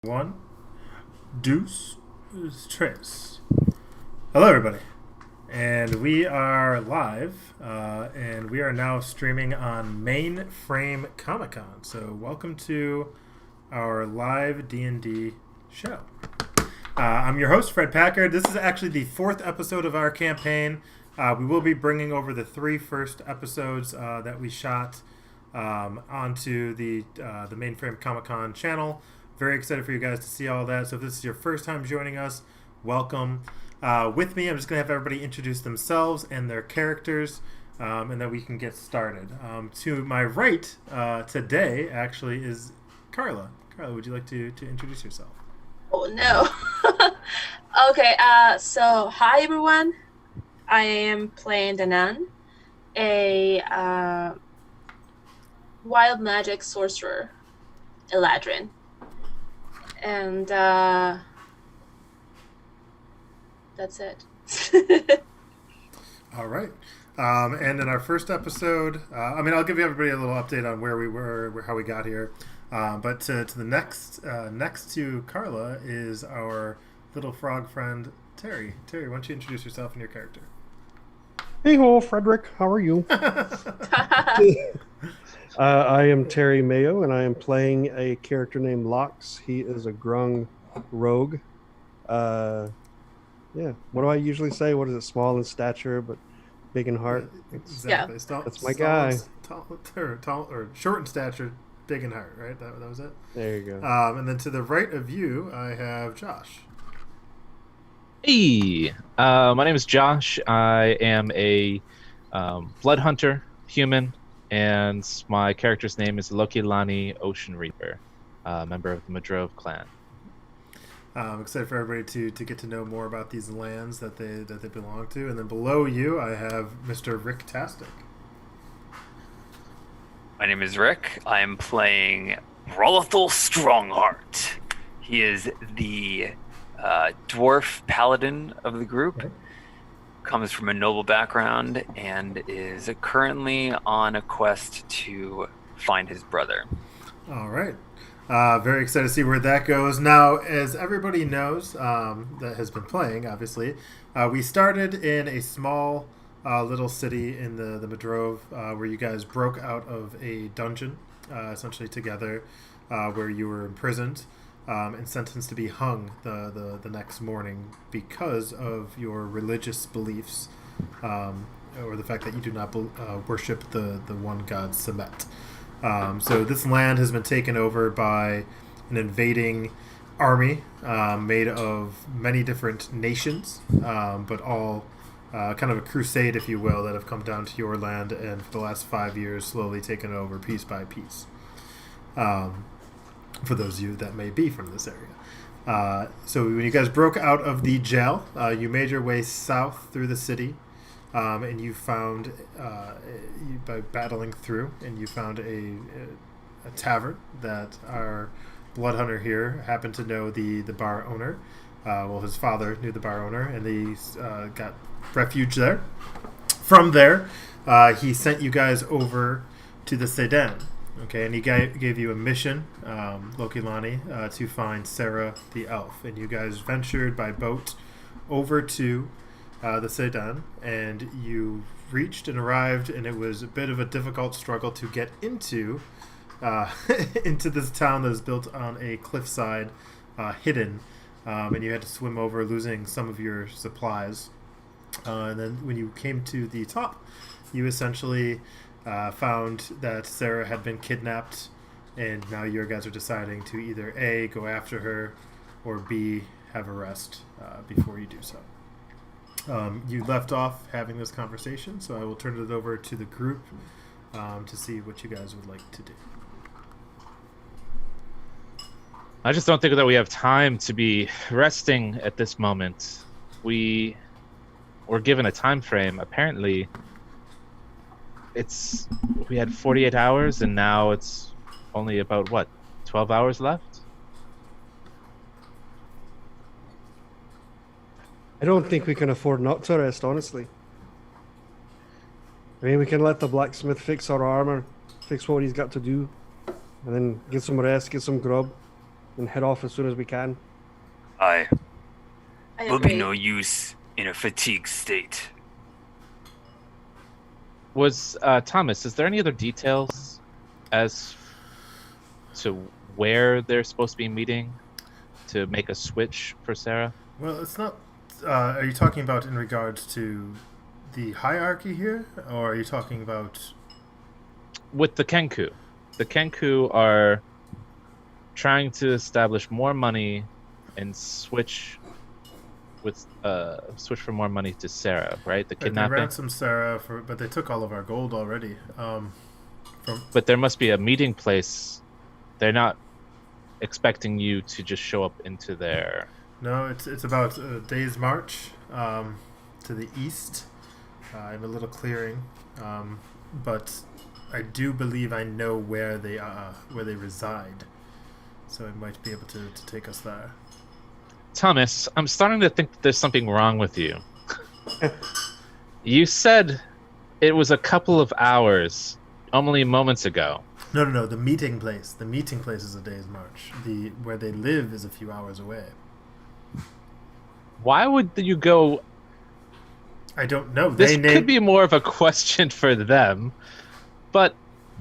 One, deuce, tres. Hello, everybody, and we are live, and we are now streaming on Mainframe Comic Con. So, welcome to our live D&D show. I'm your host, Fred Packard. This is actually the fourth episode of our campaign. We will be bringing over the three first episodes that we shot onto the Mainframe Comic Con channel. Very excited for you guys to see all that. So if this is your first time joining us, welcome. With me, I'm just going to have everybody introduce themselves and their characters, and then we can get started. To my right today, actually, is Carla. Carla, would you like to introduce yourself? Oh, no. Okay, so hi, everyone. I am playing the nun, a wild magic sorcerer, Eladrin. And that's it. All right. And in our first episode, I'll give everybody a little update on where we were, how we got here. But to the next to Carla is our little frog friend, Terry. Terry, why don't you introduce yourself and your character? Hey ho, Frederick. How are you? I am Terry Mayo, and I am playing a character named Lox. He is a grung rogue. What do I usually say? What is it? Small in stature, but big in heart. Exactly. Yeah. That's my guy. Tall or short in stature, big in heart. Right. That was it. There you go. And then to the right of you, I have Josh. Hey, my name is Josh. I am a blood hunter, human, and my character's name is Lokilani Ocean Reaper, member of the Madrove clan. I'm excited for everybody to get to know more about these lands that they belong to. And then below you, I have Mr. Rick Tastic. My name is Rick. I'm playing Rolithal Strongheart. He is the dwarf paladin of the group. Comes from a noble background and is currently on a quest to find his brother. All right. Very excited to see where that goes. Now, as everybody knows that has been playing, obviously, we started in a small little city in the Madrove where you guys broke out of a dungeon, essentially together, where you were imprisoned and sentenced to be hung the next morning because of your religious beliefs or the fact that you do not worship the one god Semet. So this land has been taken over by an invading army made of many different nations, but all kind of a crusade, if you will, that have come down to your land and for the last 5 years slowly taken over piece by piece. For those of you that may be from this area. So when you guys broke out of the jail, you made your way south through the city, and you found, by battling through, and you found a tavern that our blood hunter here happened to know the bar owner. His father knew the bar owner, and they got refuge there. From there, he sent you guys over to the Sedan. Okay, and he gave you a mission, Lokilani, to find Sara the Elf. And you guys ventured by boat over to the Sedan, and you reached and arrived, and it was a bit of a difficult struggle to get into into this town that is built on a cliffside, hidden, and you had to swim over, losing some of your supplies. And then when you came to the top, you essentially found that Sara had been kidnapped, and now you guys are deciding to either A, go after her, or B, have a rest before you do so. You left off having this conversation, so I will turn it over to the group to see what you guys would like to do. I just don't think that we have time to be resting at this moment. We were given a time frame. Apparently, we had 48 hours, and now it's only about, 12 hours left? I don't think we can afford not to rest, honestly. I mean, we can let the blacksmith fix our armor, fix what he's got to do, and then get some rest, get some grub. and head off as soon as we can. I I will be agree. no use in a fatigued state. Was Thomas? Is there any other details as to where they're supposed to be meeting to make a switch for Sarah? Well, it's not. Are you talking about in regards to the hierarchy here, or are you talking about? With the Kenku. The Kenku are trying to establish more money and switch for more money to Sarah, right? The They kidnapping. ransomed Sarah but they took all of our gold already. But there must be a meeting place. They're not expecting you to just show up into their. No, it's about a day's march to the east in a little clearing, but I do believe I know where they reside, so I might be able to take us there. Thomas, I'm starting to think that there's something wrong with you. You said it was a couple of hours, only moments ago. No. The meeting place. The meeting place is a day's march. Where they live is a few hours away. Why would you go? I don't know. This could be more of a question for them, but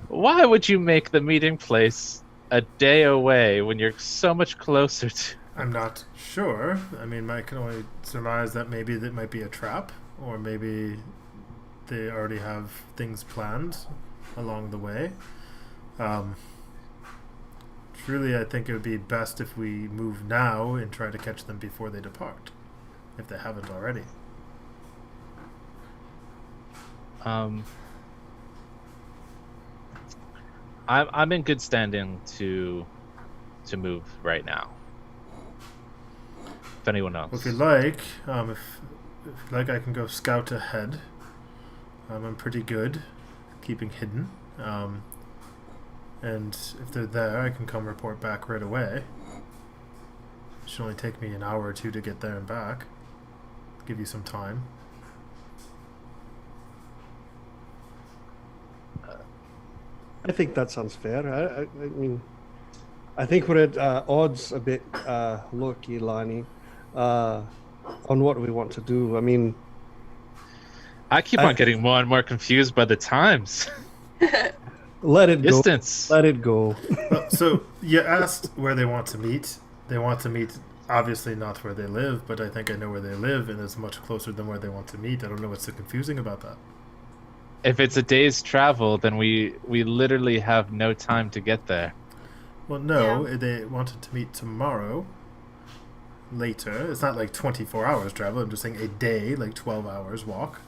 why would you make the meeting place a day away when you're so much closer to? I'm not sure. I mean, I can only surmise that maybe that might be a trap, or maybe they already have things planned along the way. Truly, I think it would be best if we move now and try to catch them before they depart, if they haven't already. I'm in good standing to move right now. If anyone else. If you like, if you like, I can go scout ahead. I'm pretty good keeping hidden. And if they're there, I can come report back right away. It should only take me an hour or two to get there and back. Give you some time. I think that sounds fair. I mean, I think we're at odds a bit, Loki, Lani, on what we want to do. I mean, I keep on getting more and more confused by the times. let it Distance. go. Let it go. Well, so you asked where they want to meet. They want to meet, obviously not where they live, but I think I know where they live, and it's much closer than where they want to meet. I don't know what's so confusing about that. If it's a day's travel, then we literally have no time to get there. Well, no, they wanted to meet tomorrow. Later. It's not like 24 hours travel. I'm just saying a day, like 12 hours walk.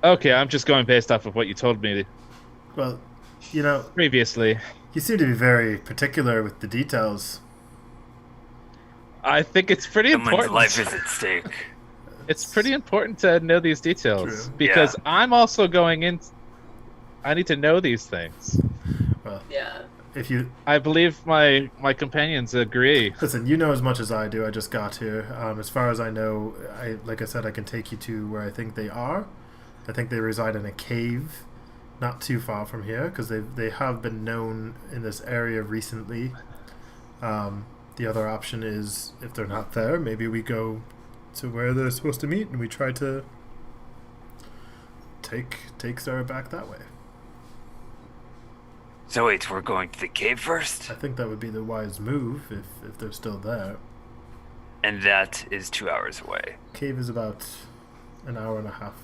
Okay, I'm just going based off of what you told me Well, you know, previously. you seem to be very particular with the details. I think it's pretty Someone's important. life is at stake. It's pretty important to know these details. True. Because I'm also going in. I need to know these things. Well, Yeah. if you I believe my companions agree. listen, you know as much as I do. I just got here. As far as I know, like I said, I can take you to where I think they are. I think they reside in a cave, not too far from here, because they have been known in this area recently. The other option is, if they're not there, maybe we go to where they're supposed to meet and we try to take Sarah back that way. So wait, we're going to the cave first? I think that would be the wise move if they're still there. And that is 2 hours away. Cave is about an hour and a half,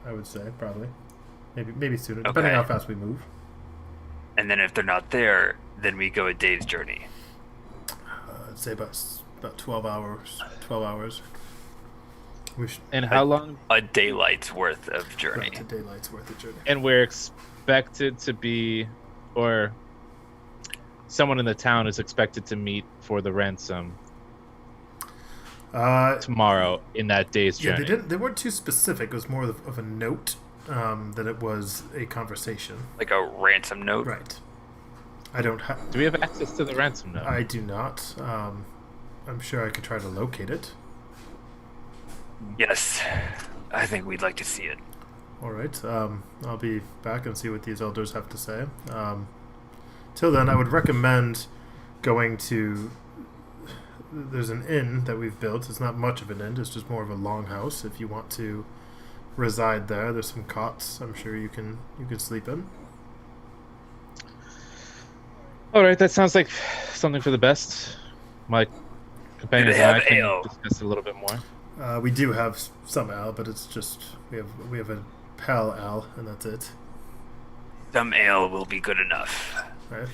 I would say, probably. Maybe sooner, depending Okay. how fast we move. And then if they're not there, then we go a day's journey. I'd say about 12 hours. 12 hours. We should And how long? A daylight's worth of go journey. to daylight's worth of journey. And we're expected to be, or someone in the town is expected to meet for the ransom tomorrow in that day's Yeah, journey. they weren't too specific. It was more of a note that it was a conversation. Like a ransom note. Right. I don't have. Do we have access to the ransom note? I do not. I'm sure I could try to locate it. Yes. I think we'd like to see it. All right. I'll be back and see what these elders have to say. Till then, I would recommend going to there's an inn that we've built. It's not much of an inn. It's just more of a longhouse. If you want to reside there, there's some cots. I'm sure you can sleep in. All right, that sounds like something for the best. My companions and I can discuss it a little bit more. We do have some ale, but it's just we have a pale ale, and that's it. Some ale will be good enough. Right.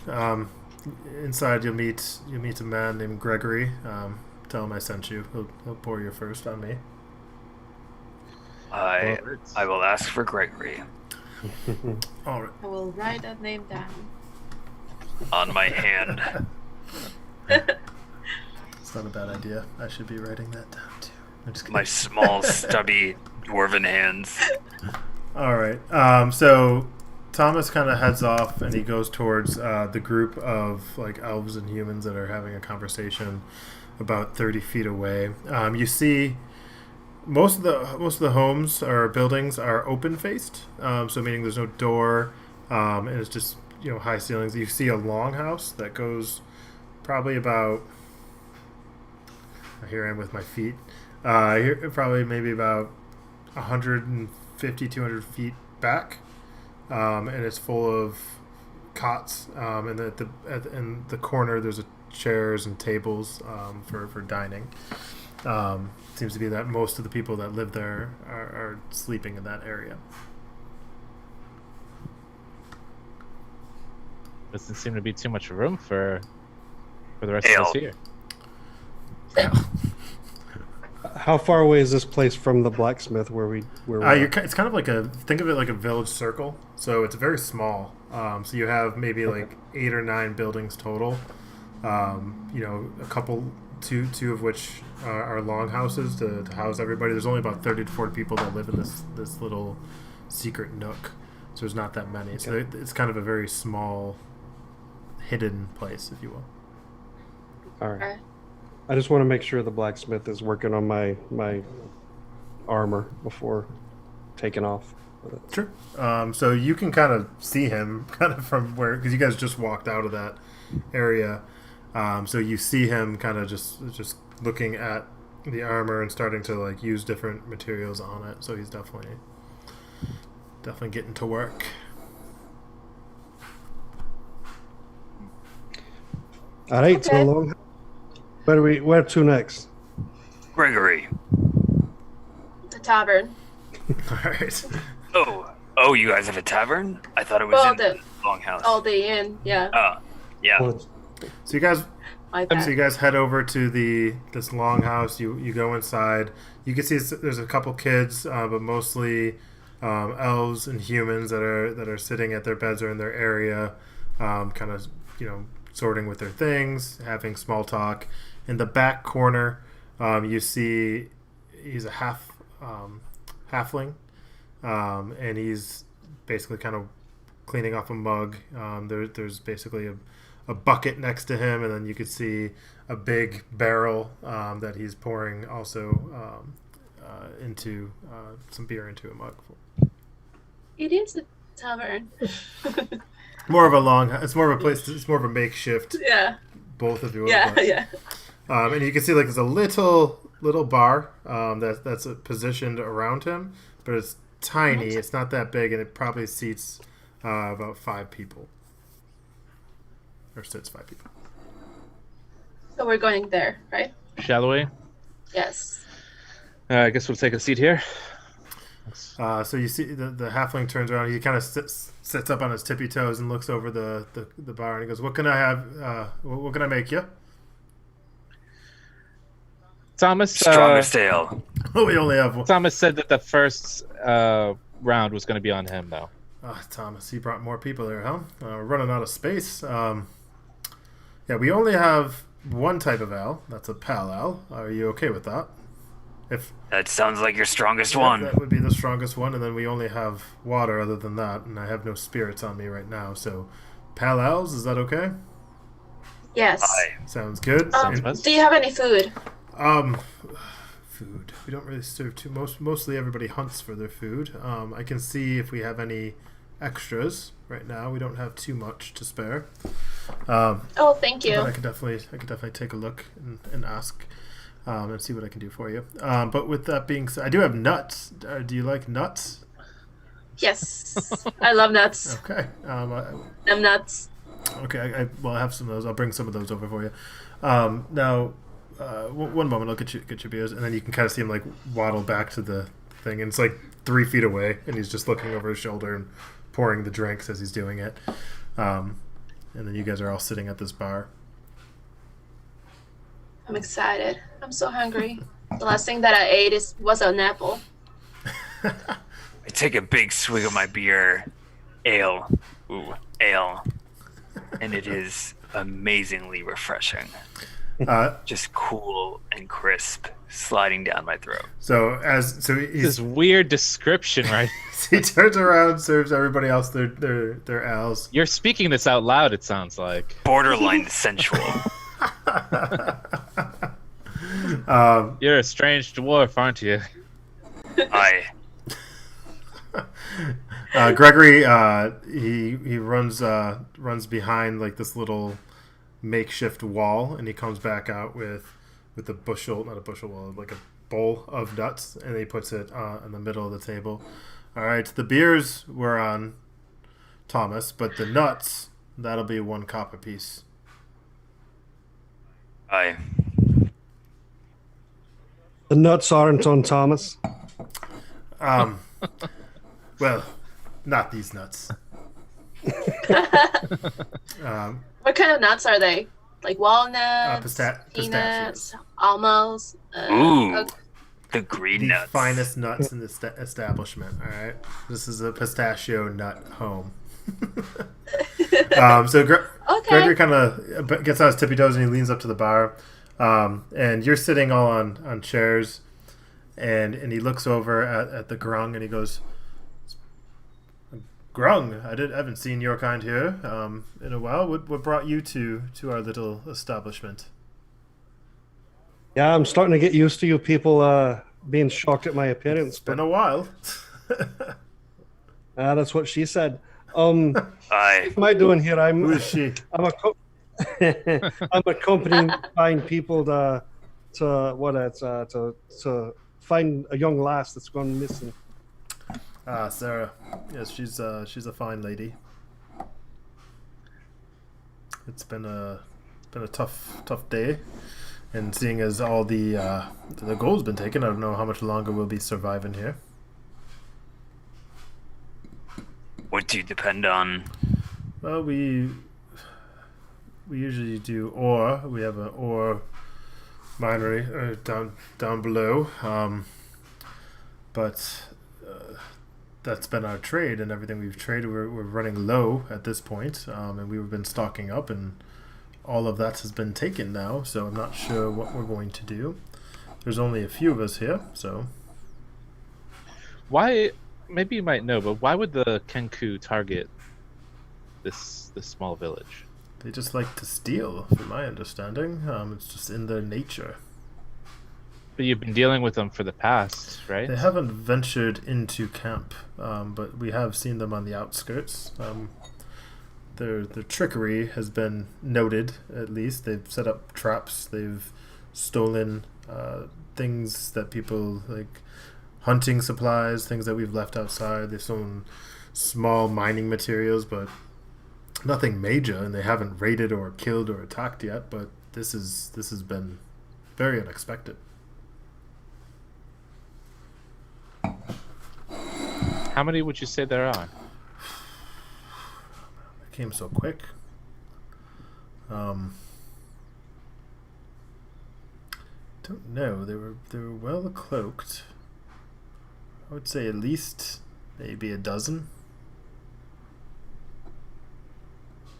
Inside, you'll meet a man named Gregory. Tell him I sent you. He'll pour your first on me. I will ask for Gregory. All right. I will write that name down. On my hand. It's not a bad idea. I should be writing that down too. I'm just kidding. My small, stubby, dwarven hands. All right. So Thomas kind of heads off and he goes towards the group of like elves and humans that are having a conversation about 30 feet away. You see most of the homes or buildings are open faced, so meaning there's no door, and it's just high ceilings. You see a longhouse that goes probably about. Here I am with my feet. Probably maybe about 150, 200 feet back, and it's full of cots. And in the corner, there's chairs and tables for dining. Seems to be that most of the people that live there are sleeping in that area. Doesn't seem to be too much room for the rest of us here. How far away is this place from the blacksmith where we're it's kind of like think of it like a village circle. So it's very small. So you have maybe like 8 or 9 buildings total. A couple, two of which are long houses to house everybody. There's only about 30 to 40 people that live in this little secret nook. So there's not that many. So it's kind of a very small, hidden place, if you will. All right. I just want to make sure the blacksmith is working on my armor before taking off with it. Sure. So you can kind of see him kind of from where, because you guys just walked out of that area. So you see him kind of just looking at the armor and starting to like use different materials on it. So he's definitely getting to work. All right, so long. Where to next? Gregory. The tavern. All right. Oh, you guys have a tavern? I thought it was in the longhouse. Oh, the inn, yeah. Yeah. So you guys head over to this longhouse. You go inside. You can see there's a couple kids, but mostly elves and humans that are sitting at their beds or in their area, kind of sorting with their things, having small talk. In the back corner, you see he's a halfling, and he's basically kind of cleaning off a mug. There's basically a bucket next to him, and then you could see a big barrel that he's pouring also into some beer into a mug. It is the tavern. More of a it's more of a place. It's more of a makeshift. Yeah. Both of you. Yeah. And you can see like there's a little bar that's positioned around him, but it's tiny. It's not that big, and it probably seats about 5 people. Or sits 5 people. So we're going there, right? Shall we? Yes. I guess we'll take a seat here. So you see the halfling turns around. He kind of sits up on his tippy toes and looks over the bar, and he goes, "What can I have? What can I make you?" Thomas. Strongest ale. We only have one. Thomas said that the first round was going to be on him, though. Thomas, he brought more people there, huh? We're running out of space. Yeah, we only have one type of ale. That's a pale ale. Are you okay with that? That sounds like your strongest one. That would be the strongest one, and then we only have water other than that, and I have no spirits on me right now. So, pale ales, is that okay? Yes. Sounds good. Do you have any food? Food. We don't really serve too. Mostly everybody hunts for their food. I can see if we have any extras right now. We don't have too much to spare. Oh, thank you. But I could definitely take a look and ask and see what I can do for you. But with that being said, I do have nuts. Do you like nuts? Yes, I love nuts. Okay. I'm nuts. Okay. Well, I have some of those. I'll bring some of those over for you. Now, one moment. I'll get your beers, and then you can kind of see him like waddle back to the thing, and it's like 3 feet away, and he's just looking over his shoulder and pouring the drinks as he's doing it. And then you guys are all sitting at this bar. I'm excited. I'm so hungry. The last thing that I ate was an apple. I take a big swig of my beer, ale. Ooh, ale. And it is amazingly refreshing. Just cool and crisp, sliding down my throat. So This he's weird description, right? he turns around, serves everybody else their ales. You're speaking this out loud, it sounds like. Borderline sensual. You're a strange dwarf, aren't you? Gregory, he runs behind like this little makeshift wall, and he comes back out with a bushel, not a bushel, well, like a bowl of nuts, and he puts it in the middle of the table. All right, the beers were on Thomas, but the nuts, that'll be 1 copper piece. Aye. The nuts aren't on Thomas. Well, not these nuts. What kind of nuts are they? Like walnuts, Pistachios. peanuts, almonds. Ooh, Okay. the green The nuts. finest nuts in the establishment. All right, this is a pistachio nut home. So Okay. Gregory kind of gets on his tippy toes and he leans up to the bar, and you're sitting all on chairs, and he looks over at the grung and he goes, "Grung, I haven't seen your kind here in a while. What brought you to our little establishment?" Yeah, I'm starting to get used to you people being shocked at my appearance. It's been a while. That's what she said. Aye. What am I doing here? Who is she? I'm accompanying people to find a young lass that's gone missing. Sarah. Yes, she's a fine lady. It's been a tough day, and seeing as all the gold's been taken, I don't know how much longer we'll be surviving here. What do you depend on? Well, we usually do ore. We have an ore minery down below, but that's been our trade, and everything we've traded, we're running low at this point, and we've been stocking up, and all of that has been taken now. So I'm not sure what we're going to do. There's only a few of us here, so. Why? Maybe you might know, but why would the Kenku target this small village? They just like to steal, from my understanding. It's just in their nature. But you've been dealing with them for the past, right? They haven't ventured into camp, but we have seen them on the outskirts. Their trickery has been noted, at least. They've set up traps. They've stolen things that people, like hunting supplies, things that we've left outside. They've stolen small mining materials, but nothing major, and they haven't raided or killed or attacked yet, but this has been very unexpected. How many would you say there are? It came so quick. Don't know. They were well cloaked. I would say at least maybe a dozen.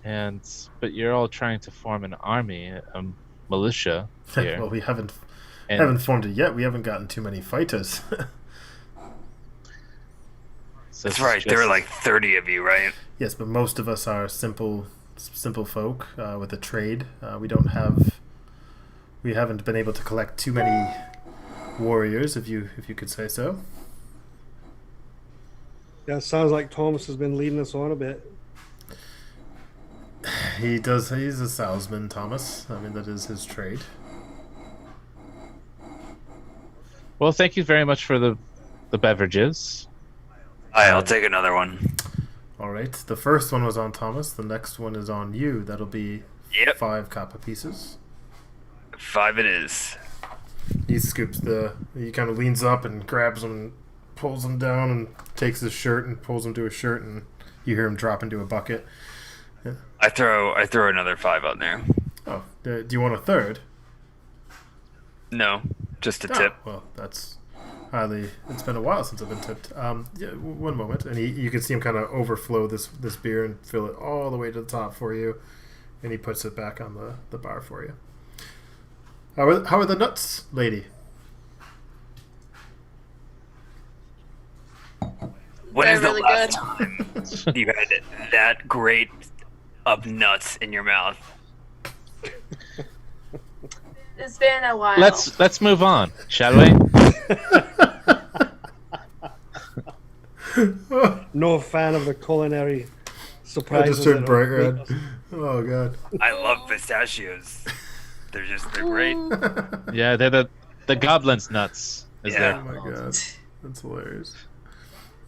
But you're all trying to form an army, a militia here. Well, we haven't And- formed it yet. We haven't gotten too many fighters. So That's it's right. There just- are like 30 of you, right? Yes, but most of us are simple folk with a trade. We haven't been able to collect too many warriors, if you could say so. Yeah, it sounds like Thomas has been leading us on a bit. he does. He's a salesman, Thomas. I mean, that is his trade. Well, thank you very much for the beverages. I'll take another one. All right. The first one was on Thomas. The next one is on you. That'll be Yep. 5 copper pieces. 5 it is. He scoops he kind of leans up and grabs him and pulls him down and takes his shirt and pulls him to his shirt, and you hear him drop into a bucket. Yeah. I throw another 5 on there. Oh, do you want a third? No, just a Oh, tip. well, that's highly. It's been a while since I've been tipped. Yeah, one moment, and you can see him kind of overflow this beer and fill it all the way to the top for you, and he puts it back on the bar for you. How are the nuts, lady? When They're is the really last time you had that great of nuts in your mouth? It's been a while. Let's move on, shall we? No fan of the culinary I surprises. just turned that bright are- red. Oh god. I love pistachios. They're great. Yeah, they're the goblin's nuts. Is Yeah. Oh my god, that's hilarious.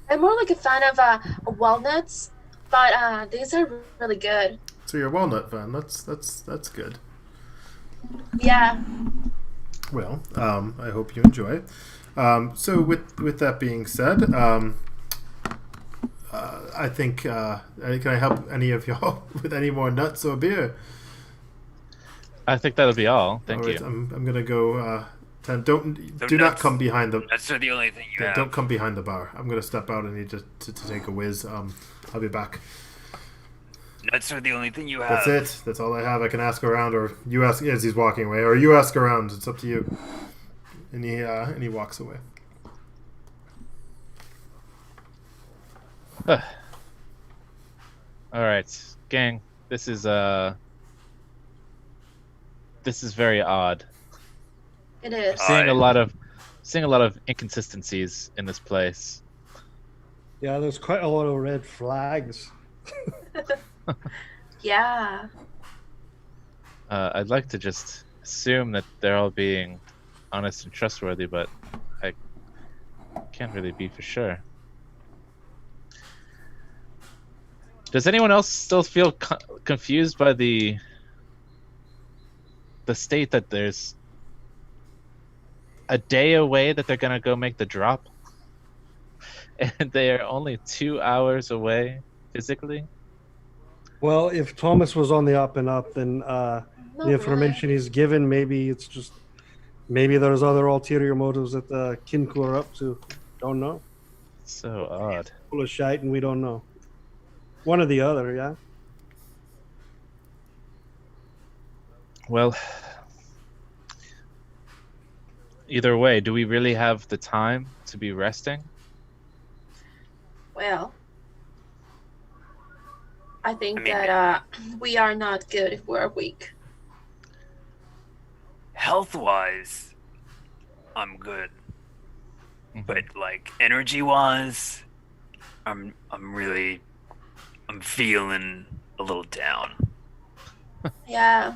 I'm more like a fan of walnuts, but these are really good. So you're a walnut fan. That's good. Yeah. Well, I hope you enjoy. So with that being said, I think can I help any of y'all with any more nuts or beer? I think that'll be all. Thank All right, you. I'm gonna go. Do not nuts- come behind the. Nuts are the only thing you Yeah, have. don't come behind the bar. I'm gonna step out. I need to take a whiz. I'll be back. Nuts are the only thing you have. That's it. That's all I have. I can ask around, or you ask as he's walking away, or you ask around. It's up to you. And he walks away. All right, gang. This is very odd. It is. Seeing a lot of inconsistencies in this place. Yeah, there's quite a lot of red flags. Yeah. I'd like to just assume that they're all being honest and trustworthy, but I can't really be for sure. Does anyone else still feel confused by the state that there's a day away that they're gonna go make the drop, and they are only 2 hours away physically? Well, if Thomas was on the up and up, then Not the information he's given, maybe there's other ulterior motives that the Kenku are up to. Don't know. So odd. Full of shite, and we don't know. One or the other, yeah. Well, either way, do we really have the time to be resting? Well, I think I mean- that we are not good if we're weak. Health-wise, I'm good. Mhm. But like energy-wise, I'm feeling a little down. Yeah.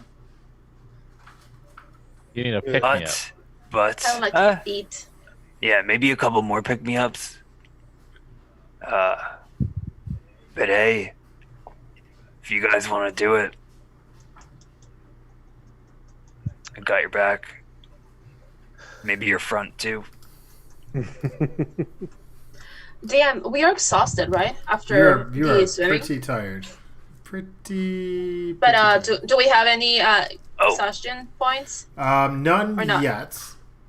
You need to pick me up. But I would like to eat. yeah, maybe a couple more pick-me-ups. But hey, if you guys want to do it, I got your back. Maybe your front too. Damn, we are exhausted, right? After You the are swimming. pretty tired. Pretty. But tired. do we have any Oh, exhaustion points? None Or not? yet.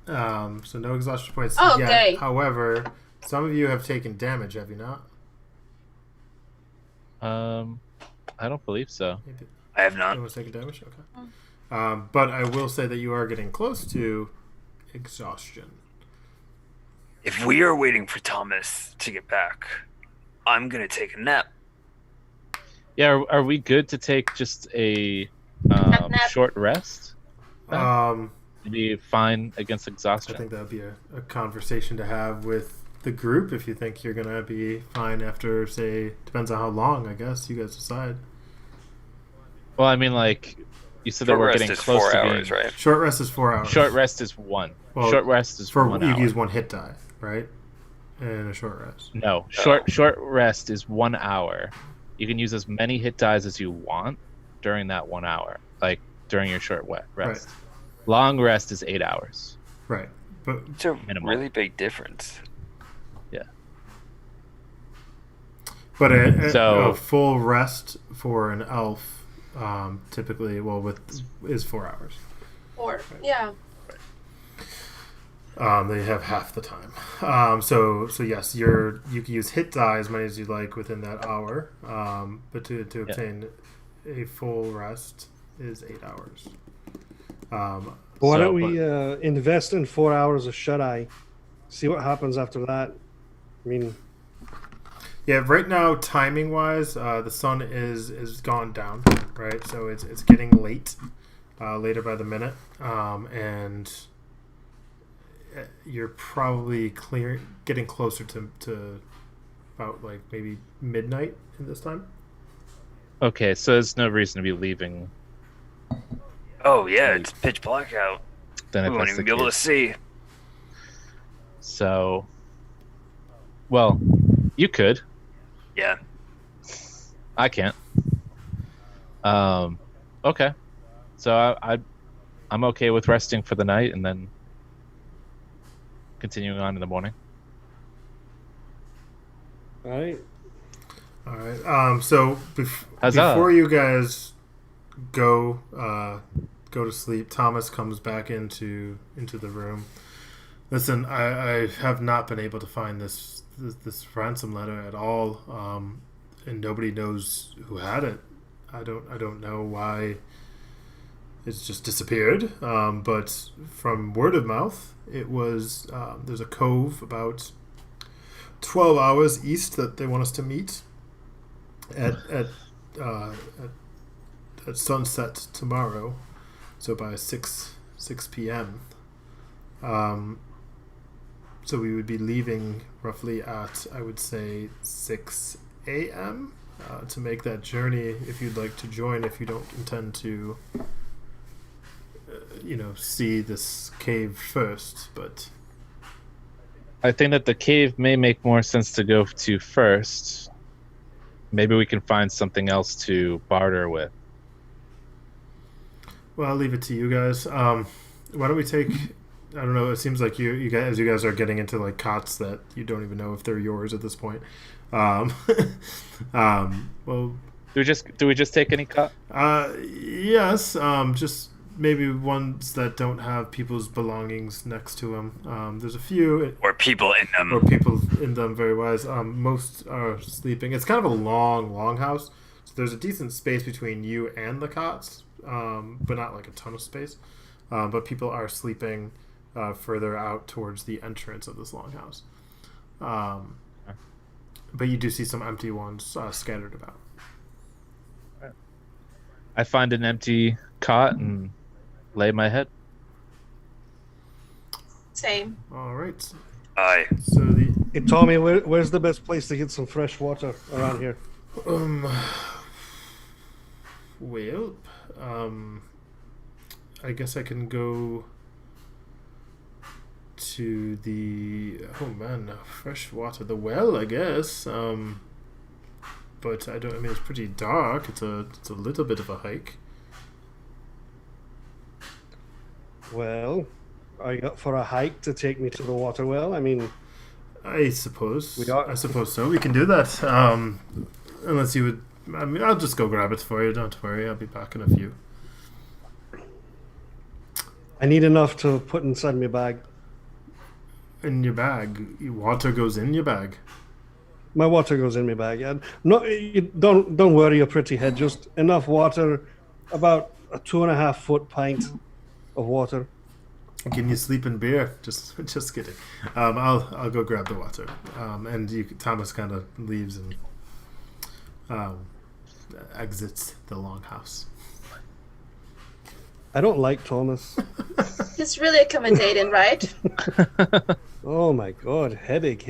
So no exhaustion points Oh, yet. okay. However, some of you have taken damage, have you not? I don't believe so. Maybe. I have not. Anyone's taken damage? Okay. But I will say that you are getting close to exhaustion. If we are waiting for Thomas to get back, I'm gonna take a nap. Yeah, are we good to take just a Nap. short rest? Um, To be fine against I exhaustion? think that would be a conversation to have with the group if you think you're going to be fine after, say, depends on how long, I guess. You guys decide. Well, I mean, like, you said that Short we're rest getting is close 4 to hours, being. right? Short rest is 4 hours. Short rest is 1. Well, Short rest is for 1 you hour. can use 1 hit die, right? And a short rest. No, short rest is 1 hour. You can use as many hit dies as you want during that 1 hour, like during your short rest. Right. Long rest is 8 hours. Right, but It's a Minimal. really big difference. Yeah. But So- a full rest for an elf, typically, is 4 hours. Or yeah. They have half the time. So yes, you can use hit die as many as you like within that hour. But to obtain a full rest is 8 hours. Why don't we invest in 4 hours of shut eye? See what happens after that. I mean, Yeah, right now, timing wise, the sun is gone down, right? So it's getting late, later by the minute, and you're probably getting closer to about like maybe midnight in this time. Okay, so there's no reason to be leaving. Oh yeah, it's pitch black out. Then We if won't that's even the be able to case. see. So, well, you could. Yeah. I can't. Okay. So I'm okay with resting for the night and then continuing on in the morning. all right. All right. So Huzzah. before you guys go to sleep, Thomas comes back into the room. Listen, I have not been able to find this ransom letter at all, and nobody knows who had it. I don't know why it's just disappeared. But from word of mouth, it was there's a cove about 12 hours east that they want us to meet at sunset tomorrow, so by 6 p.m. So we would be leaving roughly at, I would say, 6 a.m. To make that journey. If you'd like to join, if you don't intend to, see this cave first, but I think that the cave may make more sense to go to first. Maybe we can find something else to barter with. well, I'll leave it to you guys. Why don't we take? I don't know. It seems like you guys are getting into like cots that you don't even know if they're yours at this point. Well, Do we just take any cut? yes. Just maybe ones that don't have people's belongings next to them. There's a few, Or people in them. or people in them. Very wise. Most are sleeping. It's kind of a long house. So there's a decent space between you and the cots, but not like a ton of space. But people are sleeping further out towards the entrance of this longhouse. But you do see some empty ones scattered about. I find an empty cot and lay my head. Same. All right. Aye. So the Hey, Tommy, where's the best place to get some fresh water around here? well, I guess I can go to the fresh water, the well, I guess. But I don't. I mean, it's pretty dark. It's a little bit of a hike. Well, are you up for a hike to take me to the water well? I mean, I suppose. We are- I suppose so. We can do that. Unless you would. I mean, I'll just go grab it for you. Don't worry. I'll be back in a few. I need enough to put inside my bag. In your bag. Water goes in your bag. My water goes in my bag. And don't worry your pretty head. Just enough water, about a 2.5 foot pint of water. Can you sleep in beer? Just kidding. I'll go grab the water. And Thomas kind of leaves and exits the longhouse. I don't like Thomas. He's really accommodating, right? Oh my god, headache.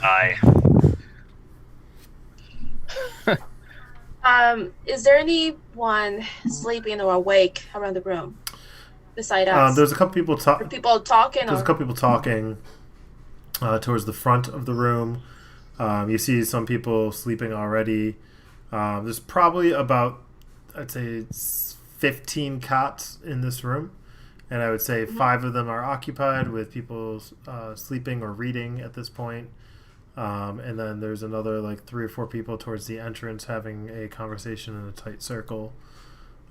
Aye. Is there anyone sleeping or awake around the room beside us? There's a couple people Are people talking? There's a couple people talking towards the front of the room. You see some people sleeping already. There's probably about, I'd say, 15 cots in this room. And I would say 5 of them are occupied with people sleeping or reading at this point. And then there's another like 3 or 4 people towards the entrance having a conversation in a tight circle.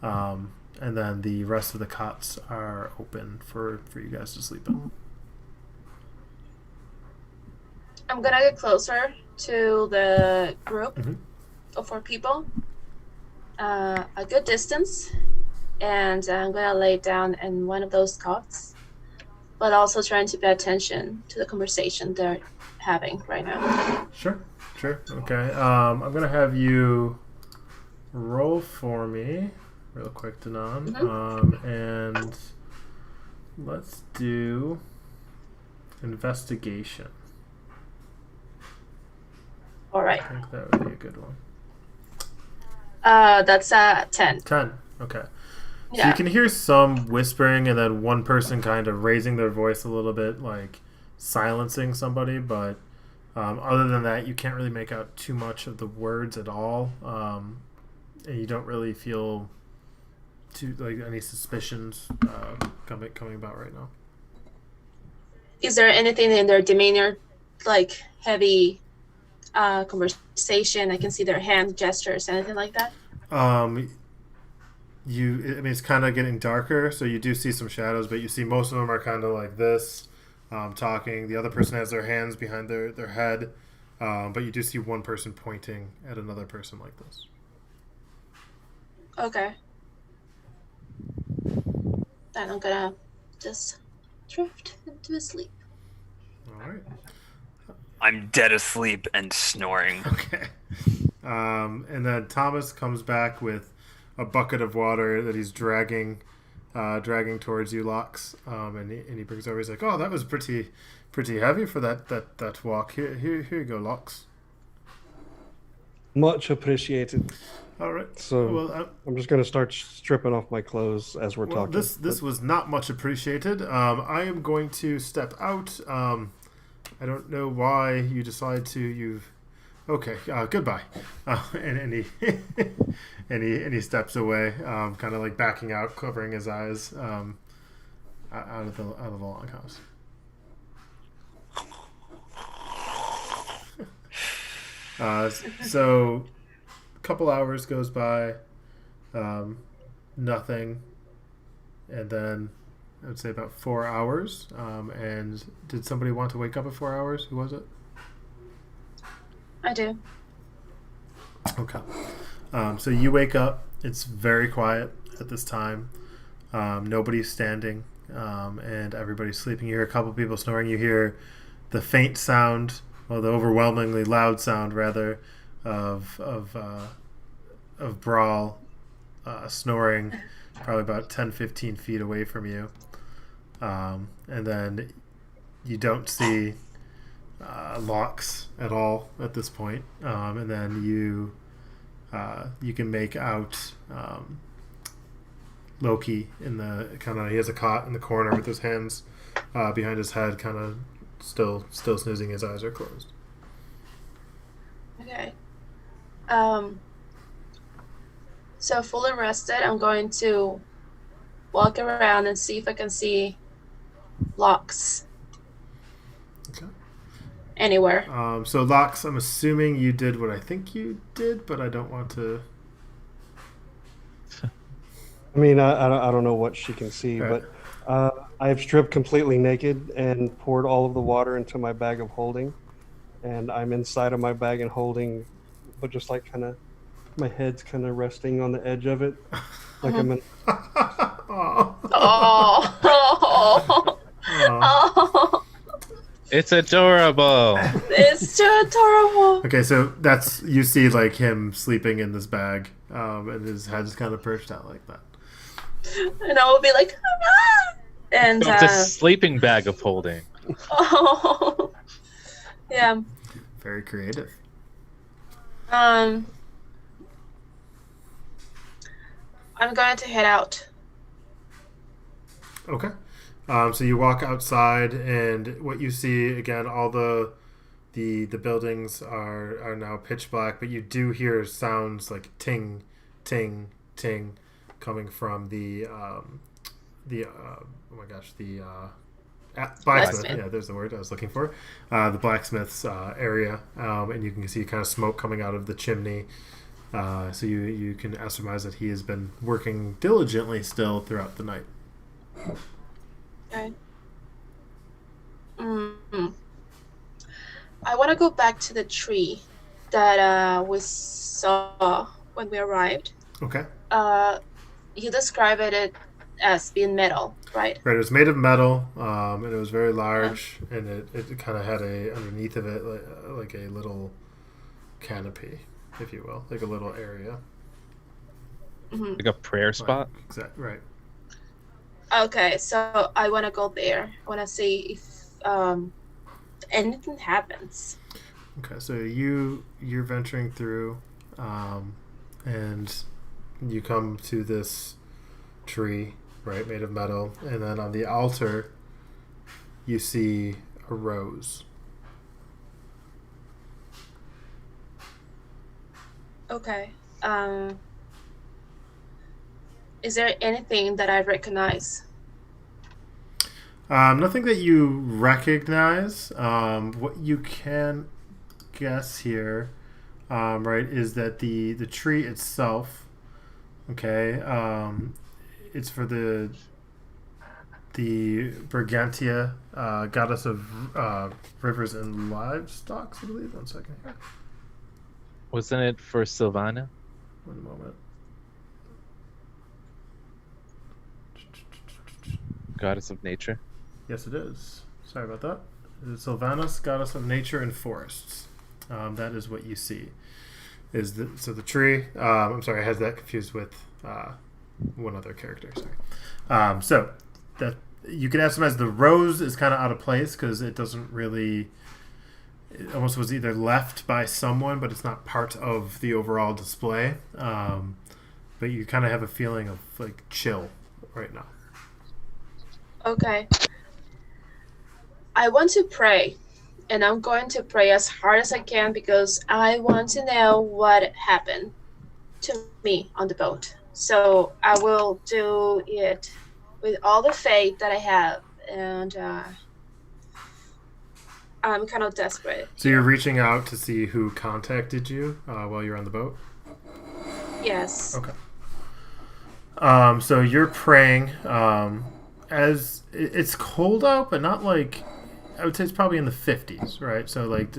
And then the rest of the cots are open for you guys to sleep in. I'm gonna get closer to the group of 4 people, a good distance, and I'm gonna lay down in one of those cots, but also trying to pay attention to the conversation they're having right now. Sure. Okay. I'm gonna have you roll for me real quick, Danon. And let's do investigation. All right. I think that would be a good one. That's 10. 10. Okay. So Yeah. you can hear some whispering and then one person kind of raising their voice a little bit, like silencing somebody, but other than that, you can't really make out too much of the words at all. And you don't really feel any suspicions coming about right now. Is there anything in their demeanor, like heavy conversation? I can see their hand gestures, anything like that? It's kind of getting darker, so you do see some shadows, but you see most of them are kind of like this, talking. The other person has their hands behind their head, but you do see one person pointing at another person like this. Okay. Then I'm gonna just drift into a sleep. All right. I'm dead asleep and snoring. Okay. And then Thomas comes back with a bucket of water that he's dragging towards you, Lox. And he brings over. He's like, "Oh, that was pretty heavy for that walk. Here you go, Lox." Much appreciated. All right. So Well, I'm just going to start stripping off my clothes as we're talking. This was not much appreciated. I am going to step out. I don't know why you decide to. Okay. Goodbye. And he and he steps away, kind of like backing out, covering his eyes, out of the longhouse. So a couple hours goes by, nothing, and then I would say about 4 hours. And did somebody want to wake up at 4 hours? Who was it? I do. Okay. So you wake up. It's very quiet at this time. Nobody's standing, and everybody's sleeping. You hear a couple people snoring. You hear the faint sound, well, the overwhelmingly loud sound, rather, of Brawl snoring probably about 10, 15 feet away from you. And then you don't see Lox at all at this point. And then you can make out Loki in the he has a cot in the corner with his hands behind his head, kind of still snoozing. His eyes are closed. Okay. So fully rested, I'm going to walk around and see if I can see Lox Okay. anywhere. So Lox, I'm assuming you did what I think you did, but I don't want to. I mean, I don't know what she can see, Right. but I have stripped completely naked and poured all of the water into my bag of holding, and I'm inside of my bag and holding, but just like kind of, my head's kind of resting on the edge of it, like I'm in. Aw. Oh. Oh. It's adorable. It's too adorable. Okay, so that's, you see like him sleeping in this bag, and his head's kind of perched out like that. And I will be like, ah! And It's a sleeping bag of holding. oh. Yeah. Very creative. I'm going to head out. Okay. So you walk outside, and what you see again, all the buildings are now pitch black, but you do hear sounds like ting, ting, ting, coming from the oh my gosh, the blacksmith. Yeah, there's the word I was looking for. The blacksmith's area, and you can see kind of smoke coming out of the chimney. So you can surmise that he has been working diligently still throughout the night. Okay. I want to go back to the tree that we saw when we arrived. Okay. You described it as being metal, right? Right. It was made of metal, and it was very large, and it kind of had underneath of it like a little canopy, if you will, like a little area. Mm-hmm. Like a prayer spot? Right. Exactly. Right. Okay, so I want to go there. I want to see if anything happens. Okay, so you're venturing through, and you come to this tree, right, made of metal, and then on the altar, you see a rose. Okay. Is there anything that I recognize? Nothing that you recognize. What you can guess here, right, is that the tree itself, okay, it's for the Brigantia, goddess of rivers and livestock, I believe. 1 second here. Wasn't it for Sylvana? One moment. Goddess of nature? Yes, it is. Sorry about that. It is Sylvanas, goddess of nature and forests. That is what you see. So the tree. I'm sorry, I had that confused with one other character. Sorry. So that you can estimate the rose is kind of out of place because it doesn't really. It almost was either left by someone, but it's not part of the overall display. But you kind of have a feeling of like chill right now. Okay. I want to pray, and I'm going to pray as hard as I can because I want to know what happened to me on the boat. So I will do it with all the faith that I have, and I'm kind of desperate. So you're reaching out to see who contacted you while you're on the boat? Yes. Okay. So you're praying. As it's cold out, but not like, I would say it's probably in the 50s, right? So like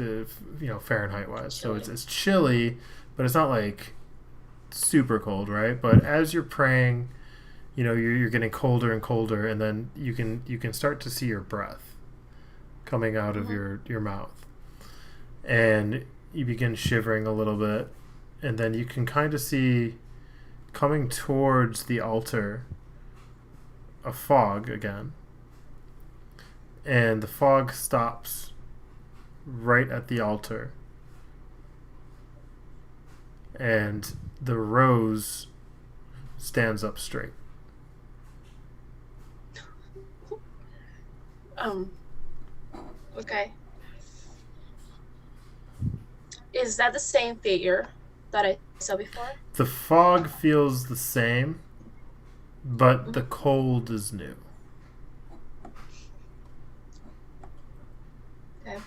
Fahrenheit wise. So it's chilly, but it's not like super cold, right? But as you're praying, you're getting colder and colder, and then you can start to see your breath coming out of your mouth, and you begin shivering a little bit, and then you can kind of see coming towards the altar a fog again, and the fog stops right at the altar, and the rose stands up straight. Okay. Is that the same figure that I saw before? The fog feels the same, but the cold is new. Okay.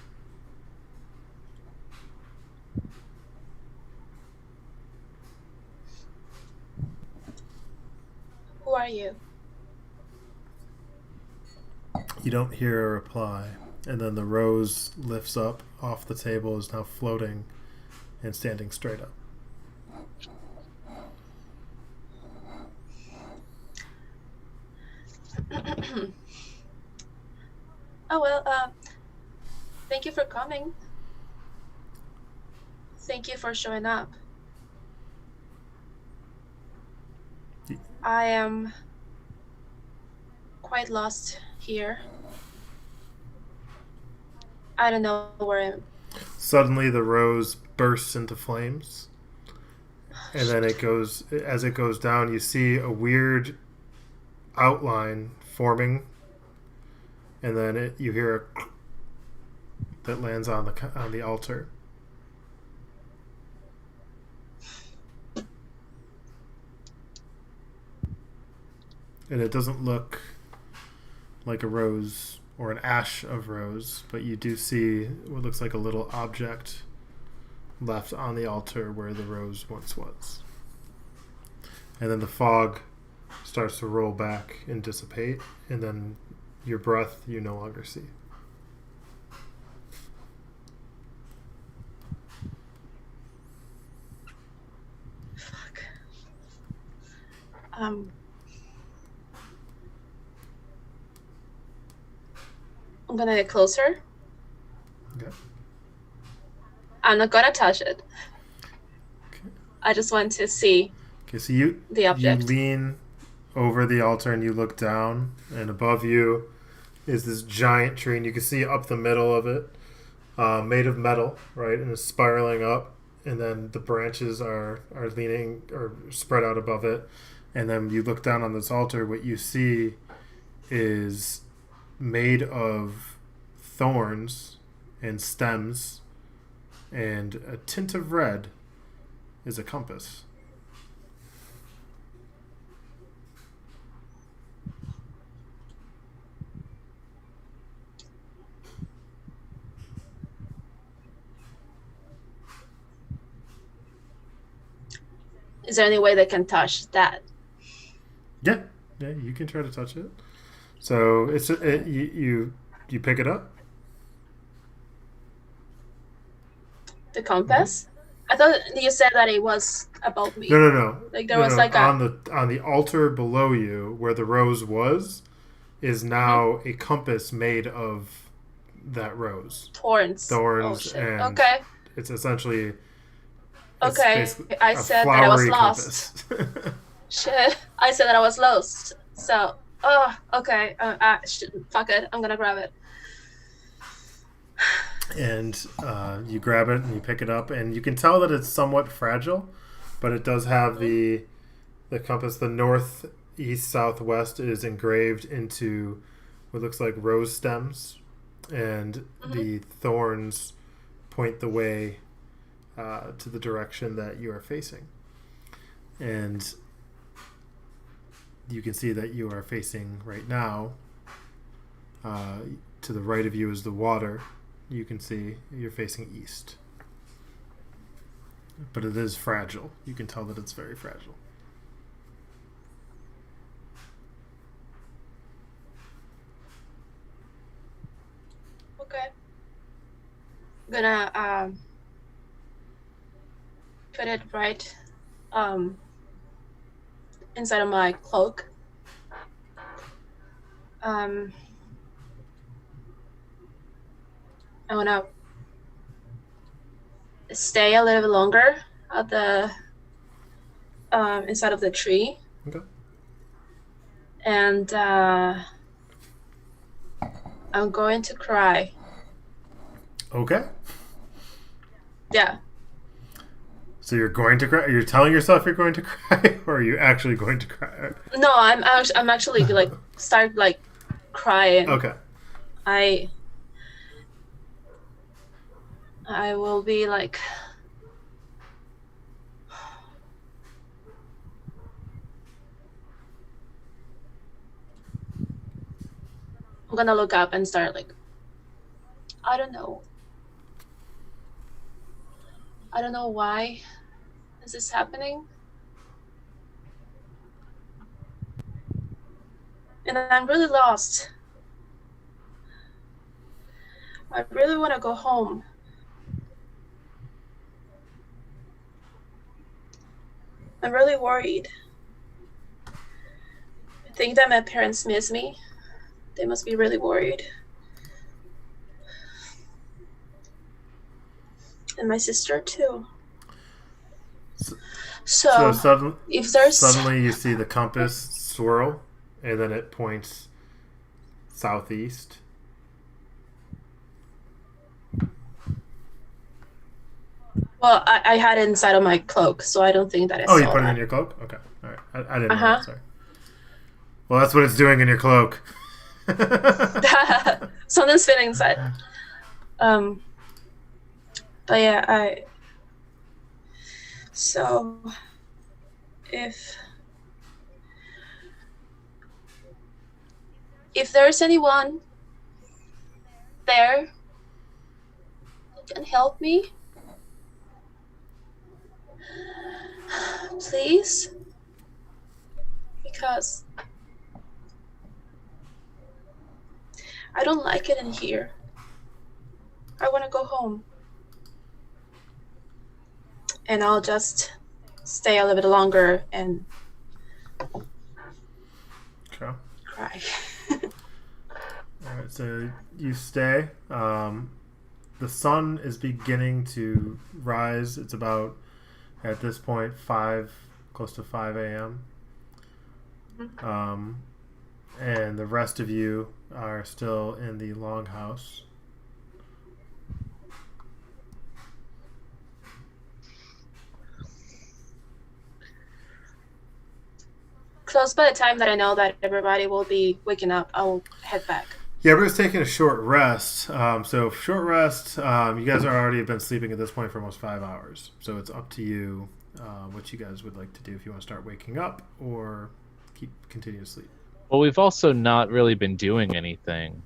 Who are you? You don't hear a reply, and then the rose lifts up off the table, is now floating and standing straight up. Oh, well, thank you for coming. Thank you for showing up. I am quite lost here. I don't know where I am. Suddenly the rose bursts into flames, and then as it goes down, you see a weird outline forming, and then you hear a that lands on the altar. And it doesn't look like a rose or an ash of rose, but you do see what looks like a little object left on the altar where the rose once was. And then the fog starts to roll back and dissipate, and then your breath you no longer see. Fuck. I'm gonna get closer. Okay. I'm not gonna touch it. Okay. I just want to see So you object. You lean over the altar and you look down, and above you is this giant tree, and you can see up the middle of it, made of metal, right, and it's spiraling up, and then the branches are leaning or spread out above it, and then you look down on this altar. What you see is made of thorns and stems, and a tint of red is a compass. Is there any way they can touch that? Yeah, you can try to touch it. So you pick it up. The compass? I thought you said that it was above me. No. Like there was like on the altar below you where the rose was is now a compass made of that rose. Thorns. Oh, shit. And okay. it's essentially Okay. I said that I was lost. Compass. Shit. I said that I was lost. So, okay. Fuck it. I'm gonna grab it. And you grab it and you pick it up, and you can tell that it's somewhat fragile, but it does have the compass. The north, east, southwest is engraved into what looks like rose stems, and the thorns point the way to the direction that you are facing. And you can see that you are facing right now. To the right of you is the water. You can see you're facing east. But it is fragile. You can tell that it's very fragile. Okay. I'm gonna put it right inside of my cloak. I want to stay a little bit longer at the inside of the tree. Okay. And I'm going to cry. Okay. Yeah. So you're going to cry? You're telling yourself you're going to cry, or are you actually going to cry? No, I'm actually like start like crying. Okay. I will be like, I'm gonna look up and start like, I don't know why this is happening. And I'm really lost. I really want to go home. I'm really worried. I think that my parents miss me. They must be really worried. And my sister too. So if there's suddenly you see the compass swirl, and then it points southeast. Well, I had it inside of my cloak, so I don't think that I saw you put it that. in your cloak? Okay. All right. I didn't know that. Sorry. Well, that's what it's doing in your cloak. Something's fitting inside. But yeah, So, if there's anyone there who can help me, please, because I don't like it in here. I want to go home. And I'll just stay a little bit longer and Okay. cry. All right, so you stay. The sun is beginning to rise. It's about, at this point, close to 5 a.m. And the rest of you are still in the longhouse. Close by the time that I know that everybody will be waking up, I'll head back. Yeah, everybody's taking a short rest. So short rest, you guys are already been sleeping at this point for almost 5 hours. So it's up to you what you guys would like to do, if you want to start waking up or continue to sleep. Well, we've also not really been doing anything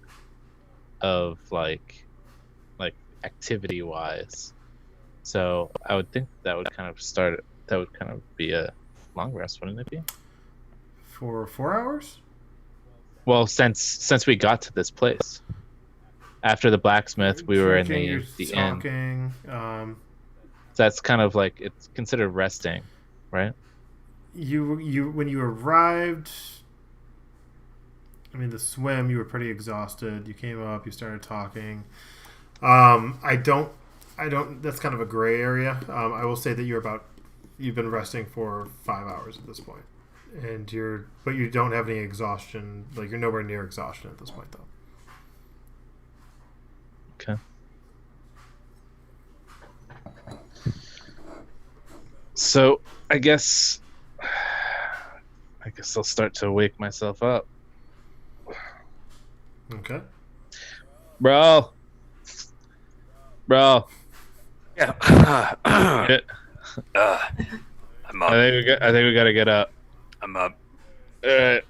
of like activity wise. So I would think that would kind of be a long rest, wouldn't it be? For 4 hours? Well, since we got to this place, after the blacksmith, we were in the inn. Talking. That's kind of like, it's considered resting, right? You when you arrived, I mean, the swim, you were pretty exhausted. You came up, you started talking. I don't. That's kind of a gray area. I will say that you've been resting for 5 hours at this point. But you don't have any exhaustion. Like, you're nowhere near exhaustion at this point, though. Okay. So I guess I'll start to wake myself up. Okay. Bro. Yeah. Yeah. I'm up. I think we gotta get up. I'm up. Alright.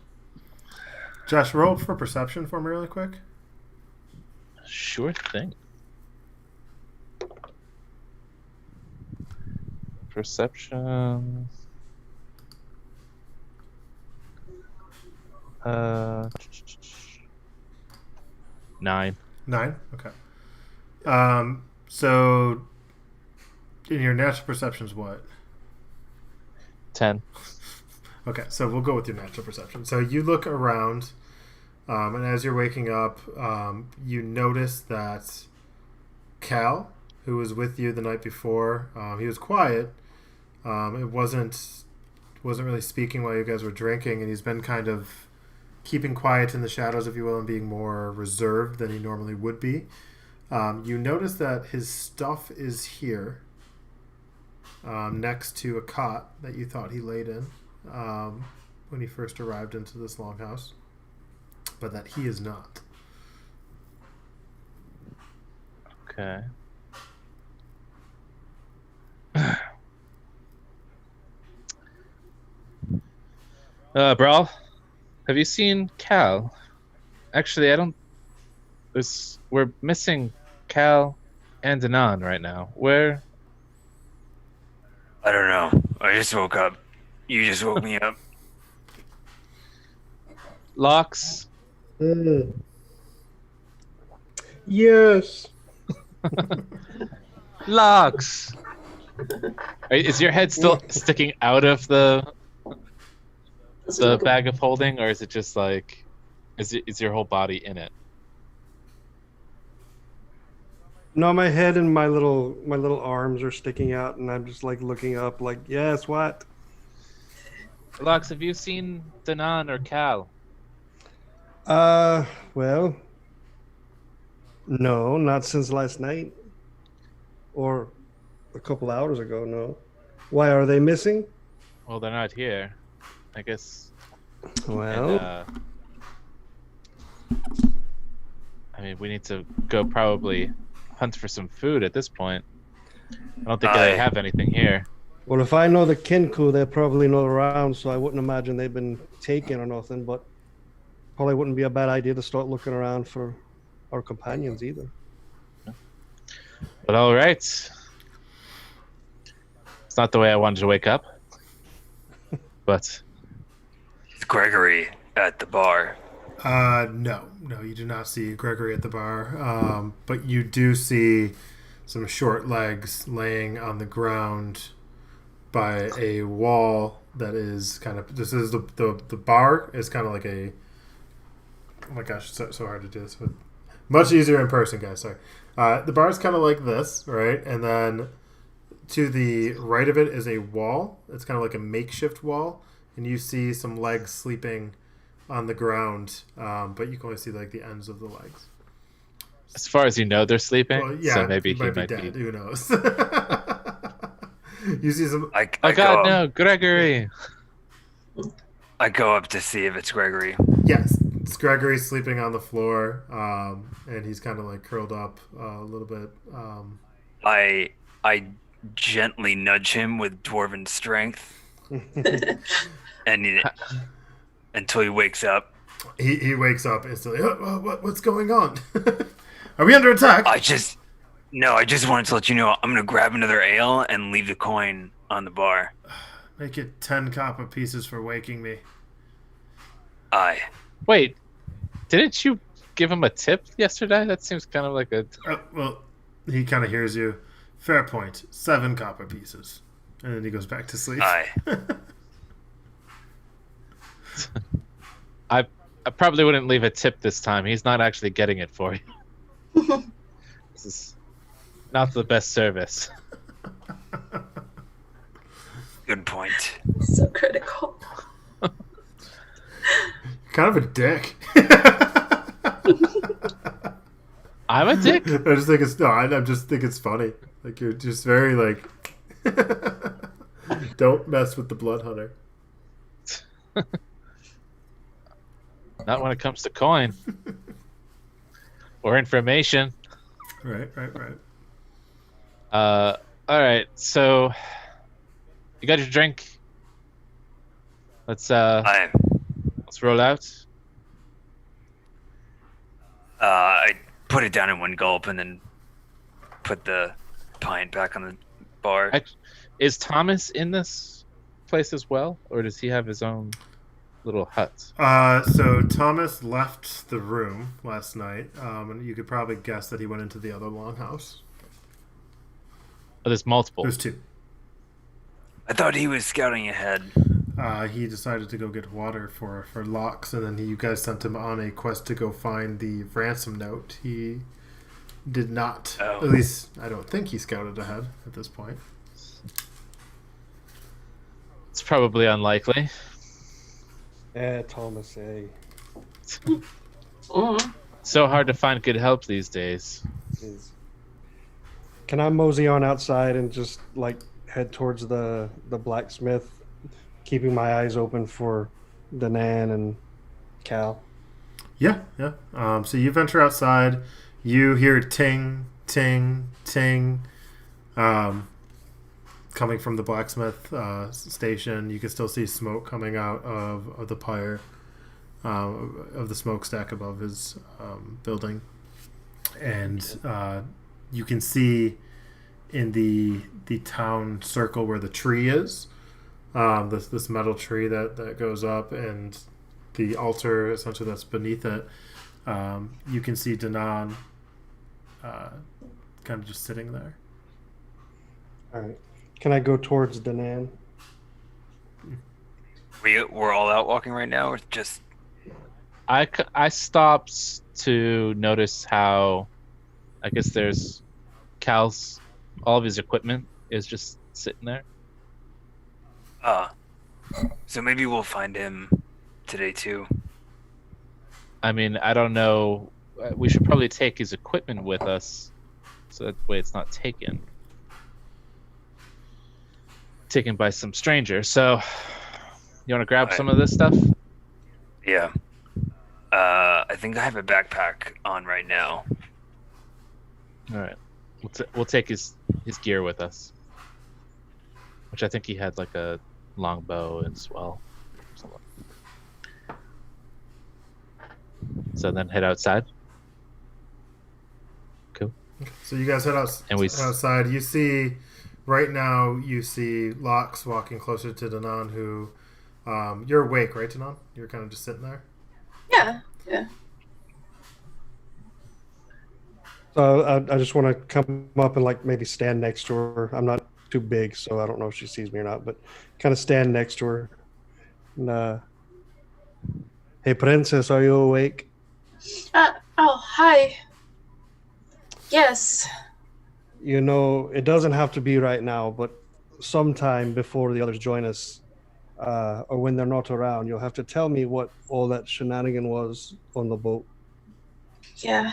Josh, roll for perception for me really quick. Sure thing. Perception. 9. 9? Okay. So, in your natural perception's what? 10. Okay, so we'll go with your natural perception. So you look around, and as you're waking up, you notice that Cal, who was with you the night before, he was quiet. It wasn't really speaking while you guys were drinking, and he's been kind of keeping quiet in the shadows, if you will, and being more reserved than he normally would be. You notice that his stuff is here, next to a cot that you thought he laid in when he first arrived into this longhouse, but that he is not. Okay. Brawl, have you seen Cal? Actually, we're missing Cal and Anon right now. Where? I don't know. I just woke up. You just woke me up. Locks? Yes. Locks! Is your head still sticking out of the bag of holding, or is it just like, is your whole body in it? No, my head and my little arms are sticking out, and I'm just like looking up, like, yes, what? Locks, have you seen Danan or Cal? Well, no, not since last night. Or a couple hours ago. No. Why are they missing? Well, they're not here. I guess. Well, And, I mean, we need to go probably hunt for some food at this point. I don't think they have anything here. well, if I know the Kenku, they're probably not around, so I wouldn't imagine they've been taken or nothing. But probably wouldn't be a bad idea to start looking around for our companions either. But all right. It's not the way I wanted to wake up. But It's Gregory at the bar. No, you do not see Gregory at the bar. But you do see some short legs laying on the ground by a wall that is kind of. This is the bar is kind of like a. Oh my gosh, so hard to do this, but much easier in person, guys. Sorry. The bar is kind of like this, right? And then to the right of it is a wall. It's kind of like a makeshift wall, and you see some legs sleeping on the ground, but you can only see like the ends of the legs. as far as you know, they're sleeping. Well, yeah, so maybe he might might be dead. be. Who knows? You see some. I Oh go God, up, no, Gregory! I go up to see if it's Gregory. Yes, it's Gregory sleeping on the floor, and he's kind of like curled up a little bit. I gently nudge him with dwarven strength, and until he wakes up. He wakes up instantly. What's going on? Are we under attack? I just wanted to let you know I'm gonna grab another ale and leave the coin on the bar. Make it 10 copper pieces for waking me. Aye. Wait, didn't you give him a tip yesterday? That seems kind of like a. Well, he kind of hears you. Fair point. 7 copper pieces. And then he goes back to sleep. Aye. I probably wouldn't leave a tip this time. He's not actually getting it for you. This is not the best service. Good point. So critical. Kind of a dick. I'm a dick. I just think it's I just think it's funny. Like you're just very like. Don't mess with the blood hunter. Not when it comes to coin or information. Right. All right. So you got your drink. Let's Aye. roll out. I put it down in one gulp and then put the pint back on the bar. Is Thomas in this place as well, or does he have his own little hut? So Thomas left the room last night, and you could probably guess that he went into the other longhouse. Oh, there's multiple. There's 2. I thought he was scouting ahead. He decided to go get water for Locks, and then you guys sent him on a quest to go find the ransom note. He did not. Oh. At least, I don't think he scouted ahead at this point. It's probably unlikely. Thomas, eh? So hard to find good help these days. Jeez. Can I mosey on outside and just like head towards the blacksmith, keeping my eyes open for Danan and Cal? Yeah. So you venture outside. You hear ting, ting, ting, coming from the blacksmith station. You can still see smoke coming out of the pyre, of the smokestack above his building, and you can see in the town circle where the tree is, this metal tree that goes up, and the altar essentially that's beneath it. You can see Danan kind of just sitting there. All right. Can I go towards Danan? We're all out walking right now, or just I stopped to notice how, I guess there's Cal's, all of his equipment is just sitting there. so maybe we'll find him today too. I mean, I don't know. We should probably take his equipment with us, so that way it's not taken. taken by some stranger. So, you want to grab Alright. some of this stuff? Yeah. I think I have a backpack on right now. All right. We'll take his gear with us, which I think he had like a longbow and swell. Something. So then head outside. Cool. So you guys head outside. You see, right now, you see Lox walking closer to Danan, who... you're awake, right, Danan? You're kind of just sitting there? Yeah. So I just want to come up and like maybe stand next to her. I'm not too big, so I don't know if she sees me or not, but kind of stand next to her. And, hey, princess, are you awake? Oh, hi. Yes. You know, it doesn't have to be right now, but sometime before the others join us, or when they're not around, you'll have to tell me what all that shenanigan was on the boat. Yeah.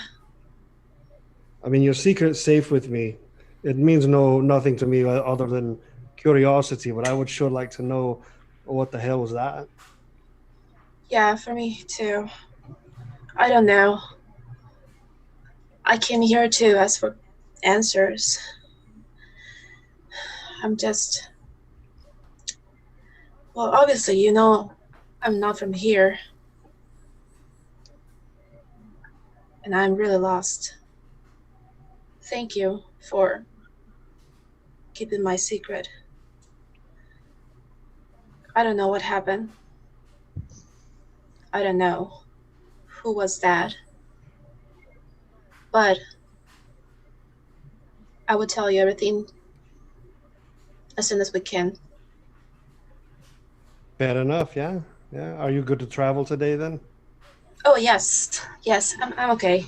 I mean, your secret's safe with me. It means nothing to me other than curiosity, but I would sure like to know what the hell was that. Yeah, for me too. I don't know. I came here to ask for answers. I'm just... Well, obviously, you know, I'm not from here. And I'm really lost. Thank you for keeping my secret. I don't know what happened. I don't know who was that. But I will tell you everything as soon as we can. Fair enough, yeah. Yeah. Are you good to travel today then? Oh, yes. Yes, I'm okay.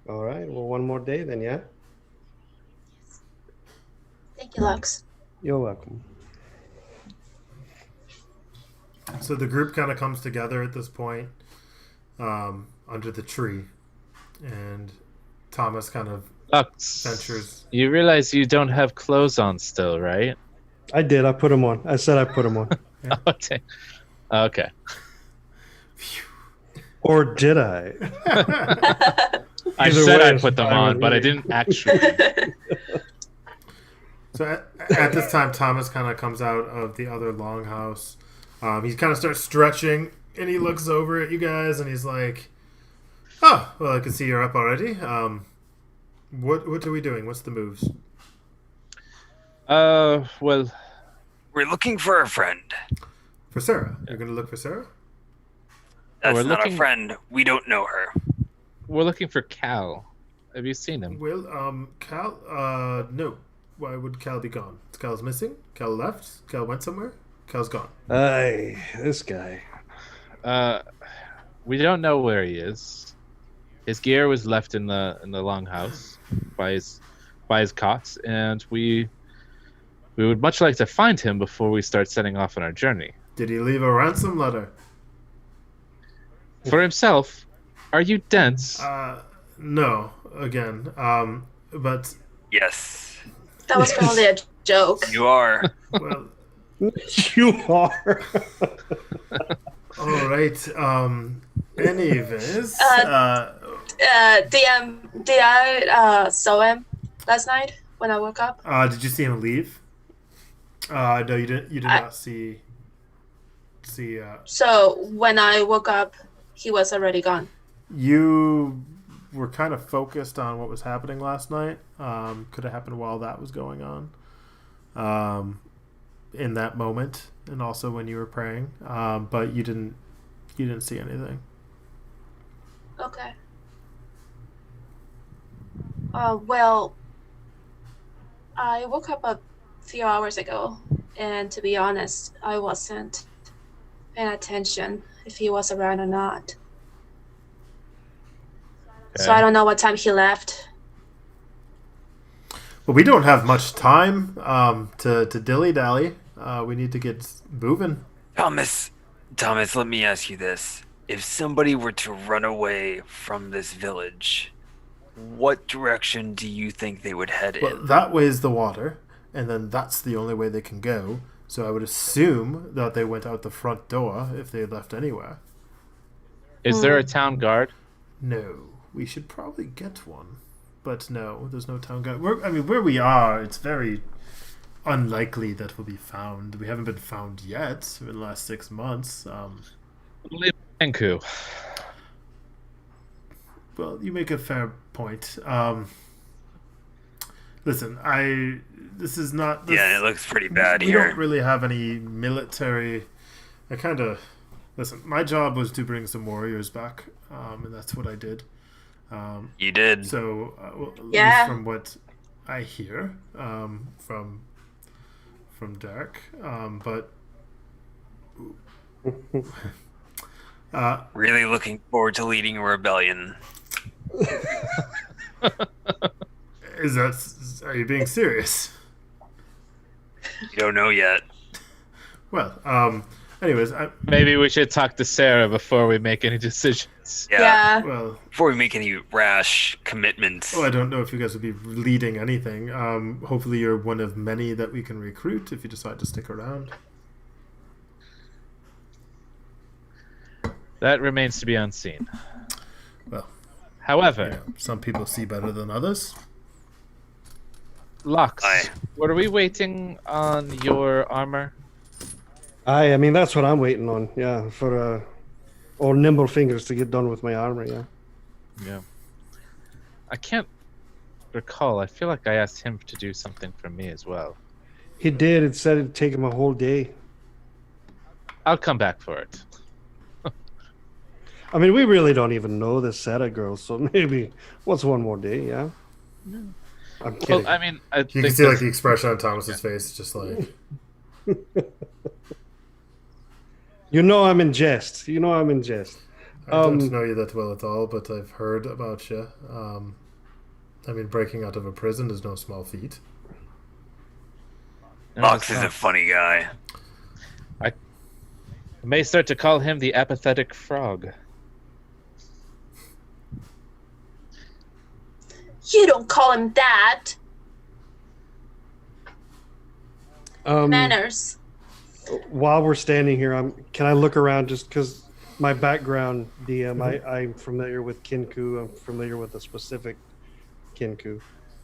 All right. Well, one more day then, yeah? Thank you, Lux. You're welcome. So the group kind of comes together at this point under the tree. And Thomas kind of Lux, ventures. you realize you don't have clothes on still, right? I did. I put them on. I said I put them on. Okay. Or did I? I Either said way, I it's put them fine on, with but I me. didn't actually. So at this time, Thomas kind of comes out of the other longhouse. He kind of starts stretching, and he looks over at you guys, and he's like, "Oh, well, I can see you're up already. What are we doing? What's the moves?" Well, We're looking for a friend. For Sara. You're going to look for Sara? That's we're not looking- a friend. We don't know her. we're looking for Cal. Have you seen him? Well, Cal, no. Why would Cal be gone? Cal's missing? Cal left? Cal went somewhere? Cal's gone. Hey, this guy. We don't know where he is. His gear was left in the longhouse by his cot, and we would much like to find him before we start setting off on our journey. Did he leave a ransom letter? For himself? Are you dense? No. Again. But, Yes, That was probably a joke. you are. well, You are. all right. Anyways. Did I saw him last night when I woke up? Did you see him leave? No, you didn't. You did not see. So when I woke up, he was already gone. You were kind of focused on what was happening last night. Could have happened while that was going on. In that moment, and also when you were praying. But you didn't see anything. Okay. Well, I woke up a few hours ago, and to be honest, I wasn't paying attention if he was around or not. So I don't know what time he left. But we don't have much time to dilly-dally. We need to get moving. Thomas, let me ask you this. If somebody were to run away from this village, what direction do you think they would head Well, in? that way is the water, and then that's the only way they can go. So I would assume that they went out the front door if they left anywhere. Is there a town guard? No, we should probably get one, but no, there's no town guard. Where we are, it's very unlikely that we'll be found. We haven't been found yet in the last 6 months. Kenku. Well, you make a fair point. Listen, this is not... Yeah, it looks pretty bad we here. We don't really have any military... Listen, my job was to bring some warriors back, and that's what I did. You did. So, at least from what I hear from Derek, but... Really looking forward to leading a rebellion. Are you being serious? You don't know yet. Well, anyways, maybe we should talk to Sarah before we make any decisions. Yeah. Well, before we make any rash commitments. Well, I don't know if you guys would be leading anything. Hopefully, you're one of many that we can recruit if you decide to stick around. That remains to be unseen. Well, however, some people see better than others. Lux, what are we waiting on your armor? I mean, that's what I'm waiting on. Yeah, for old nimble fingers to get done with my armor. Yeah. Yeah. I can't recall. I feel like I asked him to do something for me as well. He did. It said it'd take him a whole day. I'll come back for it. I mean, we really don't even know this Sara girl, so maybe what's one more day? Yeah. No. I'm kidding. Well, I mean, you can see like the expression on Thomas's face, just like. You know I'm in jest. You know I'm in jest. I don't know you that well at all, but I've heard about you. I mean, breaking out of a prison is no small feat. Lux is a funny guy. I may start to call him the apathetic frog. You don't call him that. Manners. While we're standing here, can I look around just because my background, DM, I'm familiar with Kenku. I'm familiar with a specific Kenku,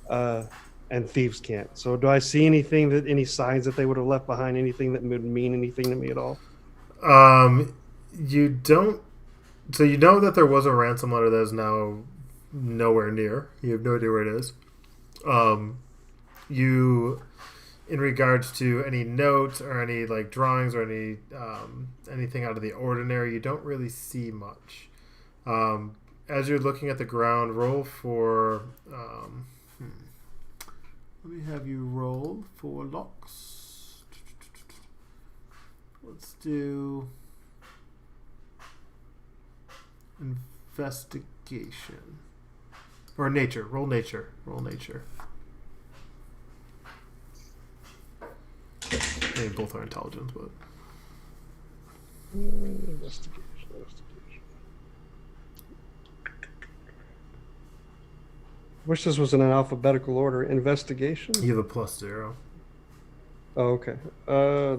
and thieves can't. So do I see any signs that they would have left behind, anything that would mean anything to me at all? You don't. So you know that there was a ransom letter that is now nowhere near. You have no idea where it is. You, in regards to any notes or any like drawings or any anything out of the ordinary, you don't really see much. As you're looking at the ground, roll for. Let me have you roll for locks. Let's do investigation. Or nature. Roll nature. Roll nature. I mean, both are intelligence, but... Investigation. Wish this was in an alphabetical order. Investigation? You have a +0. Oh, okay.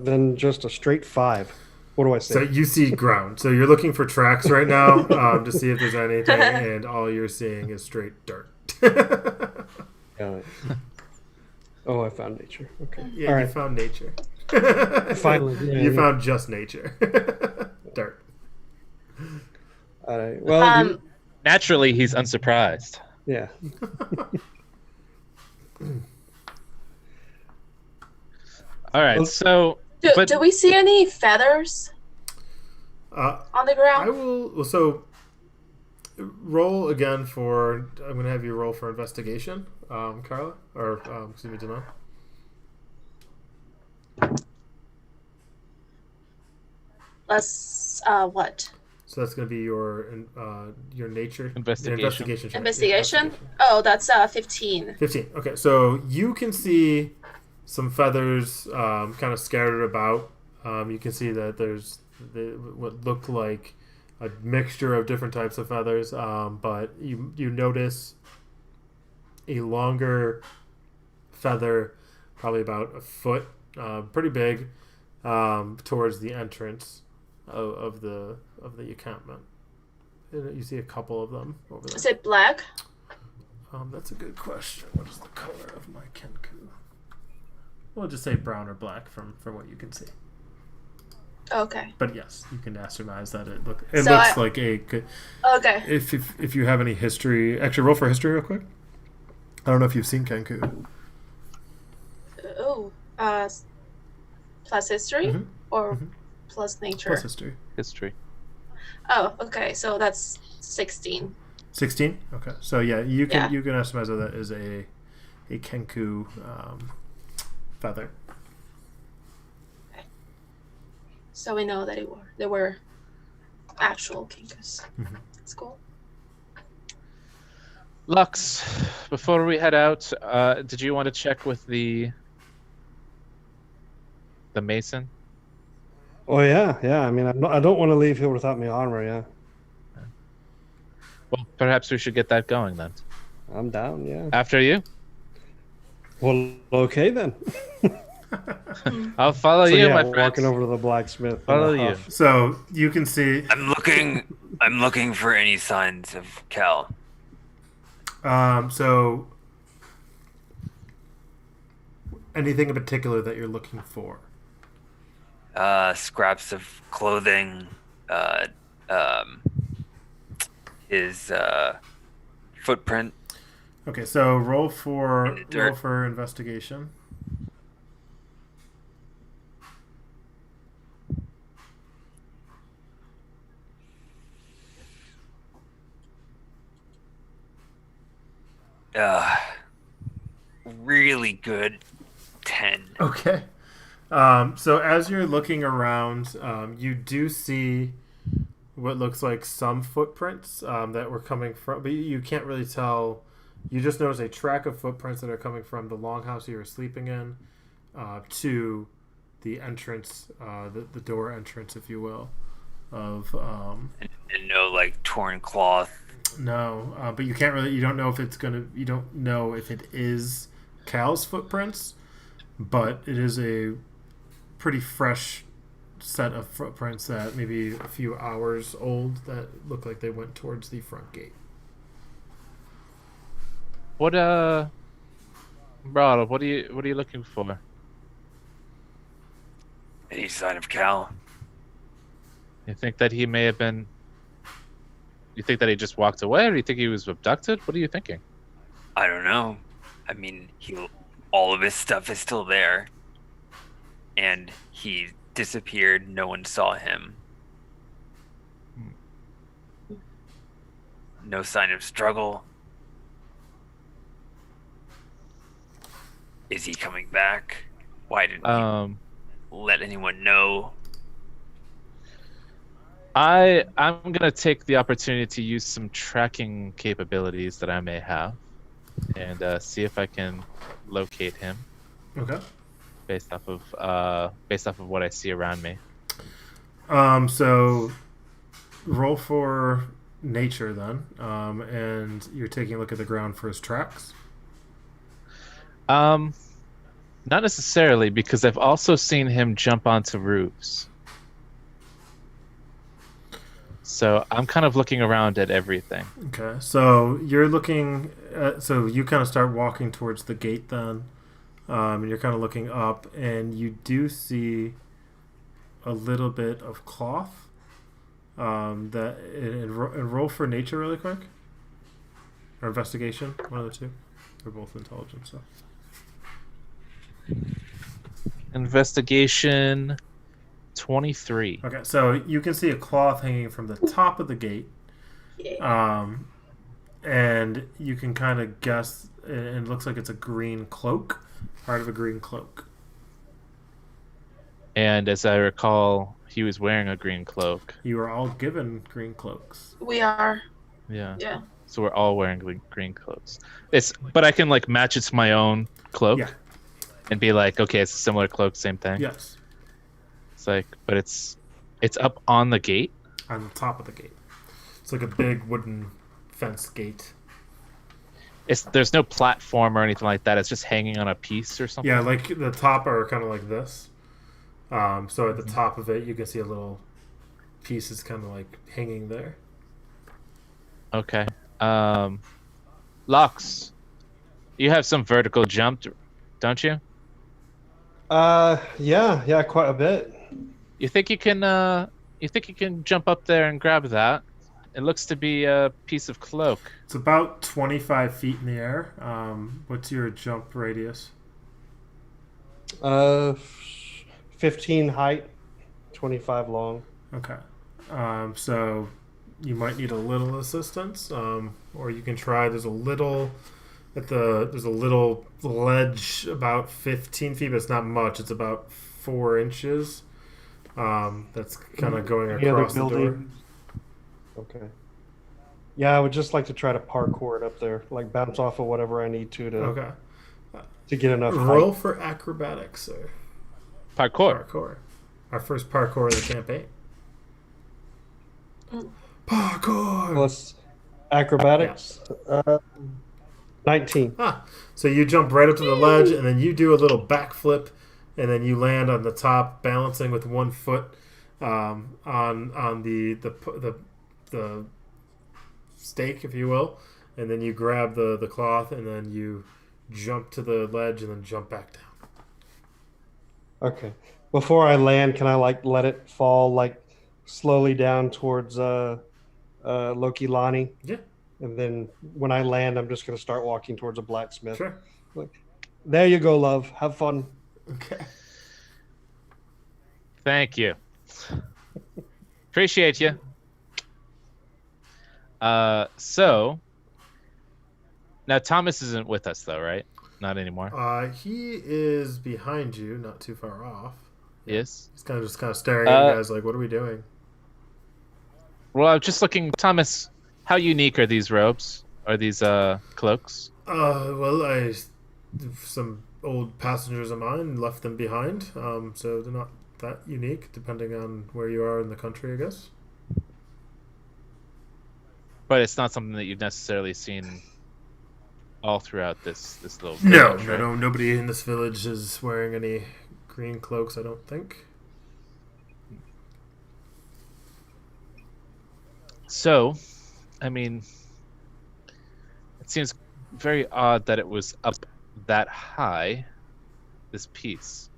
Then just a straight 5. What do I say? So you see ground. So you're looking for tracks right now to see if there's anything, and all you're seeing is straight dirt. Yeah. Oh, I found nature. Okay. Yeah, all you right. found nature. Finally. Yeah, you found just nature. Dirt. All right. Well, Naturally, he's unsurprised. yeah. All right, so... Do we see any feathers on the ground? I will... So, roll again for... I'm going to have you roll for investigation, Carla. Or, excuse me, Dana. Let's, what? So that's going to be your nature... Investigation. Check. Investigation? Oh, that's 15. 15. Okay, so you can see some feathers kind of scattered about. You can see that there's what looked like a mixture of different types of feathers, but you notice a longer feather probably about a foot, pretty big, towards the entrance of the encampment. And you see a couple of them over there. Is it black? That's a good question. What is the color of my Kenku? We'll just say brown or black from what you can see. Okay. But yes, you can surmise that it So looks like a. Okay. If you have any history, actually roll for history real quick. I don't know if you've seen Kenku. Oh, plus history or plus nature? Plus history. History. Oh, okay. So that's 16. 16. Okay, so yeah, you can estimate that that is a Kenku feather. Okay. So we know that they were actual Kenkus. That's cool. Lux, before we head out, did you want to check with the mason? Oh yeah. I mean, I don't want to leave here without my armor. Yeah, Well, perhaps we should get that going then. I'm down. Yeah. After you. Well, okay then. I'll follow So you, yeah, my we're friend. walking over to the blacksmith. Follow in a you. huff. So you can see. I'm looking for any signs of Cal. So anything in particular that you're looking for? Scraps of clothing, his footprint. Okay, so roll for Dirt. investigation. Really good 10. Okay. So as you're looking around, you do see what looks like some footprints that were coming from, but you can't really tell. You just notice a track of footprints that are coming from the longhouse you were sleeping in to the entrance, the door entrance, if you will, of. And no like torn cloth. No, but you can't really. You don't know if it's gonna. You don't know if it is Cal's footprints, but it is a pretty fresh set of footprints that maybe a few hours old that look like they went towards the front gate. What Ronald, what are you looking for? Any sign of Cal? You think that he may have been? You think that he just walked away, or do you think he was abducted? What are you thinking? I don't know. I mean, all of his stuff is still there, and he disappeared. No one saw him. No sign of struggle. Is he coming back? Why didn't he let anyone know? I'm gonna take the opportunity to use some tracking capabilities that I may have, and see if I can locate him. Okay. Based off of what I see around me. So roll for nature then, and you're taking a look at the ground for his tracks. Not necessarily, because I've also seen him jump onto roofs. So I'm kind of looking around at everything. Okay, so you're looking at, so you kind of start walking towards the gate then, and you're kind of looking up, and you do see a little bit of cloth. And roll for nature really quick, or investigation, one of the two. They're both intelligence. So. Investigation 23. Okay, so you can see a cloth hanging from the top of the gate. And you can kind of guess, it looks like it's a green cloak, part of a green cloak. And as I recall, he was wearing a green cloak. You are all given green cloaks. We are. Yeah. Yeah. So we're all wearing green cloaks. But I can like match it to my own cloak. Yeah. And be like, okay, it's a similar cloak, same thing. Yes. It's like, but it's up on the gate. On the top of the gate. It's like a big wooden fence gate. there's no platform or anything like that. It's just hanging on a piece or something. Yeah, like the top are kind of like this. So at the top of it, you can see a little piece is kind of like hanging there. Okay. Lux, you have some vertical jump, don't you? Yeah, quite a bit. You think you can jump up there and grab that? It looks to be a piece of cloak. It's about 25 feet in the air. What's your jump radius? 15 height, 25 long. Okay. So you might need a little assistance, or you can try. There's a little ledge about 15 feet, but it's not much. It's about 4 inches. That's kind of going Any other across the door. buildings? Okay. Yeah, I would just like to try to parkour it up there, like bounce off of whatever I need to get enough Roll height. for acrobatics, sir. Parkour. Parkour. Our first parkour of the campaign. Parkour. Plus acrobatics. 19. So you jump right up to the ledge, and then you do a little backflip, and then you land on the top, balancing with 1 foot on the stake, if you will, and then you grab the cloth, and then you jump to the ledge, and then jump back down. Okay. Before I land, can I let it fall slowly down towards Loki Lani? Yeah. And then when I land, I'm just going to start walking towards a blacksmith. Sure. There you go, love. Have fun. Okay. Thank you. Appreciate you. So now Thomas isn't with us though, right? Not anymore. He is behind you, not too far off. Yes. He's kind of staring at you guys like, what are we doing? Well, I was just looking, Thomas. How unique are these robes? Are these cloaks? Well, some old passengers of mine left them behind, so they're not that unique, depending on where you are in the country, I guess. But it's not something that you've necessarily seen all throughout this little No, village, right? no, nobody in this village is wearing any green cloaks, I don't think. So, I mean, it seems very odd that it was up that high, this piece.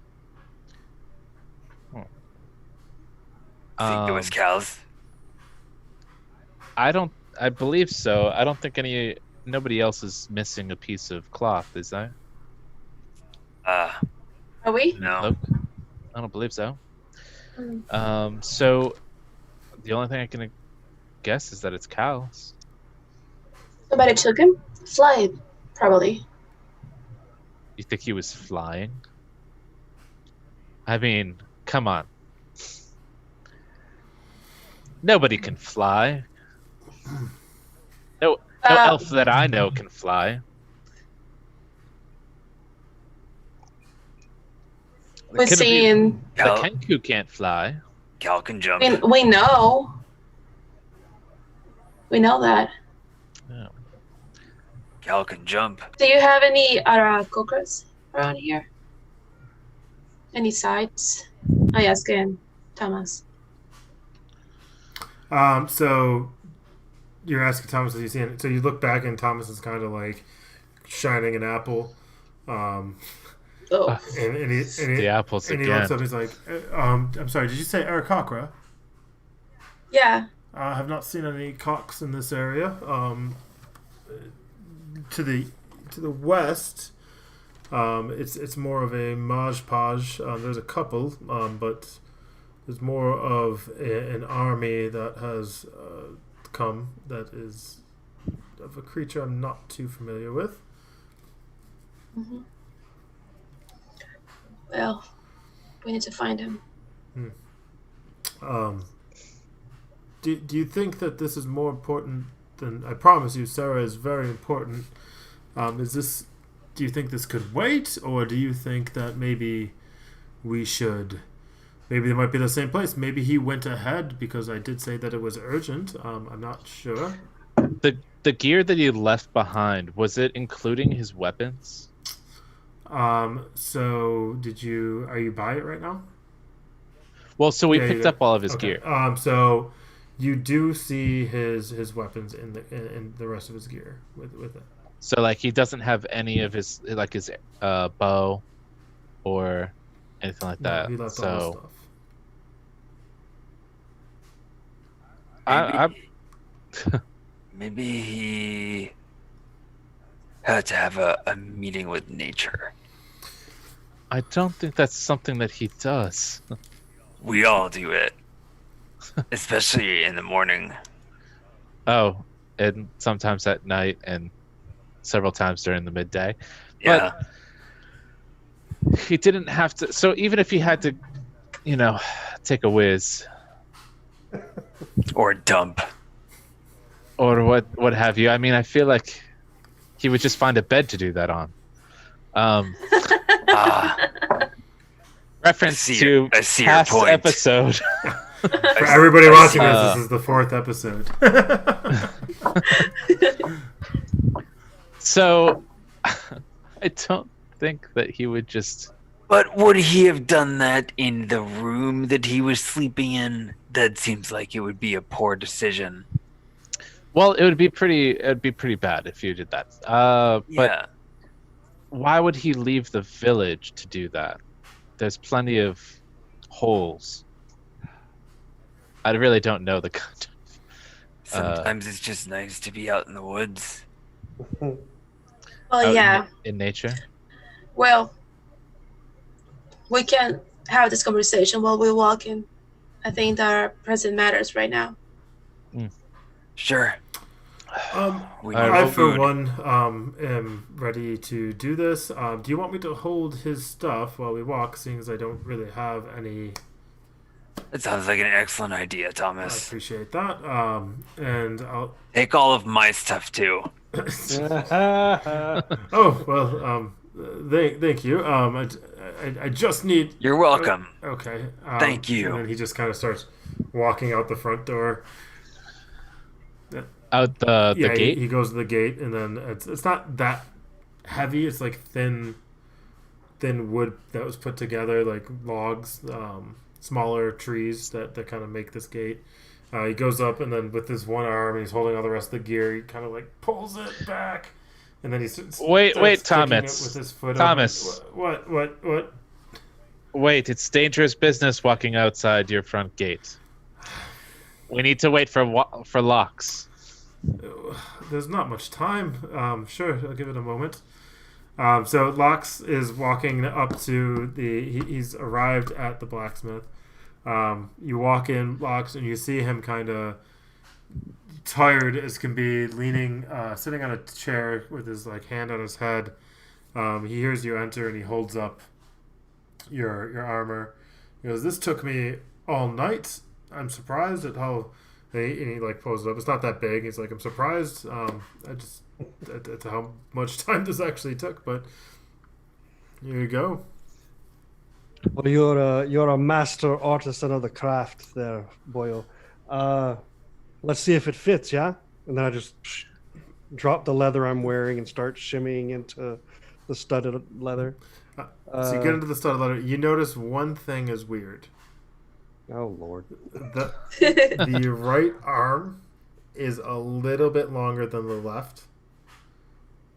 Think it was cows. I believe so. I don't think nobody else is missing a piece of cloth, is there? Are we? No. Nope. I don't believe so. So the only thing I can guess is that it's cows. Somebody took him? Fly, probably. You think he was flying? I mean, come on. Nobody can fly. No elf that I know can fly. We're seeing. The Kenku can't fly. Cal can jump. We know. We know that. Yeah. Cal can jump. Do you have any Arakokras around here? Any sides? I ask again, Thomas. So you're asking Thomas if you see it. So you look back, and Thomas is kind of like shining an apple. And The apples and again. he looks up. He's like, "I'm sorry. Did you say Arakokra? Yeah. I have not seen any cocks in this area. To the west, it's more of a Maj-Paj. There's a couple, but there's more of an army that has come that is of a creature I'm not too familiar with." Mm-hmm. Well, we need to find him. Do you think that this is more important than... I promise you, Sarah is very important. Do you think this could wait, or do you think that maybe we should... Maybe they might be the same place. Maybe he went ahead because I did say that it was urgent. I'm not sure. the gear that he left behind, was it including his weapons? So are you by it right now? Well, so we Yeah, picked up all of his okay. gear. So you do see his weapons in the rest of his gear with it. So like he doesn't have any of his bow or anything like that. No, he left all So his stuff. Maybe he had to have a meeting with nature. I don't think that's something that he does. We all do it, especially in the morning. Oh, and sometimes at night and several times during the midday. Yeah. But he didn't have to. So even if he had to, take a whiz Or dump. or what have you, I mean, I feel like he would just find a bed to do that on. Reference to past episode. For everybody watching this is the 4th episode. So, I don't think that he would just... But would he have done that in the room that he was sleeping in? That seems like it would be a poor decision. Well, it'd be pretty bad if you did that. But why would he leave the village to do that? There's plenty of holes. I really don't know the kind of... Sometimes it's just nice to be out in the woods. Well, yeah. In nature? Well, we can have this conversation while we're walking. I think that our present matters right now. Sure. I, for one, am ready to do this. Do you want me to hold his stuff while we walk, seeing as I don't really have any... That sounds like an excellent idea, I Thomas. appreciate that. And I'll... Take all of my stuff, too. Oh, well, thank you. I just need... You're welcome. Okay. Thank you. And then he just kind of starts walking out the front door. Out the gate? He goes to the gate, and then it's not that heavy. It's like thin wood that was put together, like logs, smaller trees that kind of make this gate. He goes up, and then with his one arm, and he's holding all the rest of the gear, he kind of like pulls it back, and then he wait, Thomas. with his foot. Thomas. What? Wait, it's dangerous business walking outside your front gate. We need to wait for locks. There's not much time. Sure, I'll give it a moment. So Lox is walking up to he's arrived at the blacksmith. You walk in, Lox, and you see him kind of tired as can be, leaning, sitting on a chair with his hand on his head. He hears you enter, and he holds up your armor. He goes, "This took me all night. I'm surprised at how..." And he pulls it up. It's not that big. He's like, "I'm surprised. At how much time this actually took, but here you go." Well, you're a master artisan of the craft, there, Boyle. Let's see if it fits, yeah. And then I just drop the leather I'm wearing and start shimmying into the studded leather. So you get into the studded leather. You notice one thing is weird. Oh, Lord. The right arm is a little bit longer than the left,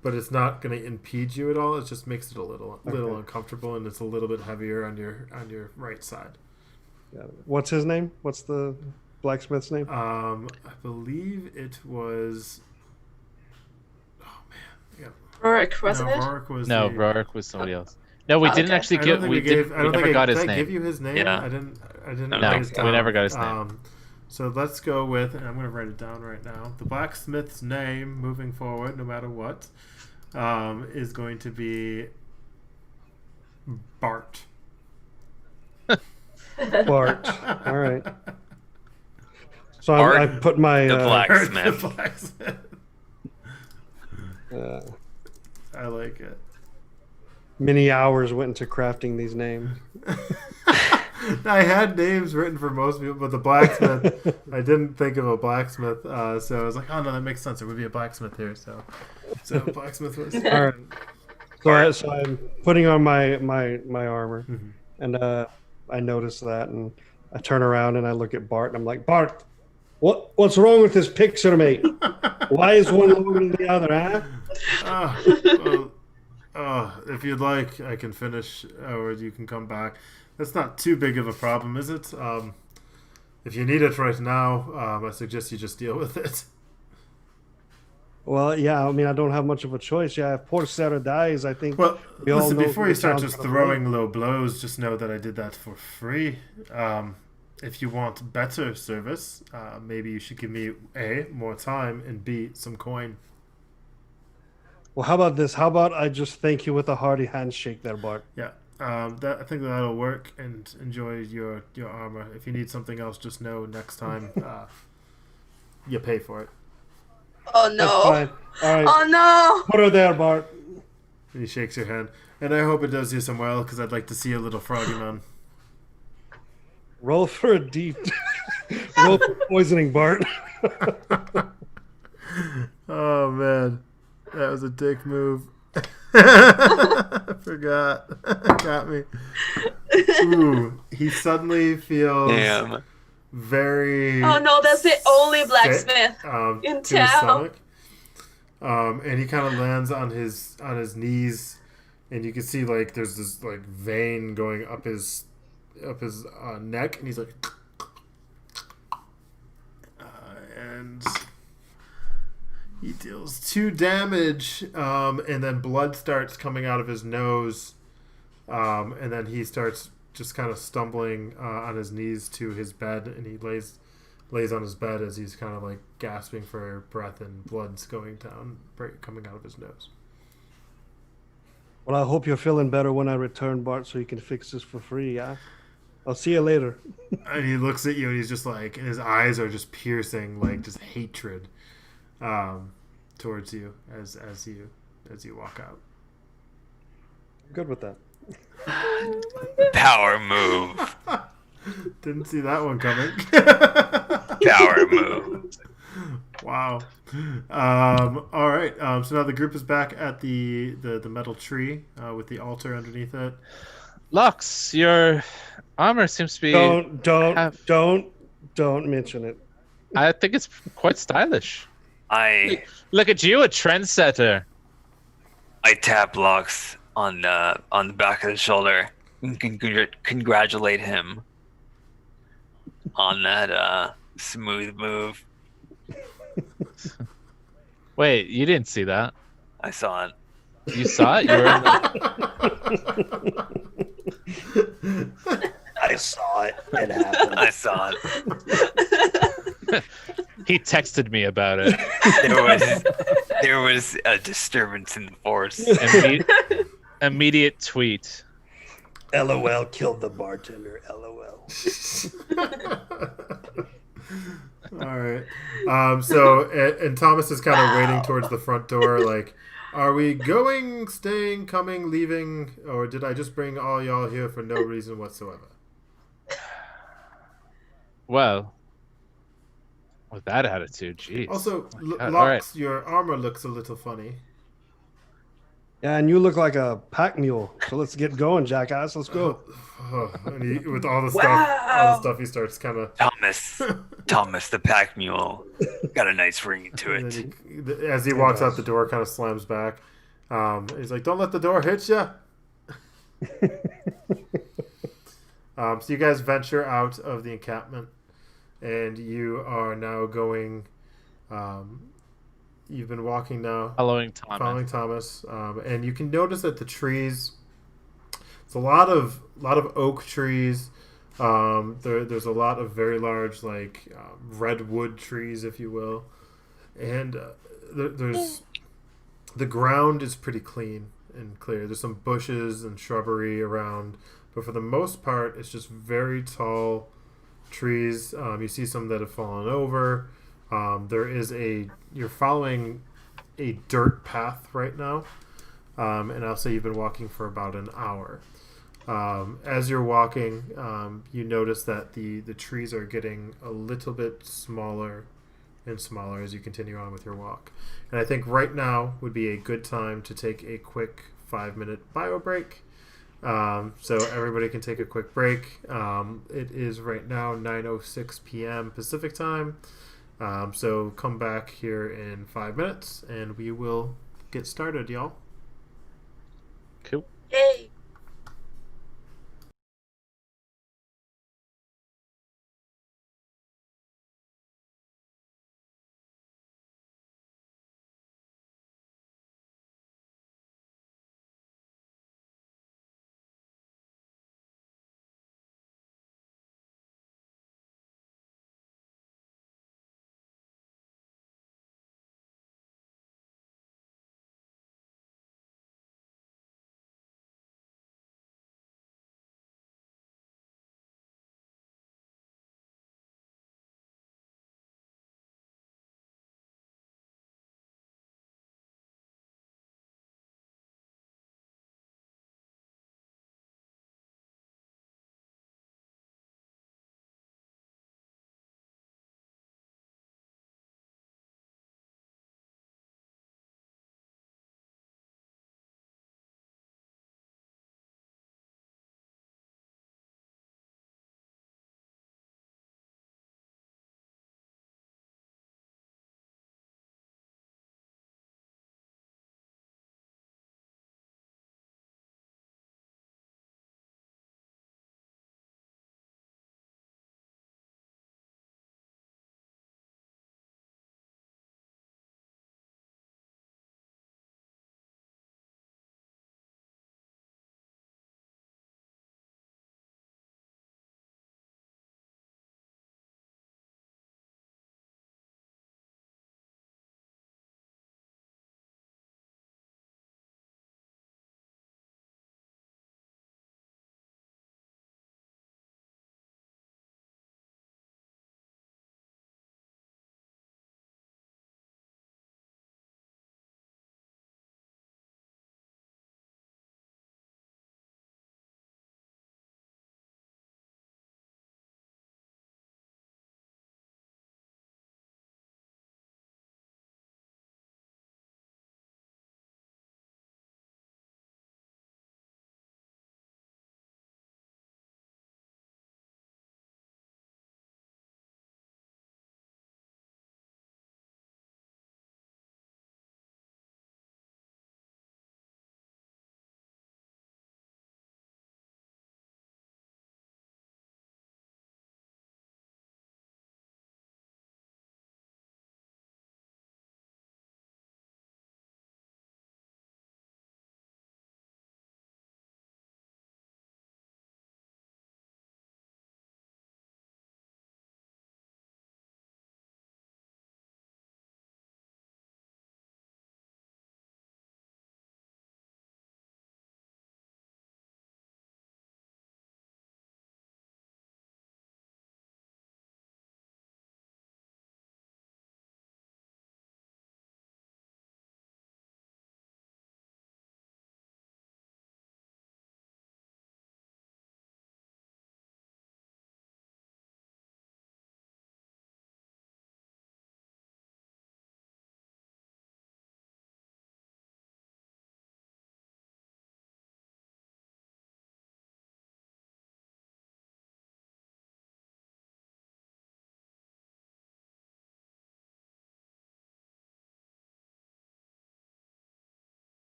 but it's not going to impede you at all. It just makes it a little uncomfortable, and it's a little bit heavier on your right side. Yeah. What's his name? What's the blacksmith's name? I believe it was... Oh, man. Yeah. Rourke, wasn't it? Rourke was somebody else. No, we didn't actually give. We never got his name. Did I give you his name? Yeah. I didn't. No, we never got his name. So let's go with, and I'm going to write it down right now. The blacksmith's name, moving forward, no matter what, is going to be Bart. Bart. All right. So I put my the blacksmith. The blacksmith. I like it. Many hours went into crafting these names. I had names written for most people, but the blacksmith, I didn't think of a blacksmith. So I was like, oh no, that makes sense. There would be a blacksmith here. So blacksmith was. All right. So I'm putting on my armor, and I notice that, and I turn around and I look at Bart, and I'm like, Bart, what's wrong with this picture, mate? Why is one lower than the other, huh? If you'd like, I can finish, or you can come back. That's not too big of a problem, is it? If you need it right now, I suggest you just deal with it. Well, yeah, I mean, I don't have much of a choice. Yeah, if poor Sara dies, I think. Well, we all listen, know before the you start town's just gonna throwing win. low blows, just know that I did that for free. If you want better service, maybe you should give me A, more time, and B, some coin. Well, how about this? How about I just thank you with a hearty handshake there, Bart? Yeah, I think that'll work, and enjoy your armor. If you need something else, just know next time you pay for it. Oh That's no! fine. All right. Oh no! Put her there, Bart. And he shakes your hand. And I hope it does you some well, because I'd like to see a little froggy man. Roll for a deep. Roll for poisoning, Bart. Oh, man. That was a dick move. I forgot. Got me. Ooh, he suddenly feels very... Oh no, that's the only sick, blacksmith in to his town. stomach. And he kind of lands on his knees, and you can see like there's this like vein going up his neck, and he's like, and he deals 2 damage, and then blood starts coming out of his nose, and then he starts just kind of stumbling on his knees to his bed, and he lays on his bed as he's kind of like gasping for breath, and blood's coming out of his nose. Well, I hope you're feeling better when I return, Bart, so you can fix this for free, yeah? I'll see you later. And he looks at you, and he's just like, and his eyes are just piercing, like just hatred towards you as you walk out. I'm good with that. Power move. Didn't see that one coming. Power move. Wow. All right. So now the group is back at the metal tree with the altar underneath it. Lux, your armor seems to be. Don't mention it. I think it's quite stylish. I Look at you, a trendsetter. tap Lux on the back of the shoulder and congratulate him on that smooth move. Wait, you didn't see that? I saw it. You saw it? You were in the... I saw it. It happened. I saw it. He texted me about it. There was a disturbance in the force. Immediate tweet. LOL killed the bartender. LOL. All right. So and Thomas is kind of waiting towards the front door, like, are we going, staying, coming, leaving, or did I just bring all y'all here for no reason whatsoever? Well, with that attitude, jeez. Also, God. Lux, All right. your armor looks a little funny. Yeah, and you look like a pack mule. So let's get going, jackass. Let's go. And he, with all the Wow. stuff, he starts kind of. Thomas the pack mule got a nice ring to And it. then as he walks out the door, kind of slams back. He's like, "Don't let the door hit you." So you guys venture out of the encampment, and you are now going. You've been walking now, Following Thomas, and you can notice that the trees. It's a lot of oak trees. There's a lot of very large, like redwood trees, if you will, and there's the ground is pretty clean and clear. There's some bushes and shrubbery around, but for the most part, it's just very tall trees. You see some that have fallen over. You're following a dirt path right now, and I'll say you've been walking for about an hour. As you're walking, you notice that the trees are getting a little bit smaller and smaller as you continue on with your walk. And I think right now would be a good time to take a quick 5-minute bio break. So everybody can take a quick break. It is right now 9:06 p.m. Pacific time. So come back here in 5 minutes and we will get started, y'all. Cool. Yay!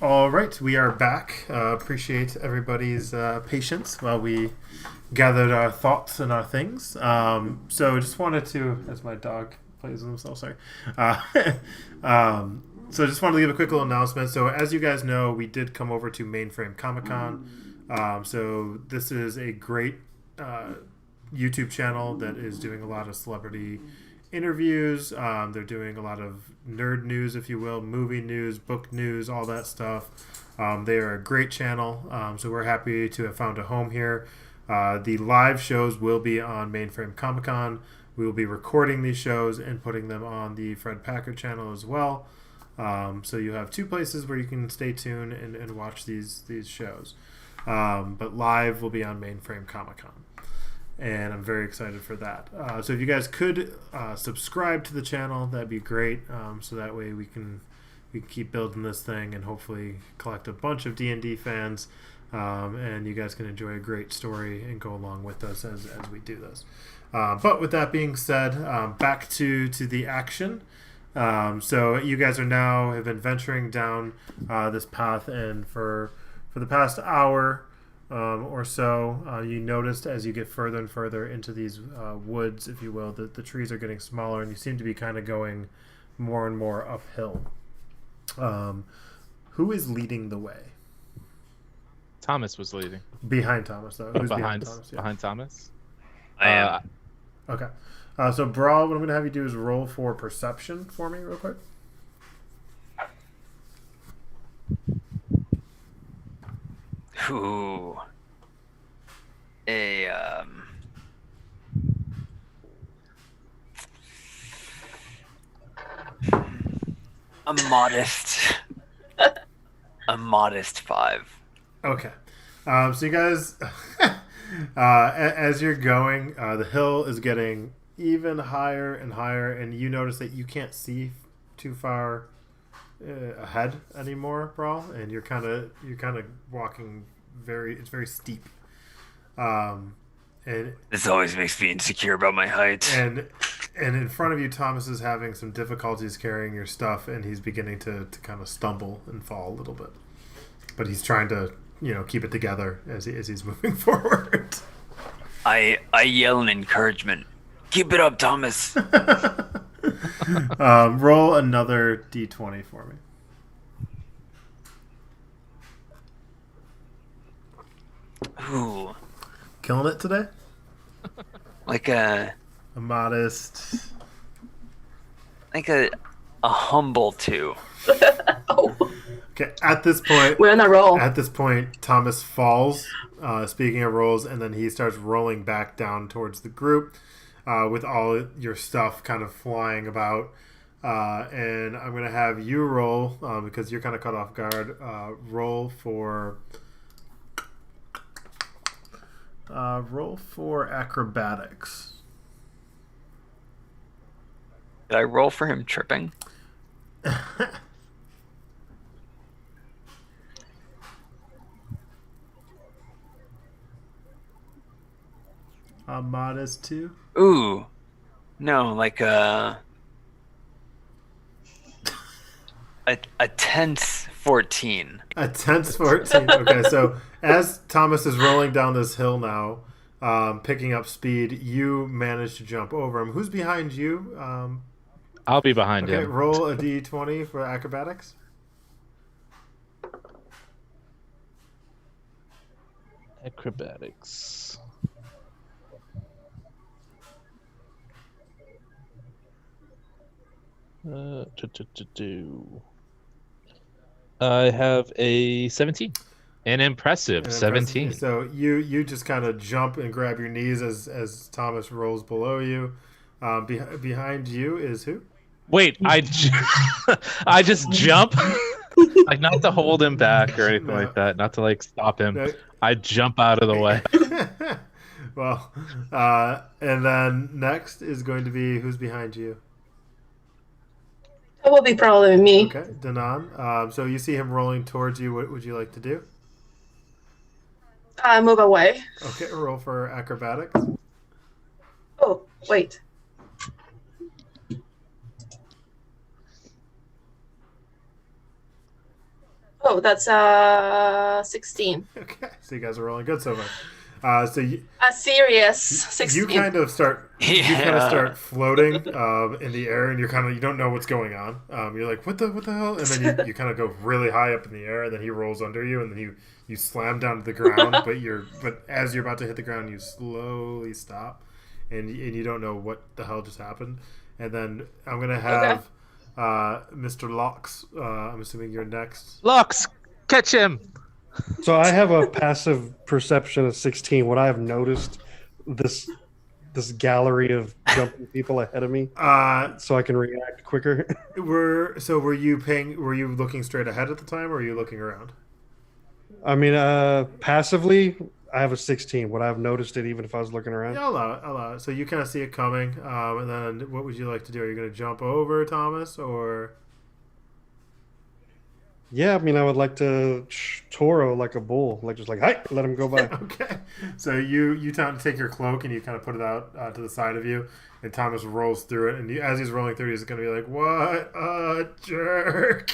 All right, we are back. Appreciate everybody's patience while we gathered our thoughts and our things. So just wanted to, as my dog plays with himself, sorry. So just wanted to give a quick little announcement. So as you guys know, we did come over to Mainframe Comic-Con. So this is a great YouTube channel that is doing a lot of celebrity interviews. They're doing a lot of nerd news, if you will, movie news, book news, all that stuff. They are a great channel, so we're happy to have found a home here. The live shows will be on Mainframe Comic-Con. We will be recording these shows and putting them on the Fred Packard channel as well. So you have two places where you can stay tuned and watch these shows. But live will be on Mainframe Comic-Con. And I'm very excited for that. So if you guys could subscribe to the channel, that'd be great. So that way we can keep building this thing and hopefully collect a bunch of D&D fans. And you guys can enjoy a great story and go along with us as we do this. But with that being said, back to the action. So you guys have been venturing down this path, and for the past hour or so, you noticed as you get further and further into these woods, if you will, that the trees are getting smaller, and you seem to be kind of going more and more uphill. Who is leading the way? Thomas was leading. Behind Thomas, though. Who's behind Thomas? Yeah. Behind Thomas? I am. Okay. So, Brawl, what I'm going to have you do is roll for perception for me real quick. Ooh. A modest 5. Okay. So you guys, as you're going, the hill is getting even higher and higher, and you notice that you can't see too far ahead anymore, Brawl, and you're kind of walking it's very steep. And This always makes me insecure about my height. And in front of you, Thomas is having some difficulties carrying your stuff, and he's beginning to kind of stumble and fall a little bit. But he's trying to, keep it together as he's moving forward. I yell an encouragement. Keep it up, Thomas. Roll another d20 for me. Ooh. Killing it today? Like a modest... a humble 2. Oh, Okay, at this point... we're on a roll. At this point, Thomas falls, speaking of rolls, and then he starts rolling back down towards the group with all your stuff kind of flying about. And I'm going to have you roll, because you're kind of caught off guard, roll for acrobatics. Did I roll for him tripping? A modest 2. Ooh. No, like a tense 14. A tense 14. Okay, so as Thomas is rolling down this hill now, picking up speed, you manage to jump over him. Who's behind you? I'll be behind Okay, him. roll a d20 for acrobatics. Acrobatics. I have a 17. An impressive 17. So you just kind of jump and grab your knees as Thomas rolls below you. Behind you is who? Wait, I just jump? Like, not to hold him back or anything like that. Not to, stop him. No. I jump out of the way. Well, and then next is going to be who's behind you? That will be probably me. Okay, Danan. So you see him rolling towards you. What would you like to do? Move away. Okay, roll for acrobatics. Oh, wait. Oh, that's 16. Okay, so you guys are rolling good so far. So A serious 16. you kind of start Yeah. floating in the air, and you don't know what's going on. You're like, what the hell? And then you kind of go really high up in the air, and then he rolls under you, and then you slam down to the ground. but as you're about to hit the ground, you slowly stop, and you don't know what the hell just happened. And then I'm gonna have Mr. Locks. I'm assuming you're next. Lux, catch him. So I have a passive perception of 16. Would I have noticed this gallery of jumping people ahead of me so I can react quicker? Were you looking straight ahead at the time, or were you looking around? I mean, passively, I have a 16. Would I have noticed it even if I was looking around? Yeah, I'll allow it. So you kind of see it coming, and then what would you like to do? Are you going to jump over Thomas, or? Yeah, I mean, I would like to Toro like a bull, just hi, let him go by. Okay. So you take your cloak and you kind of put it out to the side of you, and Thomas rolls through it, and as he's rolling through, he's going to be like, "What a jerk!"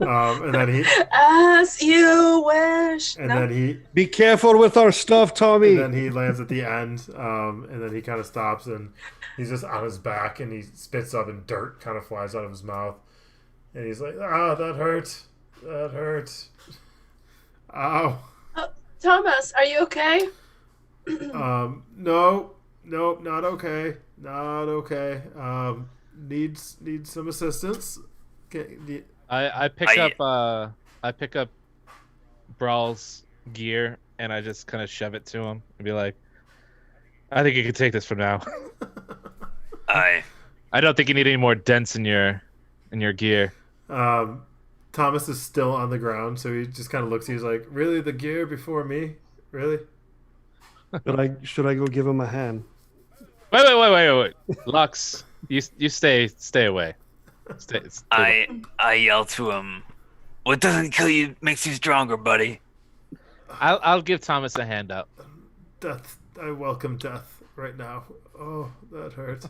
And then he, as you wish. and then he, Be careful with our stuff, Tommy. and then he lands at the end, and then he kind of stops, and he's just on his back, and he spits up, and dirt kind of flies out of his mouth. And he's like, that hurt. That hurt. Ow. Thomas, are you okay? No, not okay. Not okay. Needs some assistance. Okay, I pick up Brawl's gear and I just kind of shove it to him and be like, I think you can take this for now. I don't think you need any more dents in your gear. Thomas is still on the ground, so he just kind of looks. He's like, "Really, the gear before me? Really?" Should I go give him a hand? Wait. Lux, you stay away. Stay I yell to him, "What doesn't kill you makes you stronger, buddy." I'll give Thomas a hand up. Death. I welcome death right now. Oh, that hurt.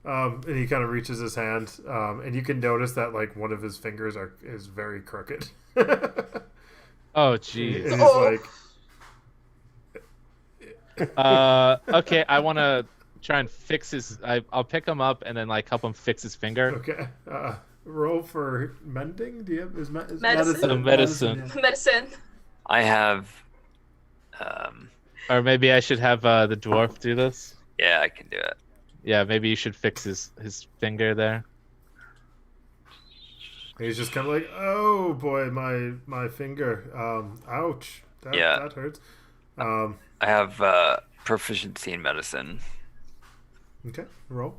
And he kind of reaches his hand, and you can notice that like one of his fingers is very crooked. Oh, jeez. And he's like, okay, I want to try and fix his. I'll pick him up and then help him fix his finger. Okay. Roll for mending. Do you have is Medicine. Medicine. Medicine. I have. Or maybe I should have the dwarf do this. Yeah, I can do it. Yeah, maybe you should fix his finger there. He's just kind of like, oh boy, my finger. Ouch. That hurts. I have proficiency in medicine. Okay, roll.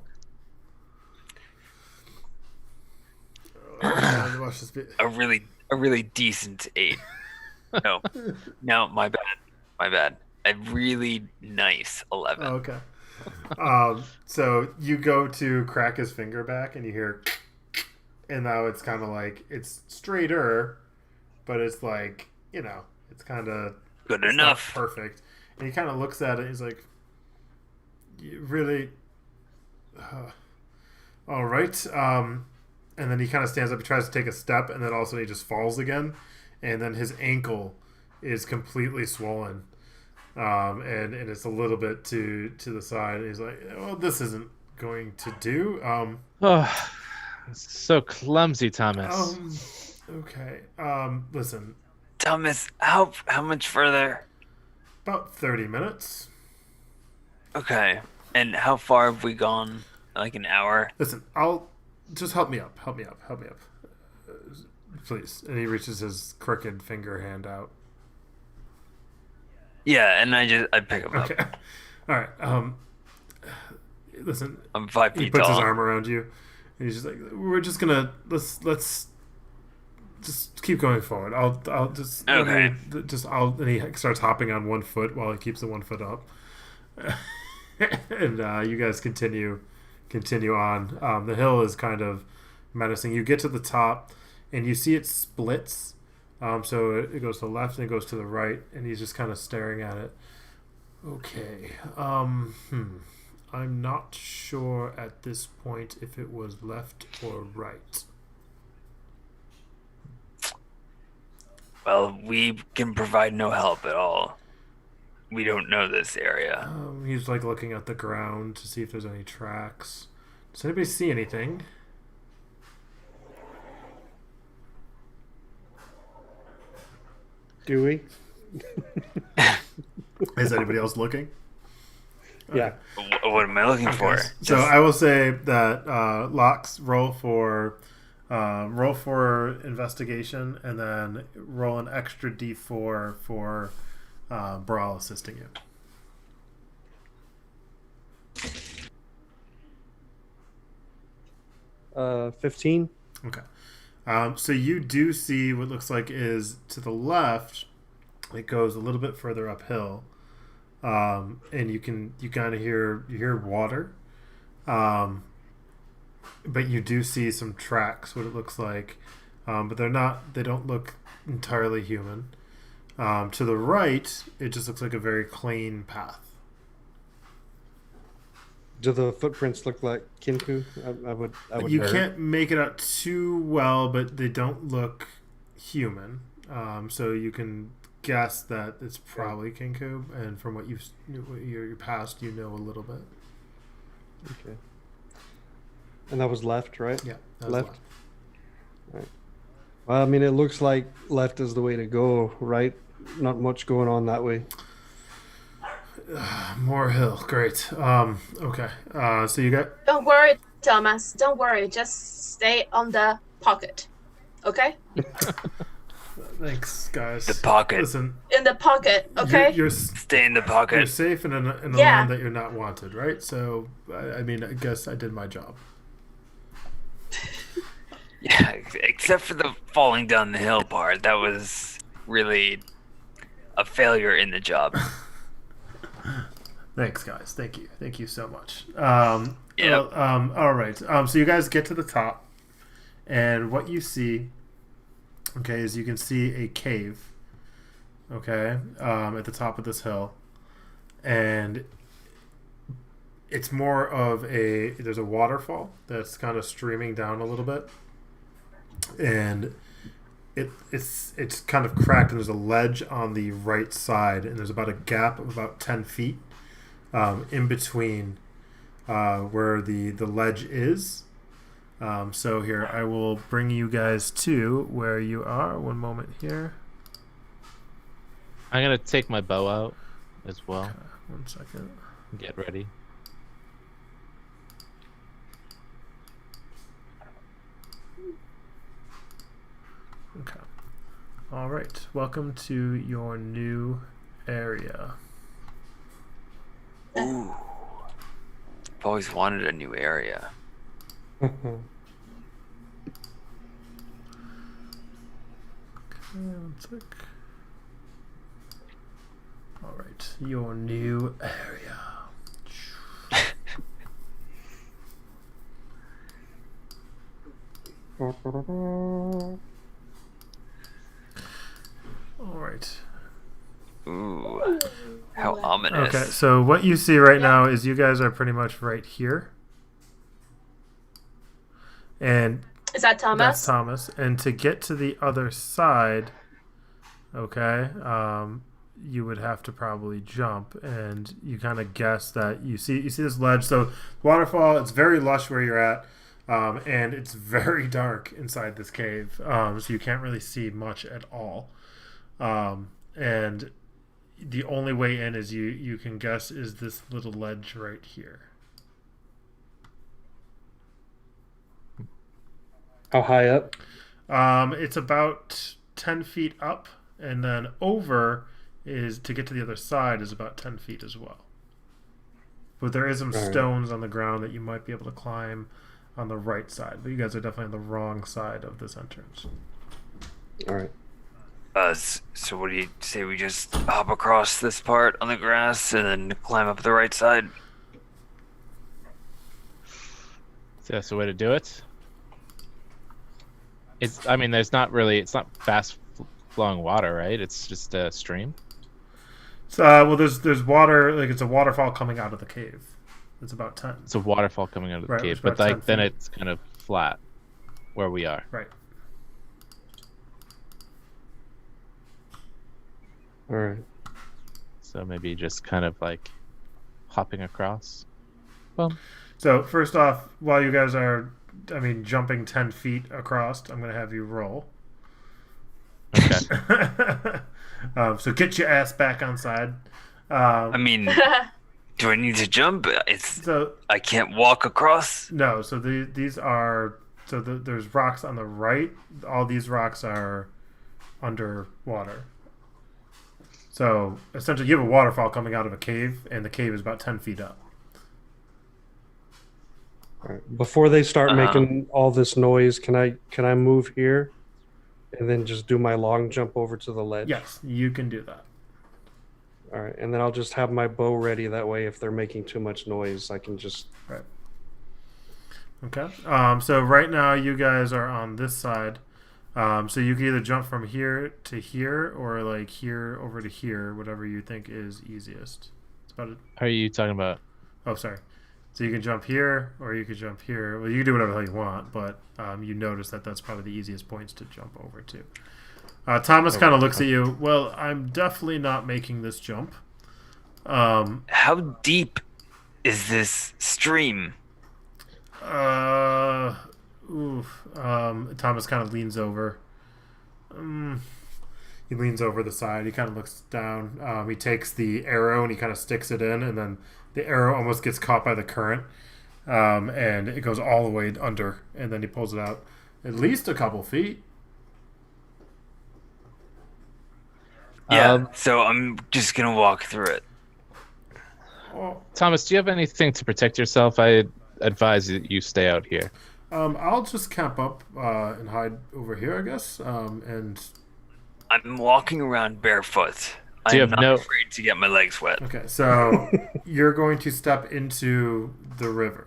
Watch this A really decent 8. No, my bad. A really nice 11. Oh, okay. So you go to crack his finger back, and you hear, and now it's kind of like it's straighter, but it's like it's kind of Good enough. Perfect. And he kind of looks at it. He's like, "You really, all right." And then he kind of stands up. He tries to take a step, and then all of a sudden he just falls again, and then his ankle is completely swollen. And it's a little bit to the side. And he's like, "Well, this isn't going to do." Oh, so clumsy, Thomas. Okay. Listen. Thomas, how much further? About 30 minutes. Okay. And how far have we gone? Like an hour? Listen, I'll just help me up. Please. And he reaches his crooked finger hand out. Yeah, and I pick him up. Okay. All right. Listen. I'm 5 feet He puts tall. his arm around you, and he's just like, "We're just gonna let's just keep going forward. I'll just okay. And he starts hopping on one foot while he keeps the one foot up, and you guys continue on. The hill is kind of menacing. You get to the top, and you see it splits. So it goes to the left and it goes to the right, and he's just kind of staring at it. Okay. I'm not sure at this point if it was left or right. Well, we can provide no help at all. We don't know this area. He's like looking at the ground to see if there's any tracks. Does anybody see anything? Do we? Is anybody else looking? Yeah. What am I looking for? So I will say that Locks roll for investigation, and then roll an extra d4 for Brawl assisting you. 15. Okay. So you do see what looks like is to the left. It goes a little bit further uphill, and you kind of hear water, but you do see some tracks. What it looks like, but they don't look entirely human. To the right, it just looks like a very clean path. Do the footprints look like Kenku? I would. You can't make it out too well, but they don't look human. So you can guess that it's probably Kenku, and from what your past, you know a little bit. Okay. And that was left, right? Yeah, that was left. Right. Well, I mean, it looks like left is the way to go, right? Not much going on that way. More hill, great. Okay. So you got. Don't worry, Thomas. Don't worry. Just stay on the pocket. Okay? Thanks, guys. The pocket. Listen, In the pocket, okay? you're Stay in the pocket. You're safe in a Yeah. land that you're not wanted, right? So, I mean, I guess I did my job. Yeah, except for the falling down the hill part. That was really a failure in the job. Thanks, guys. Thank you so much. Yep. All right. So you guys get to the top, and what you see, okay, is you can see a cave, okay, at the top of this hill, and it's more of there's a waterfall that's kind of streaming down a little bit, and it's kind of cracked, and there's a ledge on the right side, and there's about a gap of about 10 feet in between where the ledge is. So here, I will bring you guys to where you are. One moment here. I'm gonna take my bow out as well. Okay, 1 second. Get ready. Okay. All right. Welcome to your new area. Ooh. I've always wanted a new area. Okay, 1 sec. All right. Your new area. All right. Ooh. How ominous. Okay, so what you see right now is you guys are pretty much right here. And Is that Thomas? that's Thomas. And to get to the other side, okay, you would have to probably jump, and you kind of guess that you see this ledge. So waterfall, it's very lush where you're at, and it's very dark inside this cave, so you can't really see much at all. And the only way in is you can guess is this little ledge right here. How high up? It's about 10 feet up, and then over is to get to the other side is about 10 feet as well. But there is some stones on the ground that you might be able to climb on the right side. But you guys are definitely on the wrong side of this entrance. All right. So what do you say we just hop across this part on the grass and then climb up the right side? So that's the way to do it. It's it's not fast flowing water, right? It's just a stream. So well, there's water, like it's a waterfall coming out of the cave. It's about 10. It's a waterfall coming out of the Right, cave, it's but about 10 like then feet. it's kind of flat where we are. Right. All right. So maybe just kind of like hopping across. Boom. So first off, while you guys are, jumping 10 feet across, I'm going to have you roll. Okay. So get your ass back on side. I mean, do I need to jump? So I can't walk across. no. So these are there's rocks on the right. All these rocks are underwater. So essentially, you have a waterfall coming out of a cave, and the cave is about 10 feet up. All right. Before they start making all this noise, can I move here, and then just do my long jump over to the ledge? Yes, you can do that. All right, and then I'll just have my bow ready. That way, if they're making too much noise, I can just. Right. Okay. So right now you guys are on this side. So you can either jump from here to here or like here over to here, whatever you think is easiest. It's about it. Are you talking about? Oh, sorry. So you can jump here or you could jump here. Well, you can do whatever the hell you want, but you notice that that's probably the easiest points to jump over to. Thomas kind of looks at you. Well, I'm definitely not making this jump. How deep is this stream? Thomas kind of leans over. He leans over the side. He kind of looks down. He takes the arrow and he kind of sticks it in, and then the arrow almost gets caught by the current, and it goes all the way under, and then he pulls it out at least a couple feet. Yeah, so I'm just gonna walk through it. Thomas, do you have anything to protect yourself? I advise that you stay out here. I'll just camp up and hide over here, I guess. And I'm walking around barefoot. Do you I'm have not no- afraid to get my legs wet. okay, so you're going to step into the river.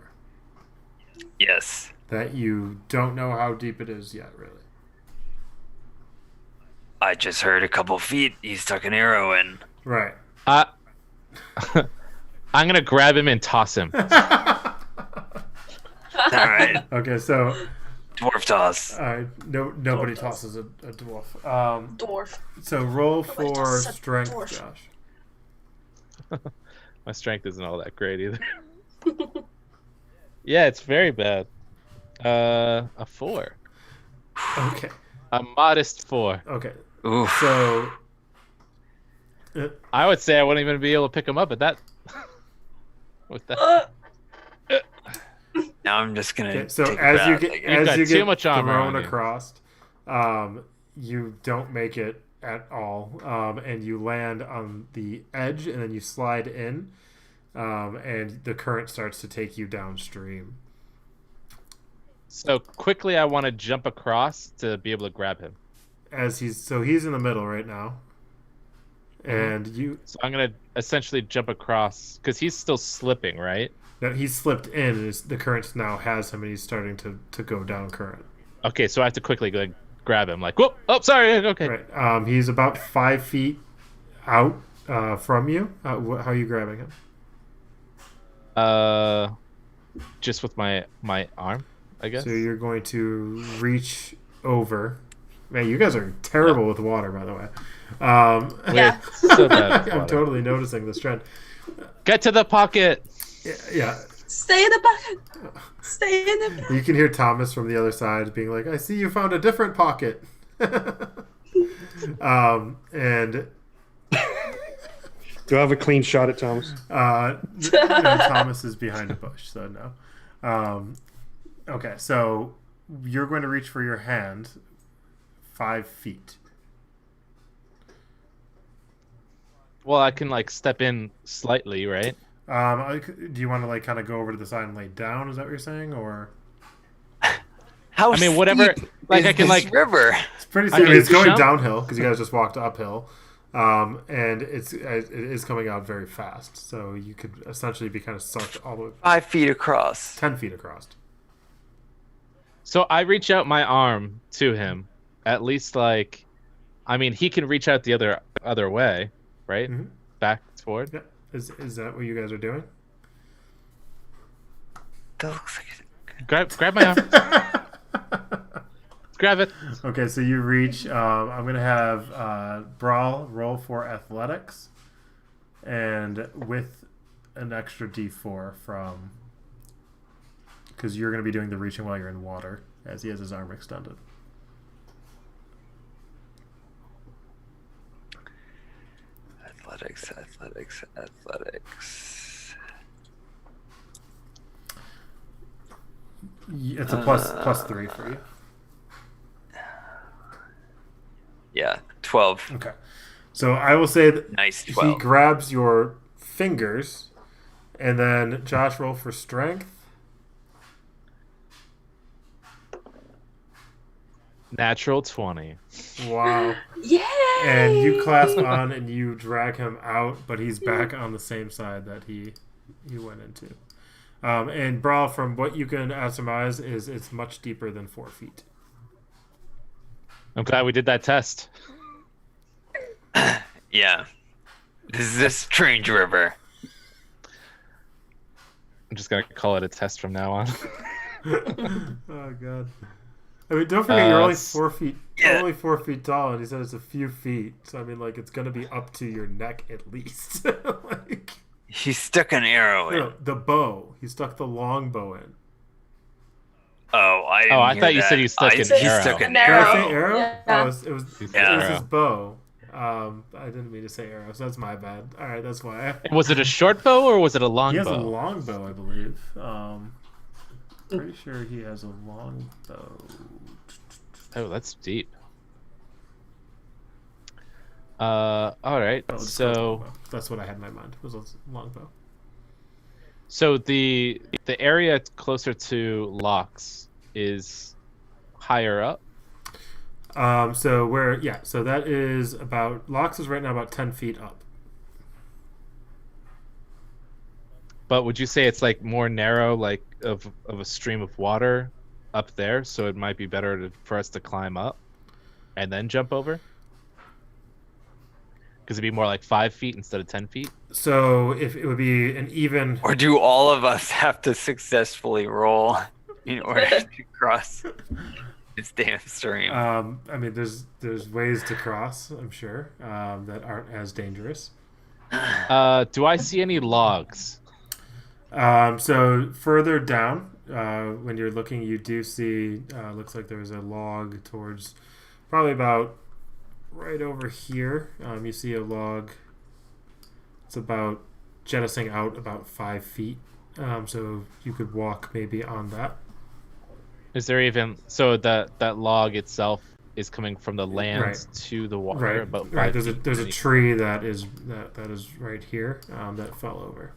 Yes. That you don't know how deep it is yet, really. I just heard a couple feet. He stuck an arrow in. Right. I'm gonna grab him and toss him. All right. Okay, so Dwarf toss. nobody tosses a dwarf. Dwarf. So roll Nobody for tosses a strength, dwarf. Josh. My strength isn't all that great either. Yeah, it's very bad. A 4. Okay. A modest 4. Okay. Oof. So I would say I wouldn't even be able to pick him up at that. With that. Now I'm just gonna. okay, so take a as you bath, get I guess. You've got as you too get much armor thrown on you. across, you don't make it at all, and you land on the edge, and then you slide in, and the current starts to take you downstream. So quickly, I want to jump across to be able to grab him. He's in the middle right now, and you. So I'm gonna essentially jump across because he's still slipping, right? No, he's slipped in, and the current now has him, and he's starting to go down current. Okay, so I have to quickly go grab him. Like, whoop! Oh, sorry. Okay. Right. He's about 5 feet out from you. How are you grabbing him? Just with my arm, I guess. So you're going to reach over. Man, you guys are terrible with water, by the way. Yeah. So bad with I'm water. totally noticing this trend. Get to the pocket. Yeah. Stay in the bucket. Stay in the bucket. You can hear Thomas from the other side being like, I see you found a different pocket. And Do I have a clean shot at Thomas? no, Thomas is behind a bush, so no. Okay, so you're going to reach for your hand 5 feet. Well, I can like step in slightly, right? Do you want to like kind of go over to the side and lay down? Is that what you're saying, or How I mean, whatever. steep Like is I can this like. river. it's pretty? I mean, It's going jump? downhill because you guys just walked uphill, and it is coming out very fast. So you could essentially be kind of sucked all the way 5 feet across. 10 feet across. So I reach out my arm to him. At least like, I mean, he can reach out the other way, right? Mhm. Back toward. Yeah. Is that what you guys are doing? That looks like Grab my arm. grab it. Okay, so you reach. I'm gonna have Brawl roll for athletics, and with an extra D4 from, because you're gonna be doing the reaching while you're in water, as he has his arm extended. Athletics. It's a plus 3 for you. Yeah, 12. Okay, so I will say that Nice, he 12. grabs your fingers, and then Josh roll for strength. Natural 20. Wow. Yay! And you clasp on and you drag him out, but he's back on the same side that he went into. And Brawl, from what you can surmise, is it's much deeper than 4 feet. I'm glad we did that test. Yeah. This is a strange river. I'm just gonna call it a test from now on. Oh god. I mean, don't forget you're only s- 4 feet. Yeah. Only 4 feet tall, and he said it's a few feet. So I mean, like, it's gonna be up to your neck at least. Like, He stuck an arrow in. no, the bow. He stuck the long bow in. Oh, I didn't I hear thought you that. said he stuck an He arrow. stuck an An Did I arrow. say arrow? Yeah. Oh, it was Yeah. his bow. I didn't mean to say arrow, so that's my bad. All right, that's why. Was it a short bow or was it a long He has bow? a long bow, I believe. Pretty sure he has a long bow. Oh, that's deep. All right. Oh, it's So, longbow. That's what I had in my mind. Was a long bow. so the area closer to Locks is higher up. So that is about Locks is right now about 10 feet up. But would you say it's like more narrow, like of a stream of water up there? So it might be better for us to climb up and then jump over? Because it'd be more like 5 feet instead of 10 feet. So if it would be an even, Or do all of us have to successfully roll in order to cross this damn stream? I mean, there's ways to cross, I'm sure, that aren't as dangerous. Do I see any logs? So further down, when you're looking, you do see, looks like there's a log towards probably about right over here. You see a log. It's about jettisoning out about 5 feet. So you could walk maybe on that. Is there even so that log itself is coming from the land Right. to the water? Right. About 5 Right. feet There's a beneath. tree that is right here that fell over.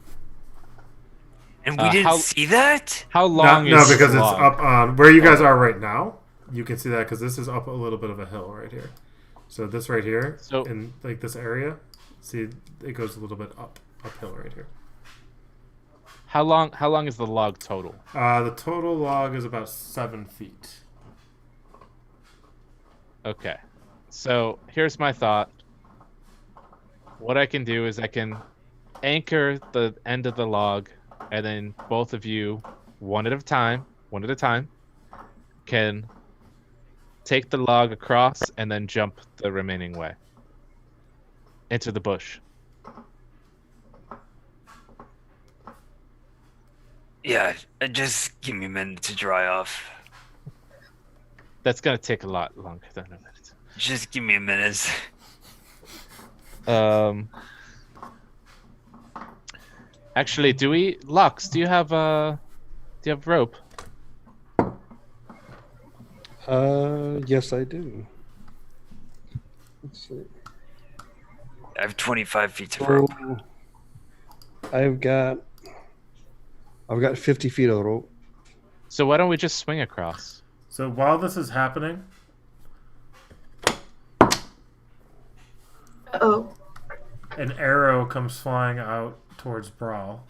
And we didn't how- see that? How long No, is because the it's log? up on where you guys are right now. You can see that because this is up a little bit of a hill right here. So this right here, So- in like this area, see it goes a little bit uphill right here. How long is the log total? The total log is about 7 feet. Okay. So here's my thought. What I can do is I can anchor the end of the log, and then both of you, one at a time, can take the log across and then jump the remaining way into the bush. Yeah, just give me a minute to dry off. That's gonna take a lot longer than a minute. Just give me a minute. Actually, Lux, do you have rope? Yes, I do. Let's see. I have 25 feet of rope. So, I've got 50 feet of rope. So why don't we just swing across? So while this is happening, Oh, an arrow comes flying out towards Brawl.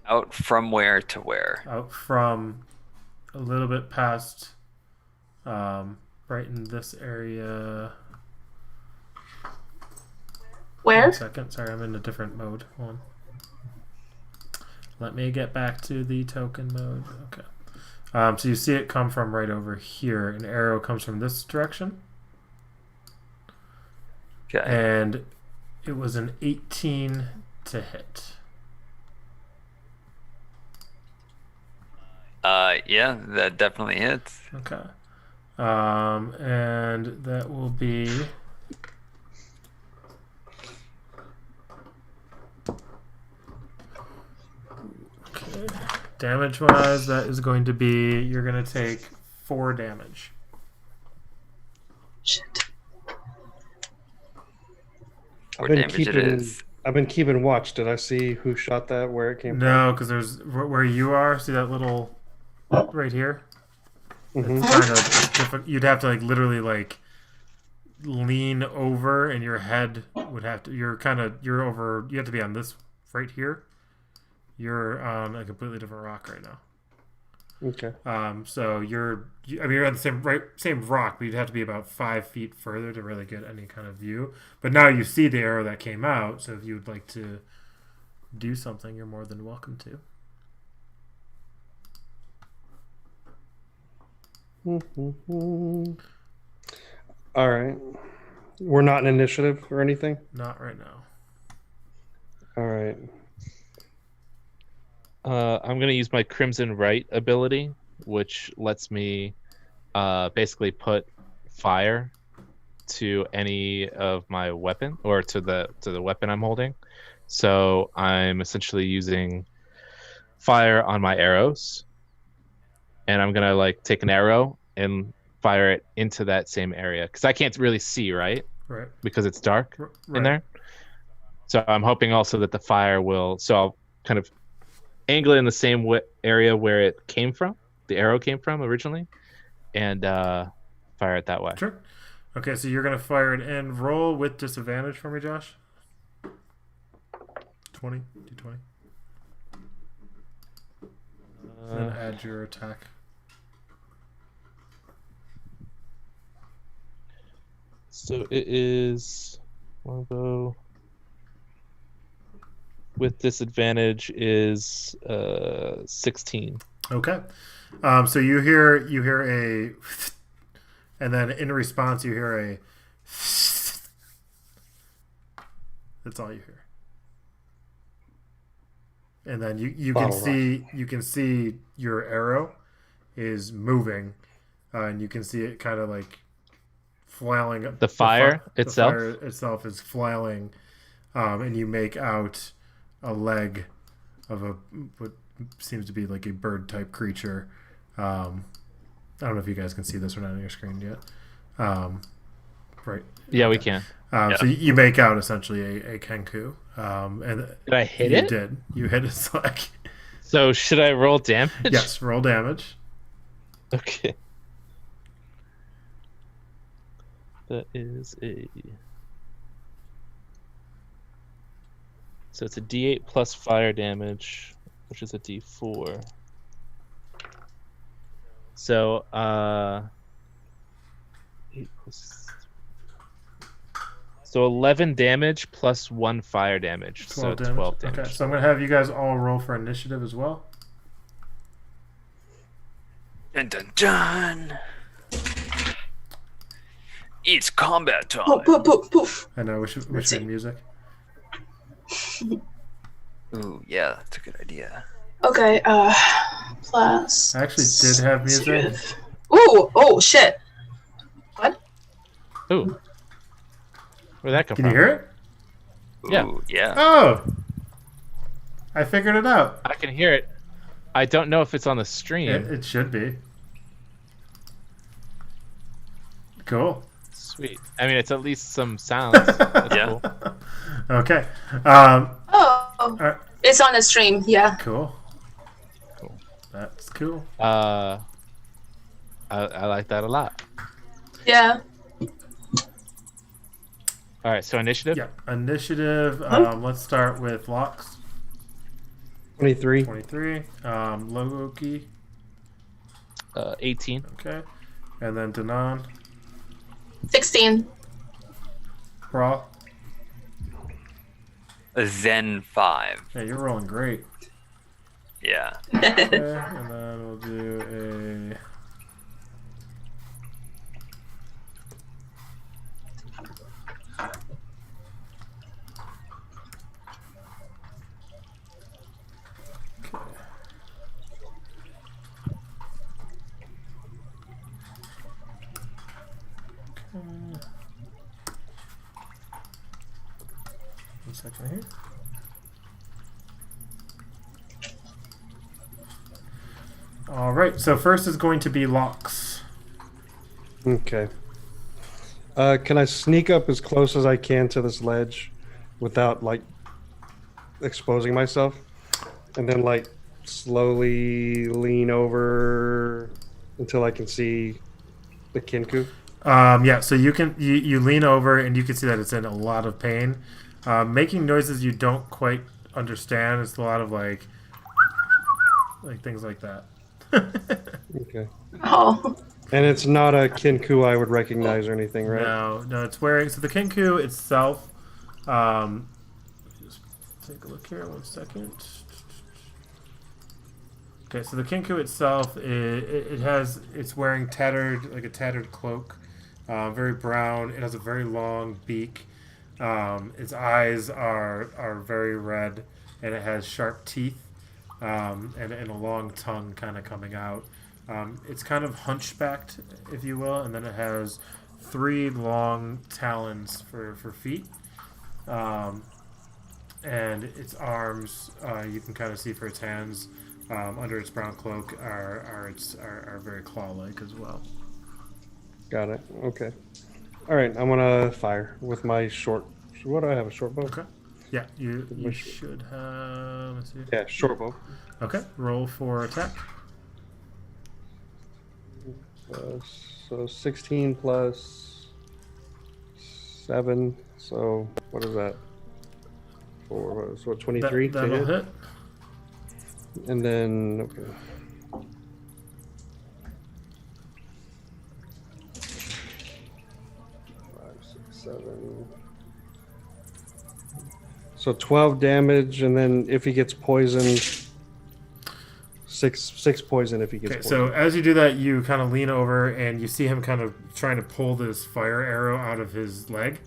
Out from where to where? Out from a little bit past, right in this area. where? 1 second. Sorry, I'm in a different mode. Hold on. Let me get back to the token mode. Okay. So you see it come from right over here. An arrow comes from this direction. Okay. And it was an 18 to hit. Yeah, that definitely hits. Okay. And that will be... Okay. Damage-wise, that is going to be... You're going to take 4 damage. Shit. What damage it is. I've been keeping watch. Did I see who shot that? Where it came No, because there's... Where you are, see that little... Right here? from? It's kind of difficult. You'd have to literally lean over, and your head would have to. You're over. You have to be on this right here. You're on a completely different rock right now. Okay. So you're on the same rock, but you'd have to be about 5 feet further to really get any kind of view. But now you see the arrow that came out. So if you would like to do something, you're more than welcome to. All right. We're not in initiative or anything? Not right now. All right. I'm going to use my Crimson Right ability, which lets me basically put fire to any of my weapon, or to the weapon I'm holding. So I'm essentially using fire on my arrows, and I'm going to take an arrow and fire it into that same area, because I can't really see, right? Right. Because it's dark Right. in there. So I'm hoping also that the fire will... So I'll kind of angle it in the same area where it came from, the arrow came from originally, and fire it that way. Sure. Okay, so you're going to fire it in. Roll with disadvantage for me, Josh. 20. D20. And then add your attack. So it is longbow with disadvantage is 16. Okay. So you hear a, and then in response you hear a. That's all you hear. And then you can see your arrow is moving, and you can see it kind of flailing. The fire itself? The fire itself is flailing, and you make out a leg of what seems to be a bird type creature. I don't know if you guys can see this one on your screen yet. Right. Yeah, we can. So you make out essentially a Kenku. And did I hit it? it? You did. You hit its leg. So should I roll damage? Yes, roll damage. Okay. That is so it's a D8 plus fire damage, which is a D4. So 8 plus... So 11 damage plus 1 fire damage. 12 so 12 damage. Okay, so I'm going to have you guys all roll for initiative as well. Dun dun dun. It's combat time. Poof, poof, poof, poof. I know, we should have music. Ooh, yeah, that's a good idea. Okay, plus... I actually did have music. Ooh, oh, shit. What? Ooh. Where'd that come from? Can you hear it? Yeah. Ooh, yeah. Oh! I figured it out. I can hear it. I don't know if it's on the stream. It should be. Cool. Sweet. I mean, it's at least some sounds. That's Yeah. cool. Okay. It's on the stream, yeah. Cool. Cool. That's cool. I like that a lot. Yeah. All right, so initiative? Yeah. Initiative. Let's start with Locks. 23. 23. Loki. 18. Okay. And then Danan. 16. Brawl. A Zen 5. Yeah, you're rolling great. Yeah. Okay. And then we'll do section here. All right. So first is going to be Locks. Okay. Can I sneak up as close as I can to this ledge without like exposing myself, and then like slowly lean over until I can see the Kenku? Yeah. So you lean over and you can see that it's in a lot of pain, making noises you don't quite understand. It's a lot of like things like that. Okay. Oh. And it's not a Kenku I would recognize or anything, right? No, it's wearing. So the Kenku itself. Just take a look here. 1 second. Okay, so the Kenku itself, it's wearing a tattered cloak, very brown. It has a very long beak. Its eyes are very red, and it has sharp teeth, and a long tongue kind of coming out. It's kind of hunchbacked, if you will, and then it has 3 long talons for feet. And its arms, you can kind of see for its hands, under its brown cloak, are very claw-like as well. Got it. Okay. All right. I'm gonna fire with my short. What do I have? A short bow? Okay. Yeah, you should have. Let's see. Yeah, short bow. Okay. Roll for attack. So 16 plus 7. So what is that? 4. So 23 to That'll hit. And then okay. 5, 6, 7. So 12 damage, and then if he gets poisoned, 6 poison if he gets poisoned. So as you do that, you kind of lean over and you see him kind of trying to pull this fire arrow out of his leg,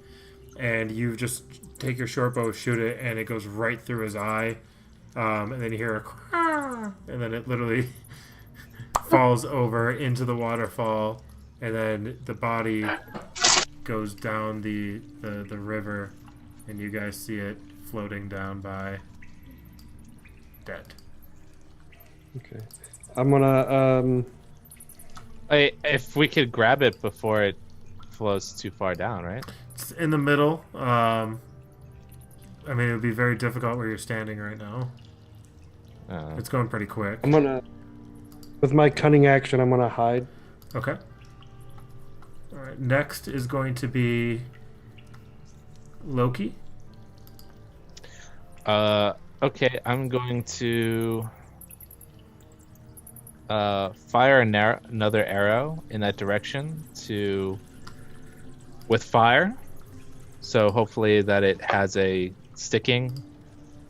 and you just take your short bow, shoot it, and it goes right through his eye, and then you hear a "Caw," and then it literally falls over into the waterfall, and then the body goes down the river, and you guys see it floating down by, dead. Okay. I'm gonna If we could grab it before it flows too far down, right? It's in the middle. I mean, it would be very difficult where you're standing right now. It's going pretty quick. I'm gonna, with my cunning action, I'm gonna hide. Okay. All right. Next is going to be Loki. Okay, I'm going to fire another arrow in that direction with fire. So hopefully that it has a sticking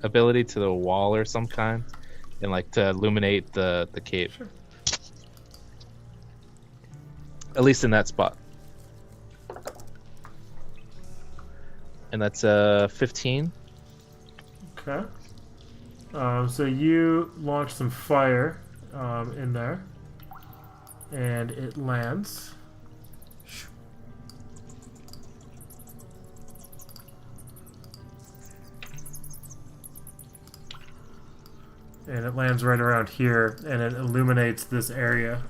ability to the wall or some kind, and like to illuminate the cave. Sure. At least in that spot. And that's 15. Okay. So you launch some fire in there, and it lands. And it lands right around here, and it illuminates this area.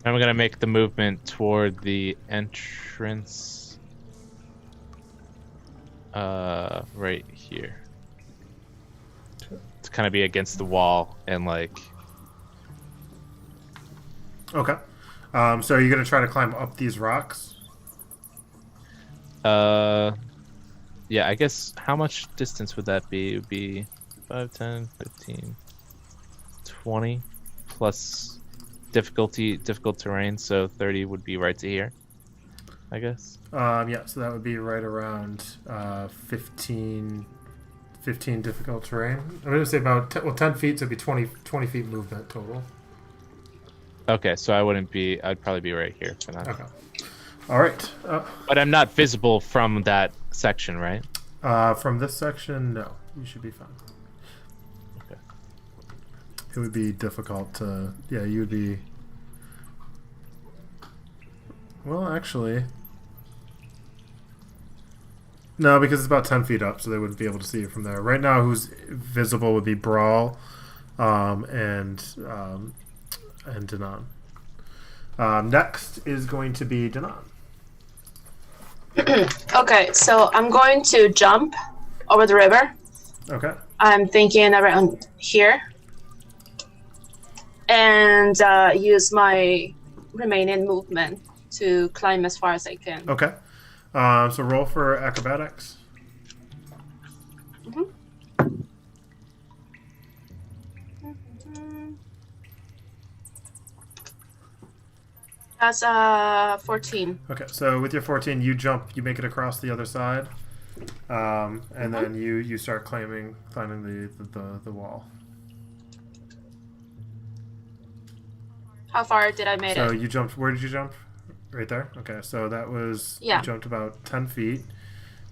I'm gonna make the movement toward the entrance. Right here. To kind of be against the wall and like. Okay. So are you gonna try to climb up these rocks? Yeah, I guess how much distance would that be? It would be 5, 10, 15, 20 plus difficult terrain, so 30 would be right to here, I guess. Yeah, so that would be right around 15 difficult terrain. I'm going to say about 10 feet, so it'd be 20 feet movement total. Okay, so I'd probably be right here for that. Okay. All right. But I'm not visible from that section, right? From this section, no. You should be fine. Okay. It would be difficult to... Yeah, you would be... Well, actually... No, because it's about 10 feet up, so they wouldn't be able to see you from there. Right now, who's visible would be Brawl and Danon. Next is going to be Danon. Okay, so I'm going to jump over the river. Okay. I'm thinking around here. And use my remaining movement to climb as far as I can. Okay. So roll for acrobatics. Mm-hmm. That's 14. Okay, so with your 14, you jump, you make it across the other side, and then you start climbing the wall. How far did I make it? So you jumped. Where did you jump? Right there. Okay, so that was you jumped about 10 feet,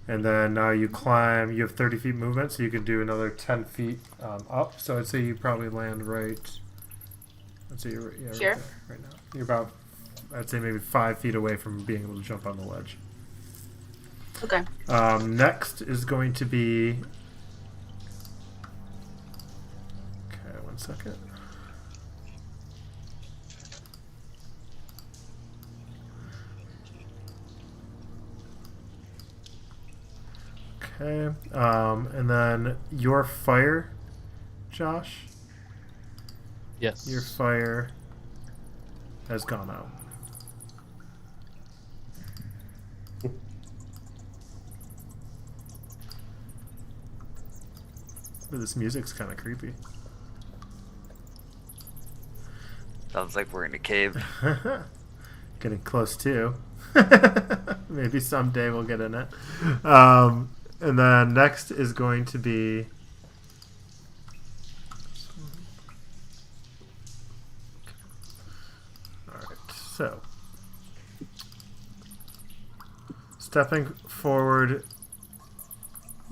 and then now you climb. You have 30 feet movement, so you can do another 10 feet up. So I'd say you probably land right. Let's see, here, right there, right now. You're about, I'd say maybe 5 feet away from being able to jump on the ledge. Okay. Next is going to be. Okay, 1 second. Okay, and then your fire, Josh. Yes. Your fire has gone out. This music's kind of creepy. Sounds like we're in a cave. Getting close too. Maybe someday we'll get in it. And then next is going to be. Alright, so. Stepping forward,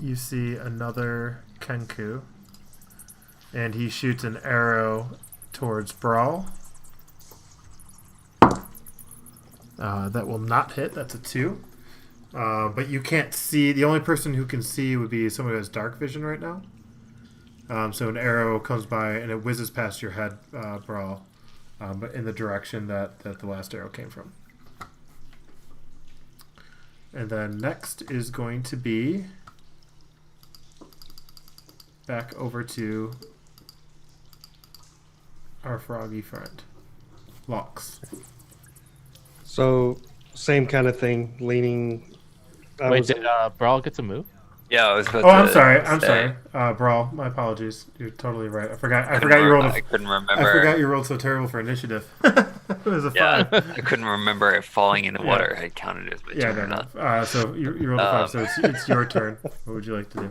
you see another Kenku. And he shoots an arrow towards Brawl. That will not hit. That's a 2. But you can't see. The only person who can see would be someone who has dark vision right now. So an arrow comes by and it whizzes past your head, Brawl, but in the direction that the last arrow came from. And then next is going to be back over to our froggy friend, Lux. So same kind of thing, leaning. Wait, did Brawl get to move? Yeah, I was about Oh, to I'm sorry. I'm say. sorry. Brawl, my apologies. You're totally right. I forgot you rolled. I couldn't remember. I forgot you rolled so terrible for initiative. It was a 5. I couldn't remember if falling in the water had counted as my turn or not. So you rolled a 5. So it's your turn. What would you like to do?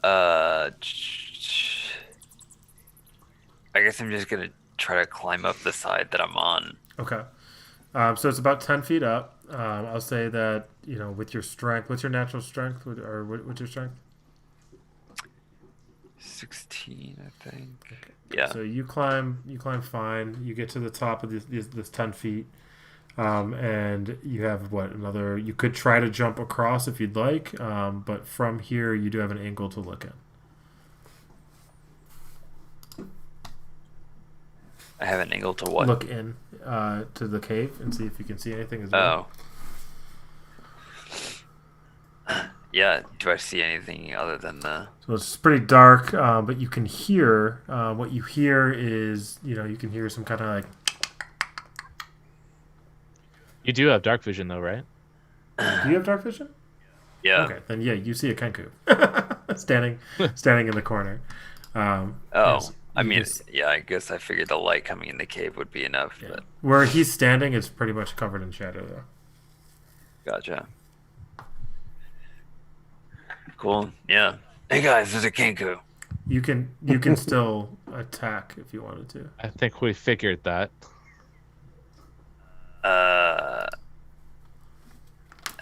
I guess I'm just gonna try to climb up the side that I'm on. Okay. So it's about 10 feet up. I'll say that, with your strength, what's your natural strength? Or what's your strength? 16, I think. Okay. Yeah. So you climb fine. You get to the top of this 10 feet. And you have you could try to jump across if you'd like. But from here, you do have an angle to look at. I have an angle to what? Look in to the cave and see if you can see anything as well. Oh. Yeah, do I see anything other than the... So it's pretty dark, but you can hear... what you hear is, you can hear some kind of like... You do have dark vision, though, right? Do you have dark vision? Yeah. Okay, then yeah, you see a Kenku standing in the corner. Yes, I guess I figured the light coming in the cave would be enough. Yeah. But... Where he's standing is pretty much covered in shadow, though. Gotcha. Cool. Yeah. Hey guys, there's a Kenku. You can still attack if you wanted to. I think we figured that. I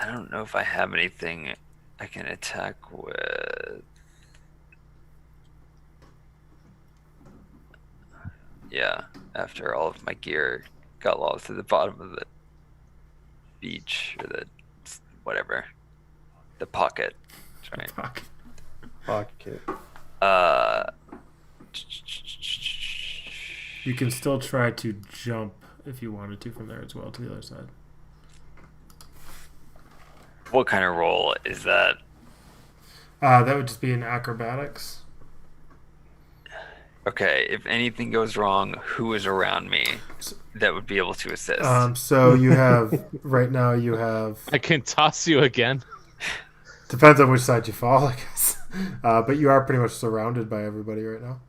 don't know if I have anything I can attack with. Yeah, after all of my gear got lost at the bottom of the beach or the whatever. the pocket. That's right. Fuck. Pocket. You can still try to jump if you wanted to from there as well to the other side. What kind of roll is that? That would just be in acrobatics. Okay, if anything goes wrong, who is around me that would be able to assist? So you have right now. You have I can toss you again. depends on which side you fall, I guess. But you are pretty much surrounded by everybody right now.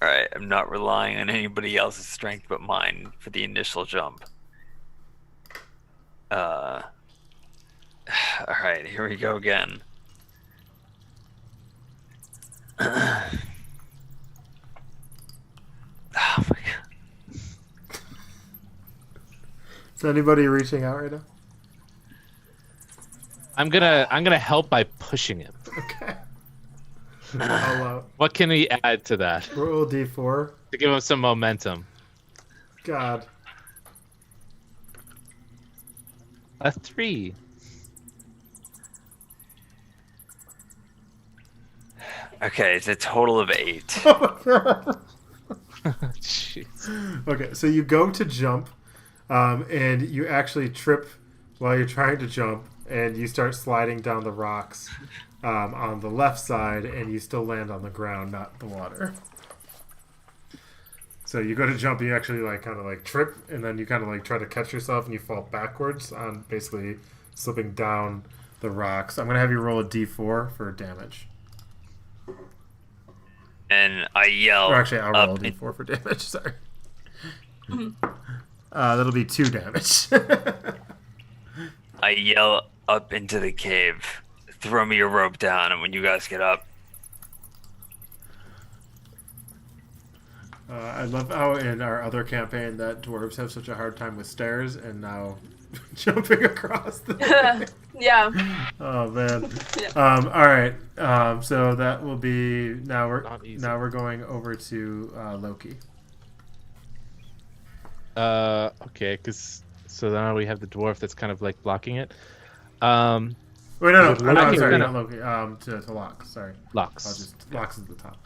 All right, I'm not relying on anybody else's strength but mine for the initial jump. All right, here we go again. Oh my god. Is anybody reaching out right now? I'm gonna help by pushing him. Okay. I'll What can we add to that roll a d4. to give him some momentum? God. A 3. Okay, it's a total of 8. Oh my god. Jeez. Okay, so you go to jump, and you actually trip while you're trying to jump, and you start sliding down the rocks on the left side, and you still land on the ground, not the water. So you go to jump, and you actually kind of trip, and then you kind of try to catch yourself, and you fall backwards on basically slipping down the rocks. I'm gonna have you roll a d4 for damage. And I yell. Or actually, I'll roll a up d4 for damage. Sorry. That'll be 2 damage. I yell up into the cave. Throw me a rope down, and when you guys get up, I love how in our other campaign that dwarves have such a hard time with stairs, and now jumping across the thing. Yeah. Oh man. Yeah. All right. So that will be now. Not easy. We're going over to Loki. Okay, so now we have the dwarf that's kind of blocking it. Wait, no. Is it I'm Loki? sorry, No, not Loki. To Lox. Sorry. Locks. Lox is at the top.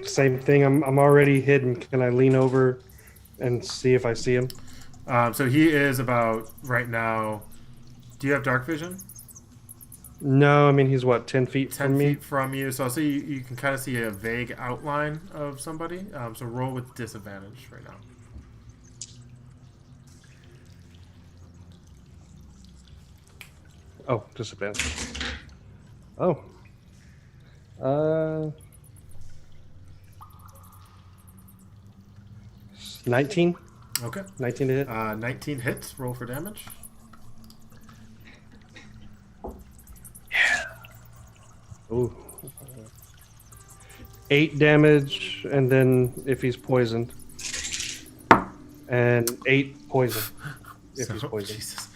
Same thing. I'm already hidden. Can I lean over and see if I see him? So he is about right now. Do you have dark vision? No, I mean he's what 10 feet 10 from me. feet from you. So I'll see you can kind of see a vague outline of somebody. So roll with disadvantage right now. Oh, disadvantage. Oh. 19. Okay. 19 to hit. 19 hits. Roll for damage. Ooh. 8 damage, and then if he's poisoned, and 8 poison if he's poisoned. Jesus.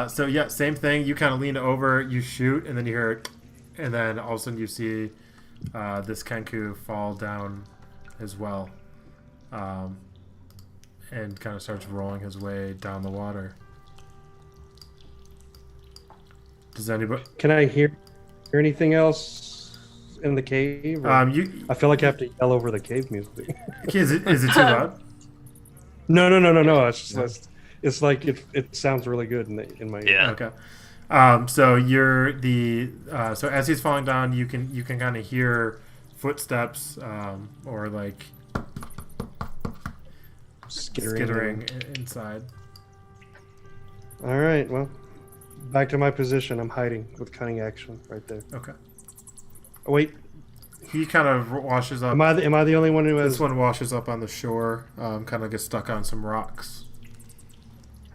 So yeah, same thing. You kind of lean over, you shoot, and then you hear, and then all of a sudden you see this Kenku fall down as well, and kind of starts rolling his way down the water. Does anybody? Can I hear anything else in the cave? Or- I feel like I have to yell over the cave music. Is it too loud? No. It's just it's like it sounds really good in my ear. yeah. Okay. So you're so as he's falling down, you can kind of hear footsteps or skittering inside. All right. Well, back to my position. I'm hiding with cunning action right there. Okay. Oh, wait. He kind of washes up. Am I the only one who has? This one washes up on the shore. Kind of gets stuck on some rocks,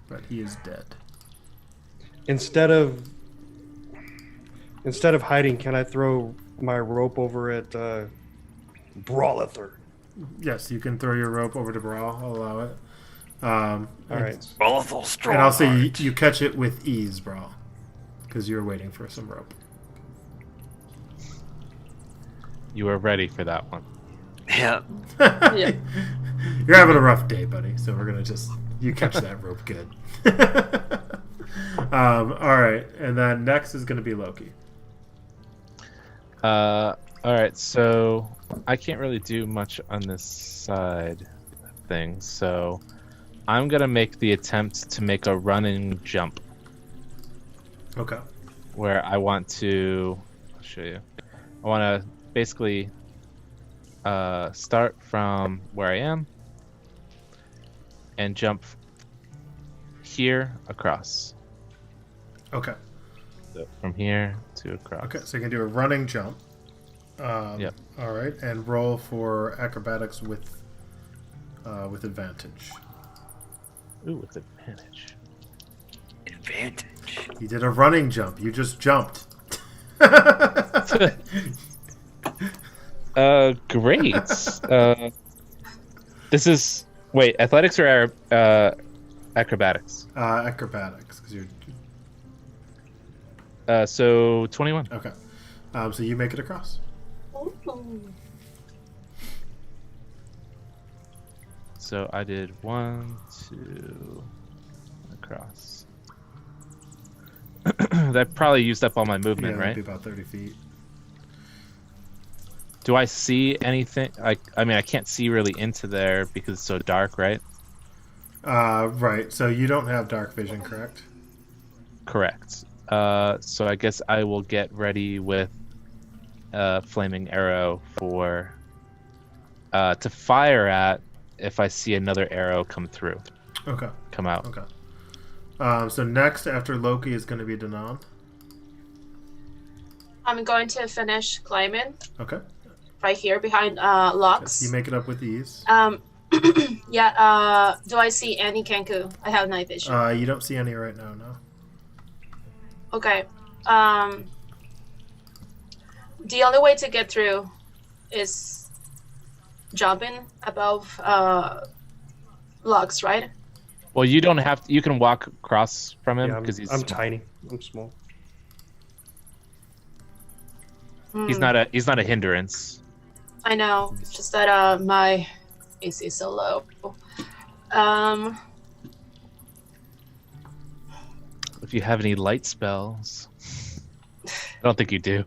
but he is dead. Instead of hiding, can I throw my rope over at Brawlither? Yes, you can throw your rope over to Brawl. I'll allow it. All right. Volatile strong. And I'll say you catch it with ease, Brawl, because you're waiting for some rope. You were ready for that one. Yeah. Yeah. You're having a rough day, buddy. So we're gonna you catch that rope good. All right, and then next is going to be Loki. All right, so I can't really do much on this side of things, so I'm gonna make the attempt to make a running jump Okay. where I want to. I'll show you. I want to basically start from where I am and jump here across. Okay. So from here to across. Okay, so you can do a running jump. Yep. All right, and roll for acrobatics with advantage. Ooh, with advantage. Advantage. You did a running jump. You just jumped. Great. This is athletics or acrobatics? Acrobatics, because you're So 21. okay. So you make it across. Ooh. So I did 1, 2, across. That probably used up all my movement, Yeah, right? that'd be about 30 feet. Do I see anything? I mean, I can't see really into there because it's so dark, right? Right. So you don't have dark vision, correct? Correct. So I guess I will get ready with a flaming arrow for to fire at if I see another arrow come through. Okay. Come out. Okay. So next after Loki is going to be Danon. I'm going to finish climbing Okay. right here behind Locks. You make it up with ease. Yeah. Do I see any Kenku? I have night vision. You don't see any right now, no. Okay. The only way to get through is jumping above Locks, right? Well, you don't have to, you can walk across from him Yeah, because he's I'm small. tiny. I'm small. He's not a hindrance. I know. It's just that my AC is so low. If you have any light spells, I don't think you do.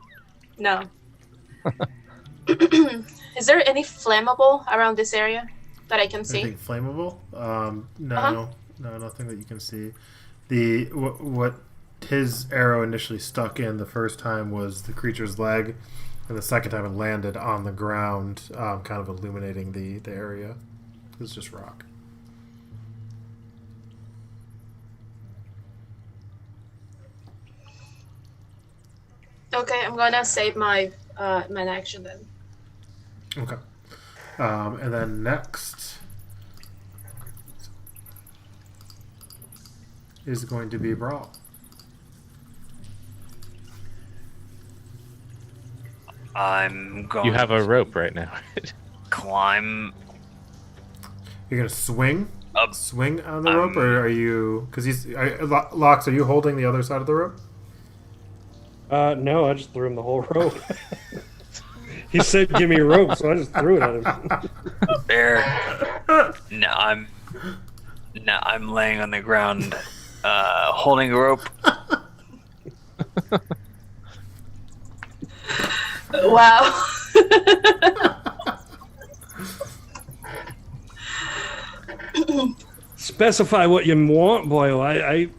No. Is there any flammable around this area that I can see? Anything flammable? No. Uh-huh. No, nothing that you can see. The what his arrow initially stuck in the first time was the creature's leg, and the second time it landed on the ground, kind of illuminating the area. It's just rock. Okay, I'm gonna save my my action then. Okay. And then next is going to be Brawl. I'm going You have a to rope right now. climb You're gonna swing up. swing on the rope, or are you? Because Locks. Are you holding the other side of the rope? No, I just threw him the whole rope. He said, "Give me a rope," so I just threw it at him. There. No, I'm laying on the ground, holding a rope. Wow. Specify what you want, Boyle.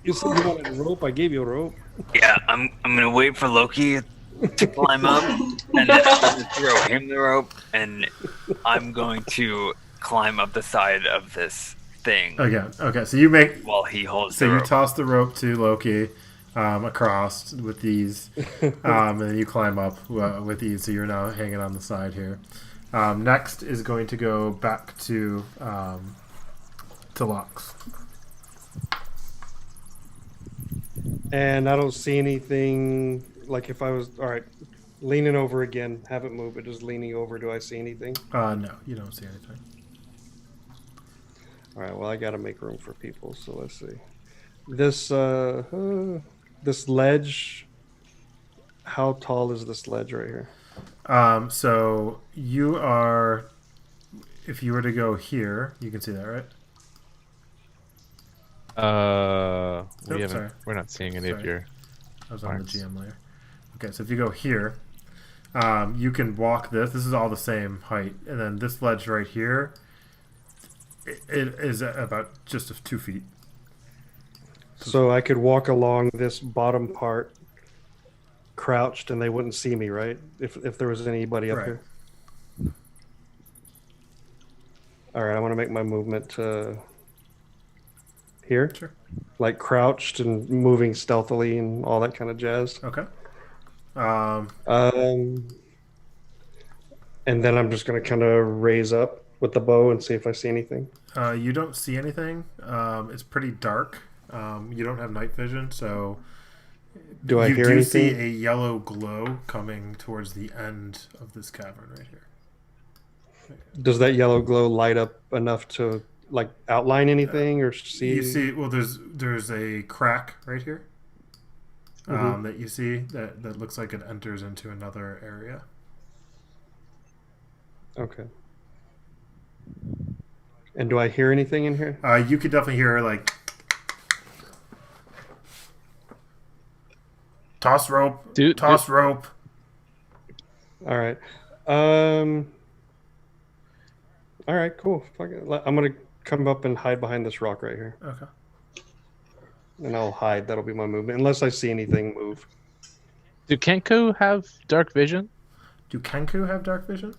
You said you wanted a rope. I gave you a rope. Yeah, I'm gonna wait for Loki to climb up, and then I'm gonna throw him the rope, and I'm going to climb up the side of this thing Again. Okay. So you make. while he holds So the you rope. toss the rope to Loki across with these, and then you climb up with these. So you're now hanging on the side here. Next is going to go back to Locks. And I don't see anything. Like if I was all right, leaning over again, haven't moved, but just leaning over. Do I see anything? No, you don't see anything. All right. Well, I got to make room for people. So let's see. This this ledge. How tall is this ledge right here? So you are. If you were to go here, you can see that, right? We haven't. sorry. We're not seeing any of Sorry. your. I was on the marks. GM layer. Okay, so if you go here, you can walk this. This is all the same height, and then this ledge right here, it is about just 2 feet. So I could walk along this bottom part, crouched, and they wouldn't see me, right? If there was anybody up Right. here. All right, I want to make my movement to here, Sure. like crouched and moving stealthily and all that kind of jazz. Okay. And then I'm just going to kind of raise up with the bow and see if I see anything. You don't see anything. It's pretty dark. You don't have night vision, so Do I you hear do anything? see a yellow glow coming towards the end of this cavern right here. Does that yellow glow light up enough to like outline anything or see? You see, well, there's a crack right here that you see that looks like it enters into another area. Okay. And do I hear anything in here? You could definitely hear like toss rope, toss rope. All right. All right, cool. Fuck it. I'm gonna come up and hide behind this rock right here, Okay. and I'll hide. That'll be my movement, unless I see anything move. Do Kenku have dark vision? Do Kenku have dark vision?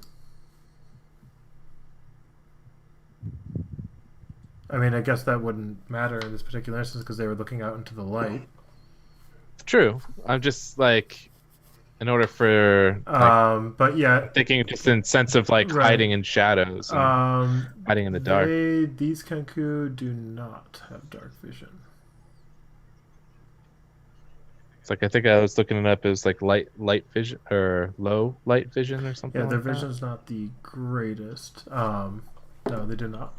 I mean, I guess that wouldn't matter in this particular instance because they were looking out into the light. True. I'm just like, in order for But yeah, thinking just in sense of like Right. hiding in shadows, and hiding in the dark. These Kenku do not have dark vision. It's like I think I was looking it up as like light vision or low light vision or something. Yeah, their like that. vision's not the greatest. No, they do not.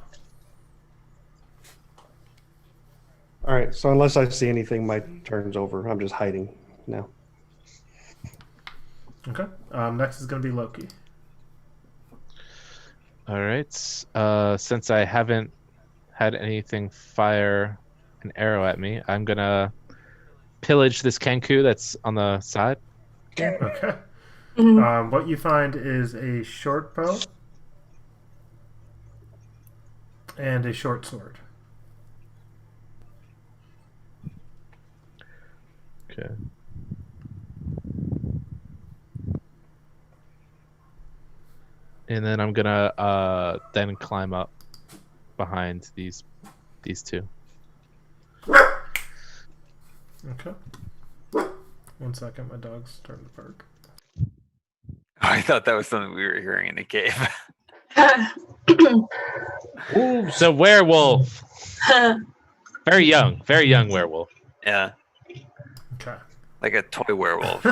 All right. So unless I see anything, my turn's over. I'm just hiding now. Okay. Next is going to be Loki. All right. Since I haven't had anything fire an arrow at me, I'm gonna pillage this Kenku that's on the side. Okay. Mhm. What you find is a short bow and a short sword. Okay. And then I'm gonna then climb up behind these two. Okay. 1 second, my dog's starting to bark. I thought that was something we were hearing in the cave. So werewolf, very young werewolf. Yeah, Okay. like a toy werewolf.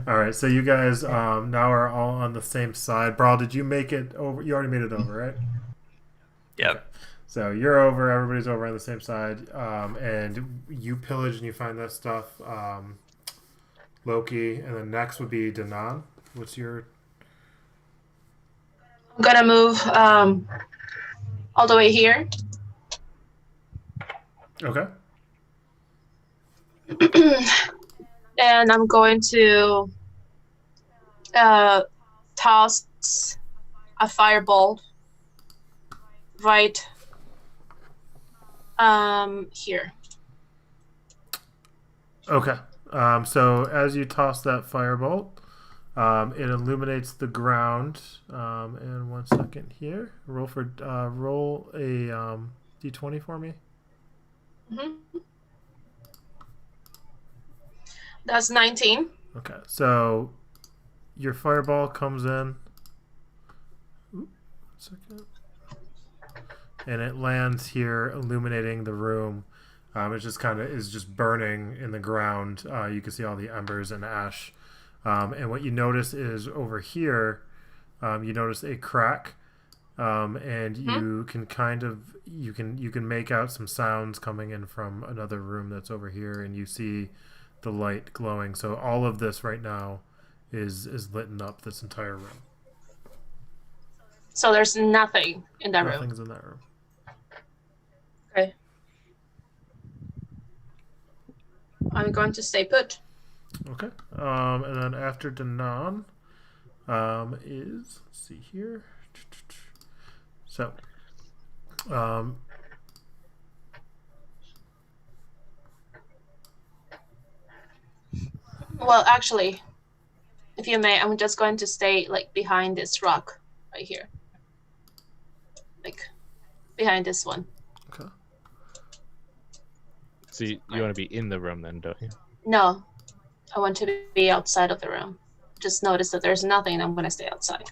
All right, so you guys now are all on the same side. Brawl, did you make it over? You already made it over, right? Yep. So you're over. Everybody's over on the same side, and you pillage and you find that stuff. Loki, and then next would be Danan. What's your? I'm gonna move all the way here. Okay. And I'm going to toss a fireball right here. Okay. So as you toss that firebolt, it illuminates the ground. And 1 second here. Roll a d20 for me. Mm-hmm. That's 19. Okay. So your fireball comes in. Oop, 1 second. And it lands here, illuminating the room. It just kind of is just burning in the ground. You can see all the embers and ash. And what you notice is over here, you notice a crack, and you can kind of you can make out some sounds coming in from another room that's over here, and you see the light glowing. So all of this right now is lit up, this entire room. So there's nothing in that room. Nothing's in that room. Okay. I'm going to stay put. Okay. And then after Danon is, let's see here. So, Well, actually, if you may, I'm just going to stay like behind this rock right here, like behind this one. okay. So you want to be in the room then, don't you? No, I want to be outside of the room. Just notice that there's nothing. I'm going to stay outside.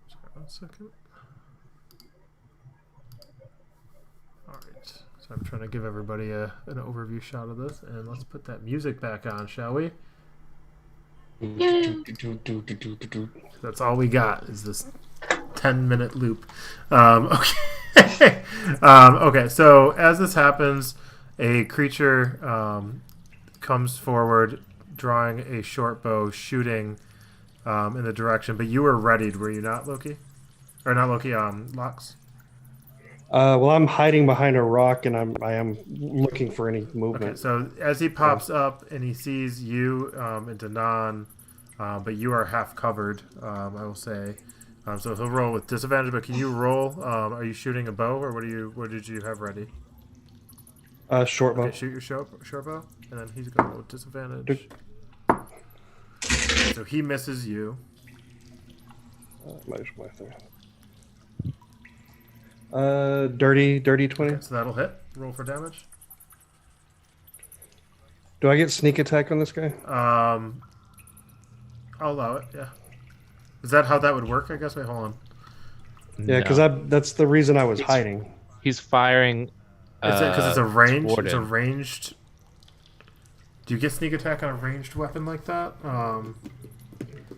Sorry, 1 second. All right. So I'm trying to give everybody an overview shot of this, and let's put that music back on, shall we? Yay. That's all we got is this 10-minute loop. Okay. Okay. So as this happens, a creature comes forward, drawing a short bow, shooting in the direction. But you were readied, were you not, Loki? Or not Loki? Lox. Well, I'm hiding behind a rock, and I am looking for any movement. Okay. So as he pops up and he sees you and Danon, but you are half covered, I will say. So he'll roll with disadvantage. But can you roll? Are you shooting a bow, or what did you have ready? Short bow. Okay, shoot your short bow, and then he's going to roll with disadvantage. So he misses you. Dirty 20. Okay, so that'll hit. Roll for damage. Do I get sneak attack on this guy? I'll allow it. Yeah. Is that how that would work? I guess. Wait, hold on. Yeah, because that's the reason I was hiding. He's firing. Is it because it's a range? toward It's a him. ranged. Do you get sneak attack on a ranged weapon like that?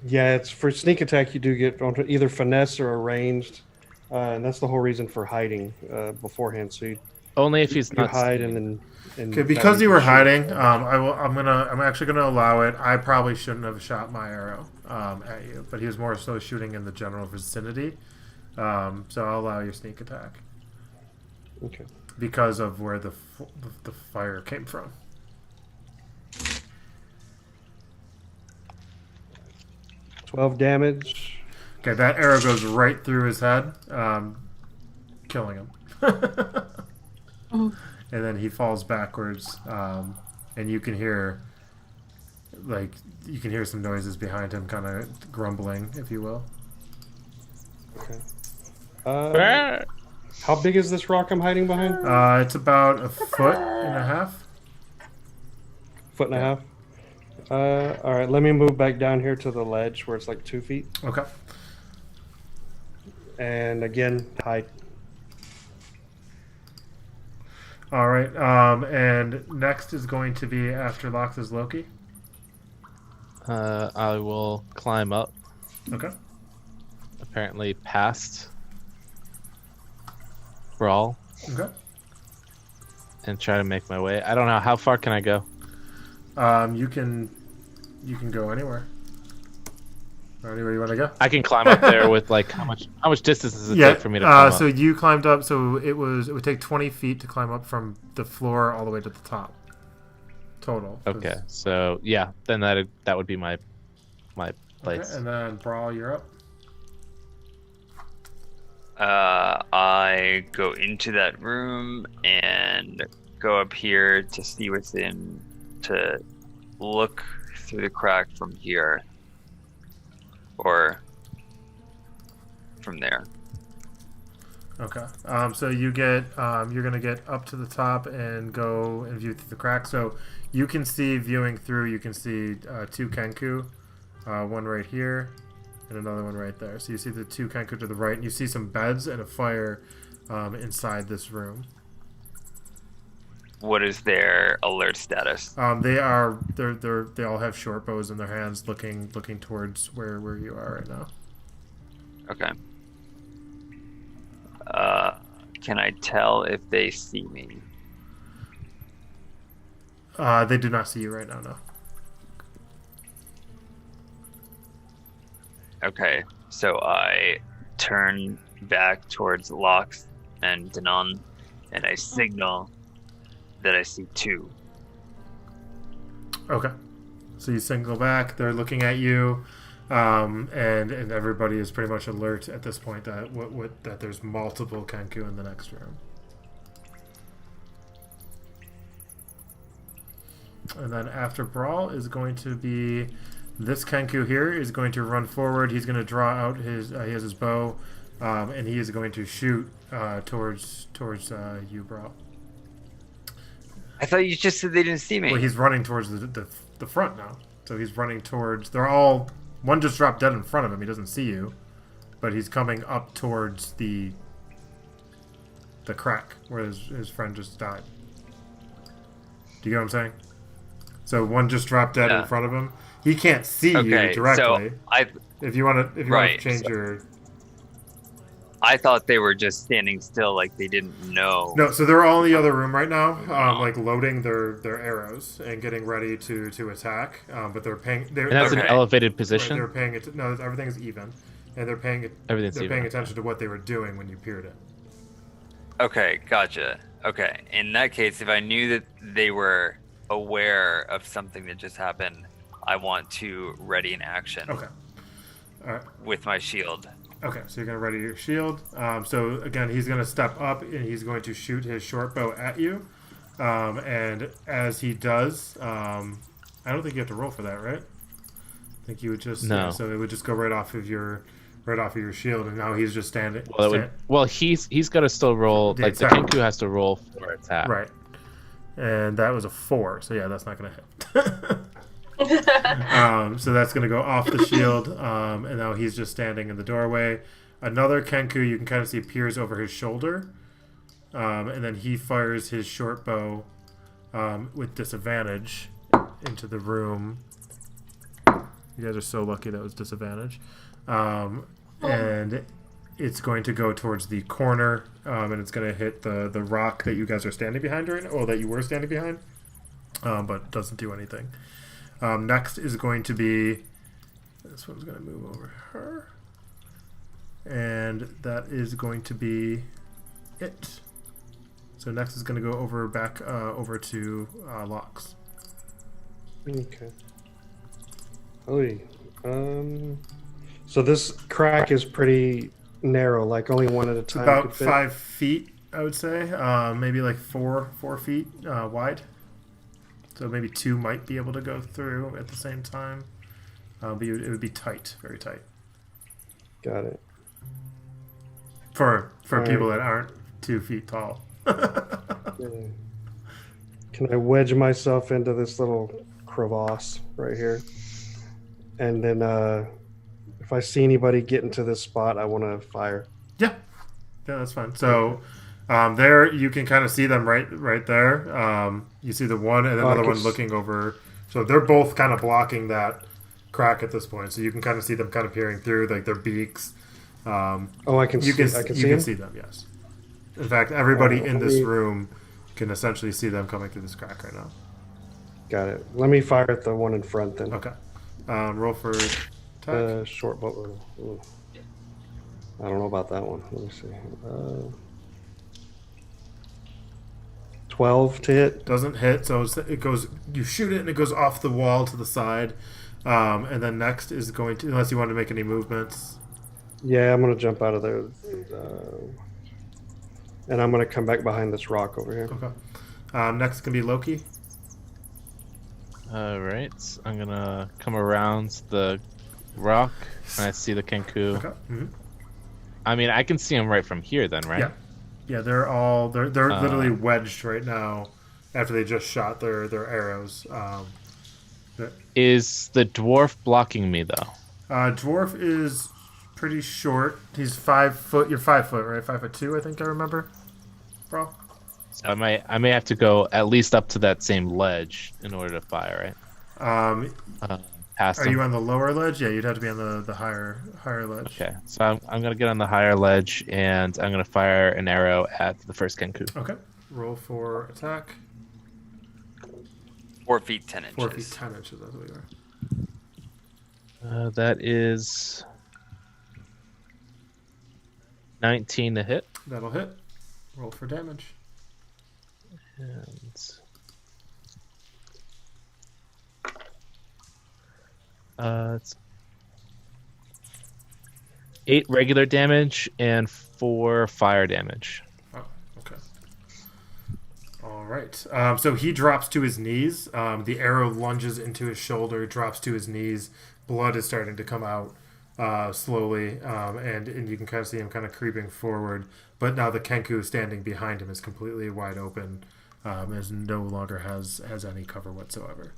Yeah, it's for sneak attack. You do get either finesse or arranged, and that's the whole reason for hiding beforehand. So you Only if he's not hide and then. Okay, because you were hiding, I'm actually gonna allow it. I probably shouldn't have shot my arrow at you, but he was more so shooting in the general vicinity. So I'll allow your sneak attack. Okay. Because of where the fire came from. $12 damage. Okay, that arrow goes right through his head, killing him. And then he falls backwards, and you can hear some noises behind him, kind of grumbling, if you will. Okay. How big is this rock I'm hiding behind? It's about 1.5 feet. 1.5 feet. All right, let me move back down here to the ledge where it's like 2 feet. Okay. And again, hide. All right. And next is going to be after Lox is Loki. I will climb up. Okay. Apparently past Brawl Okay. and try to make my way. I don't know, how far can I go? You can go anywhere. Anywhere you want to go. I can climb up there with like how much distance does it take for me to climb so up? you climbed up. So it would take 20 feet to climb up from the floor all the way to the top. Total. Okay, so yeah, then that would be my place. Okay, and then Brawl, you're up. I go into that room and go up here to see what's in, to look through the crack from here, or from there. Okay. So you get you're gonna get up to the top and go and view through the crack. So you can see, viewing through, you can see 2 Kenku, one right here and another one right there. So you see the 2 Kenku to the right, and you see some beds and a fire inside this room. What is their alert status? They all have short bows in their hands, looking towards where you are right now. Okay. Can I tell if they see me? They do not see you right now, no. Okay, so I turn back towards Lox and Danon, and I signal that I see two. Okay. So you single back. They're looking at you, and everybody is pretty much alert at this point that that there's multiple Kenku in the next room. And then after Brawl is going to be this Kenku here is going to run forward. He's going to draw out his he has his bow, and he is going to shoot towards you, Brawl. I thought you just said they didn't see me. Well, he's running towards the front now. So he's running towards. They're all. One just dropped dead in front of him. He doesn't see you, but he's coming up towards the crack where his friend just died. Do you get what I'm saying? So one just dropped dead in front of him. He can't see you directly. So if you want to change your. I thought they were just standing still, like they didn't know. No, so they're all in the other room right now, like loading their arrows and getting ready to attack. But they're paying. And that's an elevated position. They're paying it. No, everything's even, and they're paying attention to what they were doing when you peered in. Okay, gotcha. Okay, in that case, if I knew that they were aware of something that just happened, I want to ready an action. Okay. All right. With my shield. Okay, so you're going to ready your shield. So again, he's going to step up and he's going to shoot his short bow at you. And as he does, I don't think you have to roll for that, right? I think you would just no. So it would just go right off of your shield, and now he's just standing. Well, he's got to still roll. Like the Kenku has to roll for attack. Right. And that was a 4, so yeah, that's not going to hit. So that's going to go off the shield, and now he's just standing in the doorway. Another Kenku you can kind of see peers over his shoulder, and then he fires his short bow with disadvantage into the room. You guys are so lucky that was disadvantage. And it's going to go towards the corner, and it's going to hit the rock that you guys are standing behind right now, or that you were standing behind, but doesn't do anything. Next is going to be, this one's going to move over her, and that is going to be it. So next is going to go back over to Locks. Okay. So this crack is pretty narrow, like only one at a time. About 5 feet, I would say. Maybe like 4 feet wide. So maybe 2 might be able to go through at the same time. But it would be tight, very tight. Got it. For people that aren't 2 feet tall. Can I wedge myself into this little crevasse right here? And then if I see anybody get into this spot, I want to fire. Yeah, that's fine. So there you can kind of see them right there. You see the one and another one looking over. So they're both kind of blocking that crack at this point. So you can kind of see them kind of peering through, like their beaks. I can see them. Yes. In fact, everybody in this room can essentially see them coming through this crack right now. Got it. Let me fire at the one in front then. Okay. Roll for attack. Short bow. I don't know about that one. Let me see. 12 to hit. Doesn't hit, so it goes. You shoot it and it goes off the wall to the side. And then next is going to, unless you want to make any movements. Yeah, I'm going to jump out of there. And I'm going to come back behind this rock over here. Okay. Next can be Loki. All right, I'm gonna come around the rock, and I see the Kenku. Okay. Mm-hmm. I mean, I can see them right from here, then, right? Yeah. They're literally wedged right now after they just shot their arrows. Is the dwarf blocking me though? Dwarf is pretty short. He's 5 foot. You're 5 foot, right? 5'2", I think I remember. Bro. So I may have to go at least up to that same ledge in order to fire, right? Past Are you on the lower ledge? Yeah, you'd have to be on the higher ledge. Okay, so I'm gonna get on the higher ledge and I'm gonna fire an arrow at the first Kenku. Okay. Roll for attack. 4 feet 10 inches. 4 feet 10 inches. That's what you are. That is 19 to hit. That'll hit. Roll for damage. And it's 8 regular damage and 4 fire damage. Oh, okay. All right. So he drops to his knees. The arrow lunges into his shoulder, drops to his knees. Blood is starting to come out slowly, and you can kind of see him kind of creeping forward. But now the Kenku standing behind him is completely wide open, as no longer has any cover whatsoever.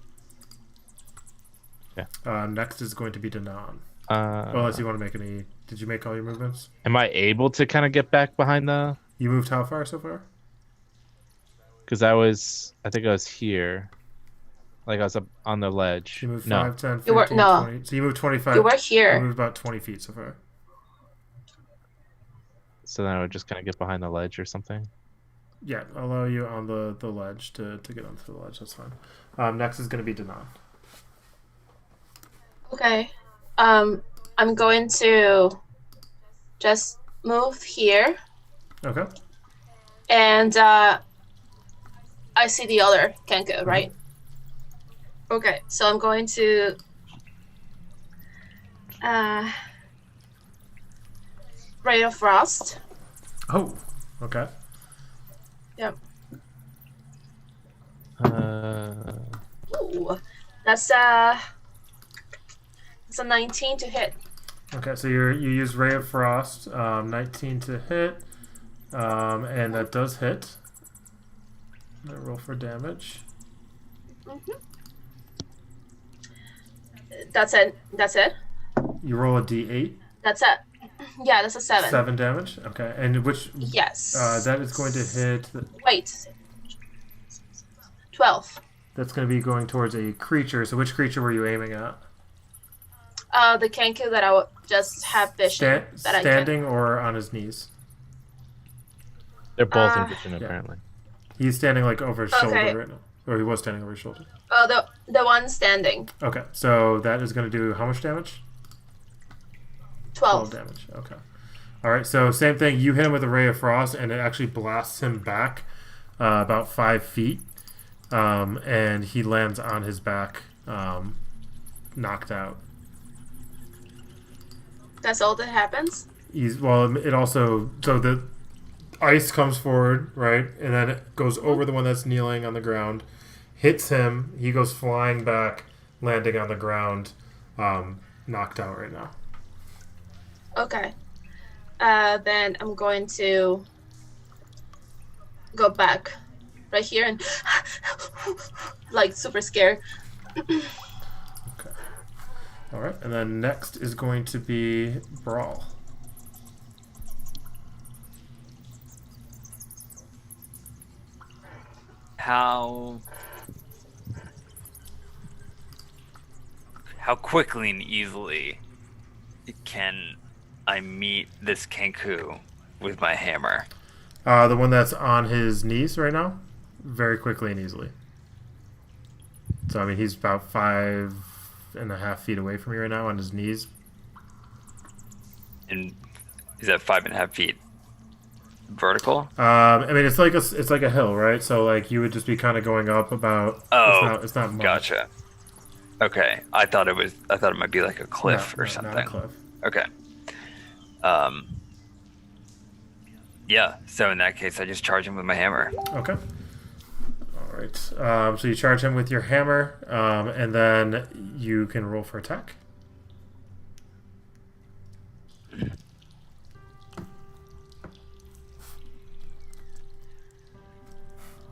Yeah. Next is going to be Danan. Unless you want to make any... Did you make all your movements? Am I able to kind of get back behind the... You moved how far so far? Because I think I was here. Like I was up on the ledge. You moved No. 5, 10, 15, You were- no. 20. So you moved 25. You were here. You moved about 20 feet so far. So then I would just kind of get behind the ledge or something. Yeah, I'll allow you on the ledge to get onto the ledge. That's fine. Next is going to be Danan. Okay. I'm going to just move here, Okay. and I see the other Kenku, right? Okay, so I'm going to Ray of Frost. Oh, okay. Yep. Ooh, that's a 19 to hit. Okay, so you use Ray of Frost, 19 to hit, and that does hit. I roll for damage. That's it. That's it. You roll a d8. That's it. Yeah, that's a 7. 7 damage. Okay, and which Yes. that is going to hit. Wait. 12. That's going to be going towards a creature. So which creature were you aiming at? The Kenku that I just have vision. that Standing or on his knees? They're both in vision, apparently. He's standing like over his Okay. shoulder right now. Or he was standing over his shoulder. The one standing. Okay, so that is going to do how much damage? 12. Damage. Okay. All right, so same thing. You hit him with a Ray of Frost, and it actually blasts him back about 5 feet. And he lands on his back, knocked out. That's all that happens? It also... So the ice comes forward, right? And then it goes over the one that's kneeling on the ground, hits him, he goes flying back, landing on the ground, knocked out right now. Okay. Then I'm going to go back right here and like super scared. Okay. All right, and then next is going to be Brawl. How quickly and easily can I meet this Kenku with my hammer? The one that's on his knees right now? Very quickly and easily. So, I mean, he's about 5.5 feet away from you right now on his knees. And is that 5.5 feet vertical? I mean, it's like a hill, right? So, like, you would just be kind of going up about... Oh, it's not much. Gotcha. Okay, I thought it might be like a cliff or something. Not a cliff. Okay. Yeah, so in that case, I just charge him with my hammer. Okay. All right. So you charge him with your hammer, and then you can roll for attack.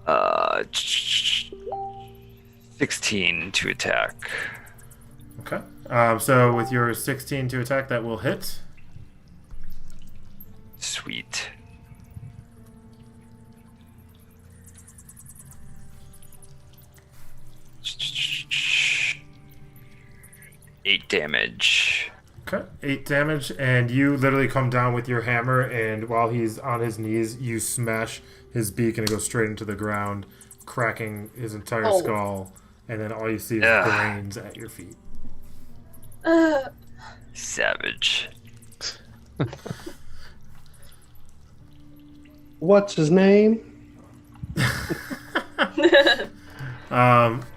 Uh, 16 to attack. Okay. So with your 16 to attack, that will hit. Sweet. Eight damage. Okay. 8 damage, and you literally come down with your hammer, and while he's on his knees, you smash his beak, and it goes straight into the ground, cracking his entire skull, and then all you see is brains at your feet. Savage. What's his name?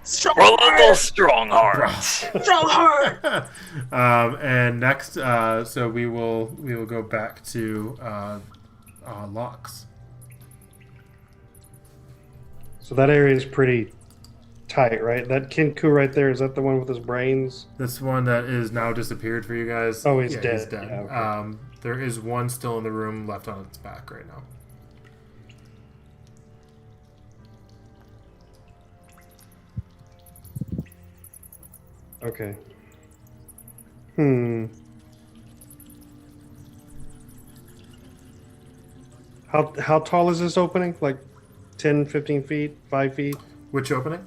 Strong Roll strong heart. Strong heart. And next, so we will go back to Locks. So that area is pretty tight, right? That Kenku right there, is that the one with his brains? This one that is now disappeared for you guys. Oh, he's dead. He's dead. Yeah, okay. There is one still in the room left on its back right now. Okay. How tall is this opening? Like 10, 15 feet, 5 feet? Which opening?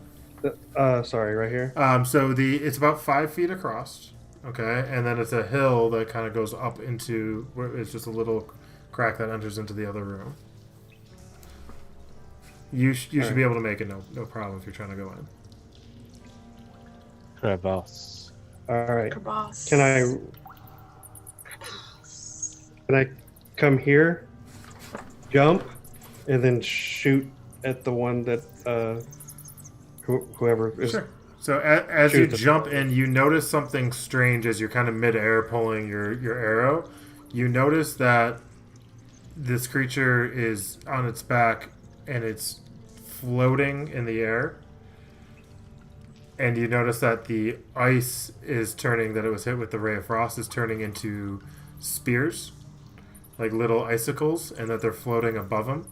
Sorry, right here. So it's about 5 feet across. Okay, and then it's a hill that kind of goes up into where it's just a little crack that enters into the other room. You should be able to make it no problem if you're trying to go in. Crevasse. All right. Crevasse. Can I come here, jump, and then shoot at the one that whoever is? Sure. So as you jump in, you notice something strange as you're kind of mid-air pulling your arrow. You notice that this creature is on its back and it's floating in the air. And you notice that the ice is turning, that it was hit with the Ray of Frost, is turning into spears, like little icicles, and that they're floating above him.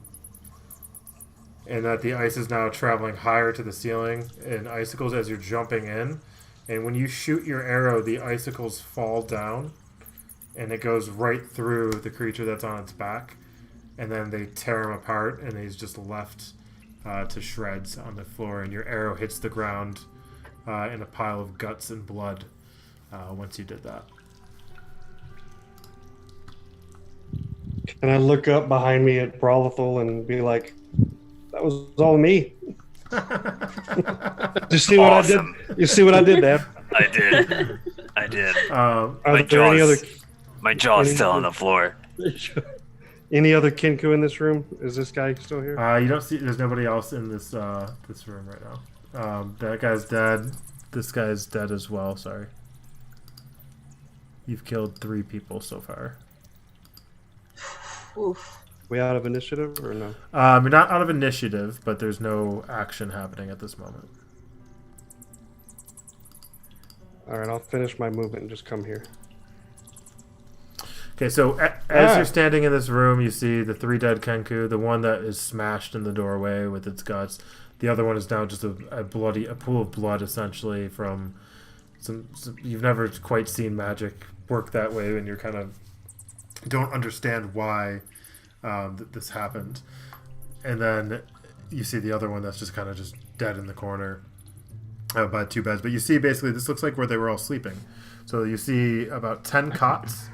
And that the ice is now traveling higher to the ceiling in icicles as you're jumping in. And when you shoot your arrow, the icicles fall down, and it goes right through the creature that's on its back. And then they tear him apart, and he's just left to shreds on the floor. And your arrow hits the ground in a pile of guts and blood once you did that. Can I look up behind me at Brawlithal and be like, that was all me? You see what Awesome. I did? You see what I did, Dad? I did. Are there any other My jaw's any still on other- the floor. any other Kenku in this room? Is this guy still here? You don't see. There's nobody else in this room right now. That guy's dead. This guy's dead as well. Sorry. You've killed 3 people so far. Oof. We out of initiative or no? You're not out of initiative, but there's no action happening at this moment. All right, I'll finish my movement and just come here. Okay, so as you're standing in this room, you see the 3 dead Kenku. The one that is smashed in the doorway with its guts. The other one is now just a pool of blood, essentially, from some. You've never quite seen magic work that way, and you're kind of don't understand why this happened. And then you see the other one that's just kind of just dead in the corner by 2 beds. But you see, basically, this looks like where they were all sleeping. So you see about 10 cots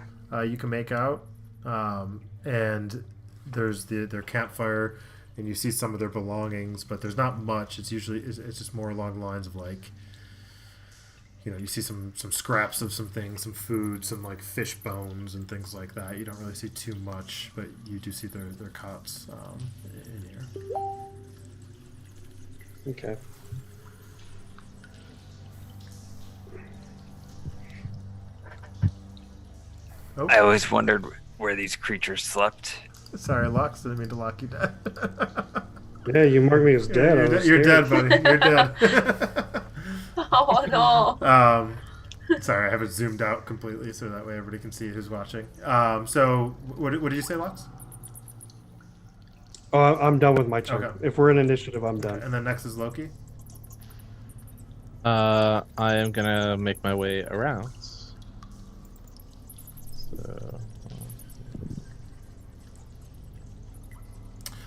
you can make out, and there's their campfire. And you see some of their belongings, but there's not much. It's just more along the lines of like, you see some scraps of some things, some food, some like fish bones and things like that. You don't really see too much, but you do see their cots in here. Okay. Oh, I always wondered where these creatures slept. sorry, Lux. Didn't mean to lock you dead. Yeah, you marked me as dead. I was You're scared. dead, buddy. You're dead. Oh no. Sorry, I have it zoomed out completely so that way everybody can see who's watching. So, what did you say, Lux? Oh, I'm done with my turn. Okay. If we're in initiative, I'm done. And then next is Loki. I am gonna make my way around.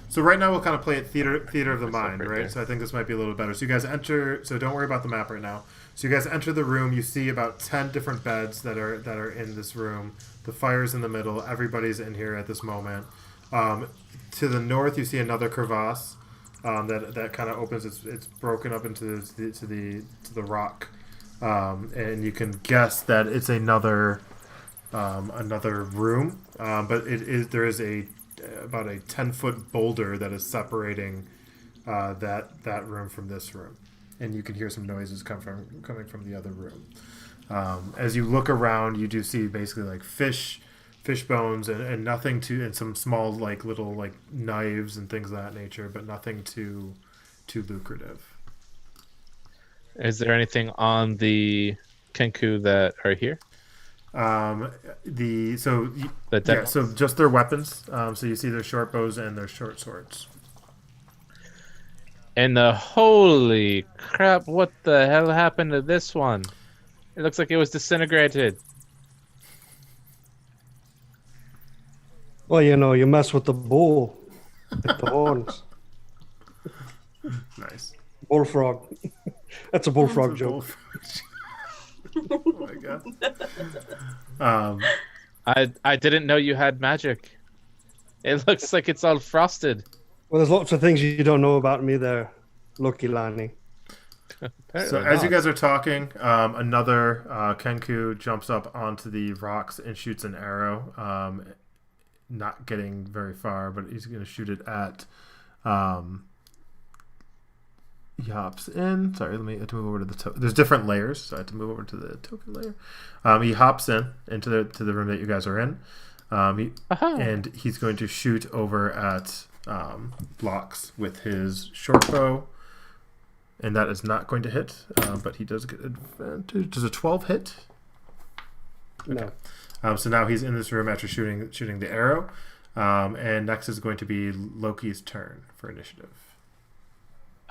So right now we'll kind of play it theater of the mind, right right? there. So I think this might be a little better. So you guys enter. So don't worry about the map right now. So you guys enter the room. You see about 10 different beds that are in this room. The fire's in the middle. Everybody's in here at this moment. To the north, you see another crevasse that kind of opens. It's broken up into the rock, and you can guess that it's another room. But there is about a 10-foot boulder that is separating that room from this room, and you can hear some noises coming from the other room. As you look around, you do see basically like fish bones and nothing and some small like little like knives and things of that nature, but nothing too lucrative. Is there anything on the Kenku that are here? So just their weapons. So you see their short bows and their short swords. And holy crap! What the hell happened to this one? It looks like it was disintegrated. Well, you mess with the bull, with the horns. Nice. Bullfrog. That's a bullfrog joke. Oh my god. I didn't know you had magic. It looks like it's all frosted. Well, there's lots of things you don't know about me there, Loki Lani. So as you guys are talking, another Kenku jumps up onto the rocks and shoots an arrow. Not getting very far, but he's going to shoot it at... he hops in. Sorry, I have to move over to the token. There's different layers, so I have to move over to the token layer. He hops into the room that you guys are in. And he's going to shoot over at Blocks with his short bow. And that is not going to hit, but he does get advantage. Does a 12 hit? No. So now he's in this room after shooting the arrow. And next is going to be Loki's turn for initiative.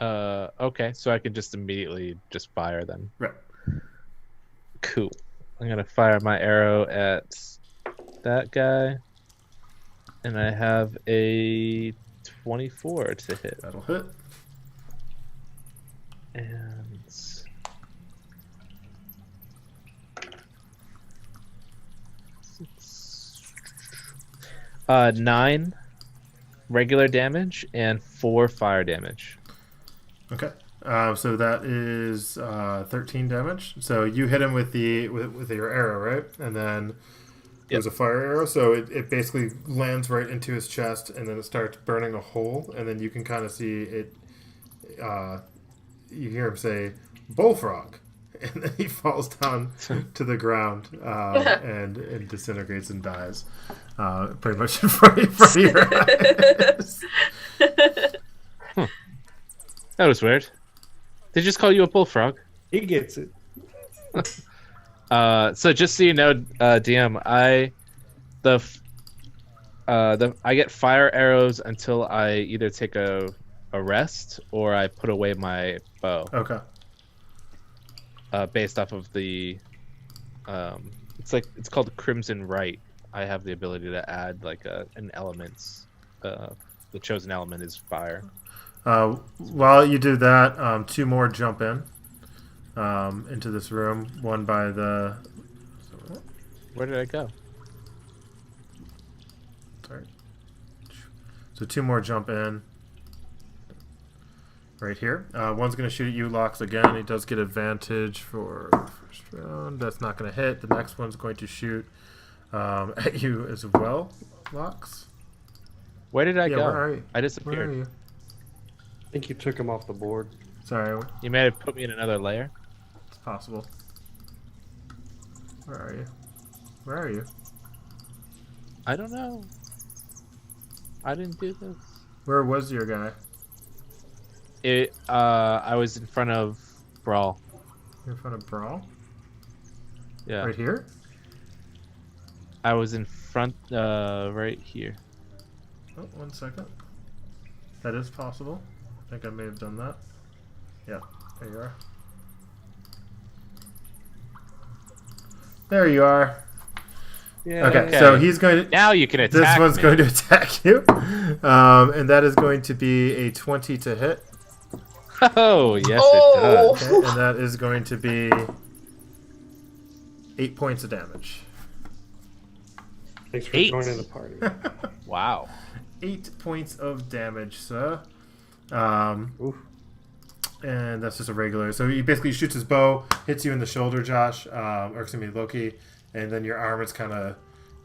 Okay, so I can just immediately just fire then. Right. Cool. I'm gonna fire my arrow at that guy, and I have a 24 to hit. That'll hit. And 9 regular damage and 4 fire damage. Okay. So that is 13 damage. So you hit him with your arrow, right? And then there's a fire arrow. So it basically lands right into his chest, and then it starts burning a hole. And then you can kind of see it. You hear him say, "Bullfrog," and then he falls down to the ground and disintegrates and dies, pretty much in front of your eyes. That was weird. They just call you a bullfrog. He gets it. So just so you know, DM, I get fire arrows until I either take a rest or I put away my bow. Okay. Based off of the, it's called Crimson Right. I have the ability to add like an elements. The chosen element is fire. While you do that, 2 more jump in into this room. One by the... Where did I go? Sorry. So 2 more jump in right here. One's going to shoot at you, Locks, again. He does get advantage for first round. That's not going to hit. The next one's going to shoot at you as well, Locks. Where did I go? Where are you? I disappeared. Where are you? I think you took him off the board. Sorry, You may have put me in another layer. it's possible. Where are you? Where are you? I don't know. I didn't do this. Where was your guy? I was in front of Brawl. You're in front of Brawl? Yeah. Right here? I was in front, right here. Oh, 1 second. That is possible. I think I may have done that. Yeah, there you are. There you are. Yeah. Okay, so he's going to... Now you can attack This one's me. going to attack you. And that is going to be a 20 to hit. Oh, yes, Oh. it does. Okay, and that is going to be 8 points of damage. Thanks for 8. joining the party. Wow. 8 points of damage, sir. Oof. And that's just a regular. So he basically shoots his bow, hits you in the shoulder, Josh, or excuse me, Loki, and then your arm is kind of,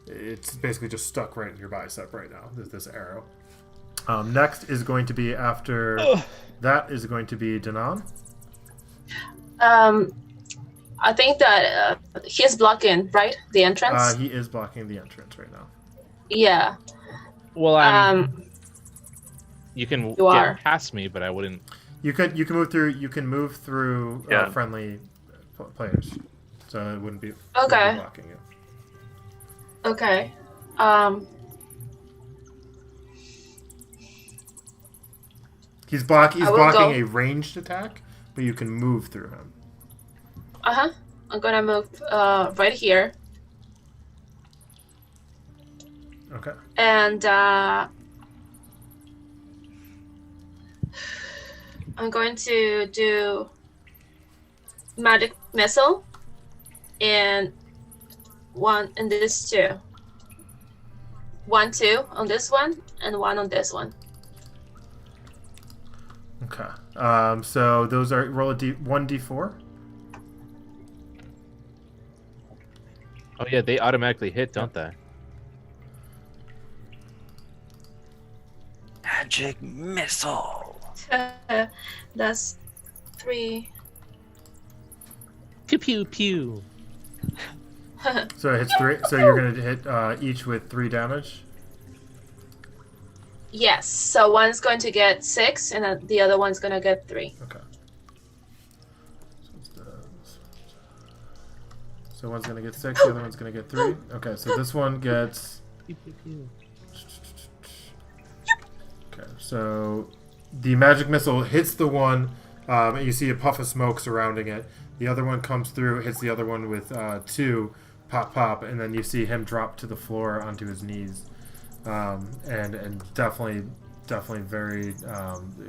it's basically just stuck right in your bicep right now, this arrow. Next is going to be after that is going to be Danan. I think that he's blocking, right? The entrance? He is blocking the entrance right now. Yeah. Well, you can You are. get past me, but I wouldn't. You can move through friendly players, so it wouldn't be Okay. blocking you. Okay. He's blocking go. a ranged attack, but you can move through him. I'm gonna move right here. Okay. And I'm going to do magic missile and one and this two. 1, 2 on this one and 1 on this one. Okay. So those are roll a 1d4. Oh yeah, they automatically hit, don't they? Magic missile. That's 3. Pew pew pew. So it hits 3. So you're going to hit each with 3 damage. Yes. So one's going to get 6, and then the other one's going to get 3. Okay. So one's going to get 6, the other one's going to get 3. Okay, so this one gets... Pew pew pew. Okay, so the magic missile hits the one, and you see a puff of smoke surrounding it. The other one comes through, hits the other one with 2, pop, pop, and then you see him drop to the floor onto his knees. And definitely very,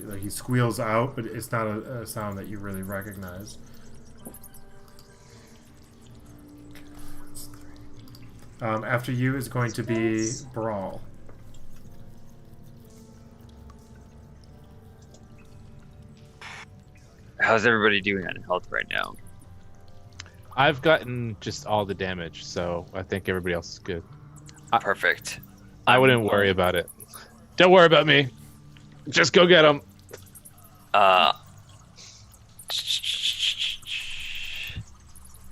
like he squeals out, but it's not a sound that you really recognize. After you is going to be Brawl. How's everybody doing on health right now? I've gotten just all the damage, so I think everybody else is good. Perfect. I wouldn't worry about it. Don't worry about me. Just go get them.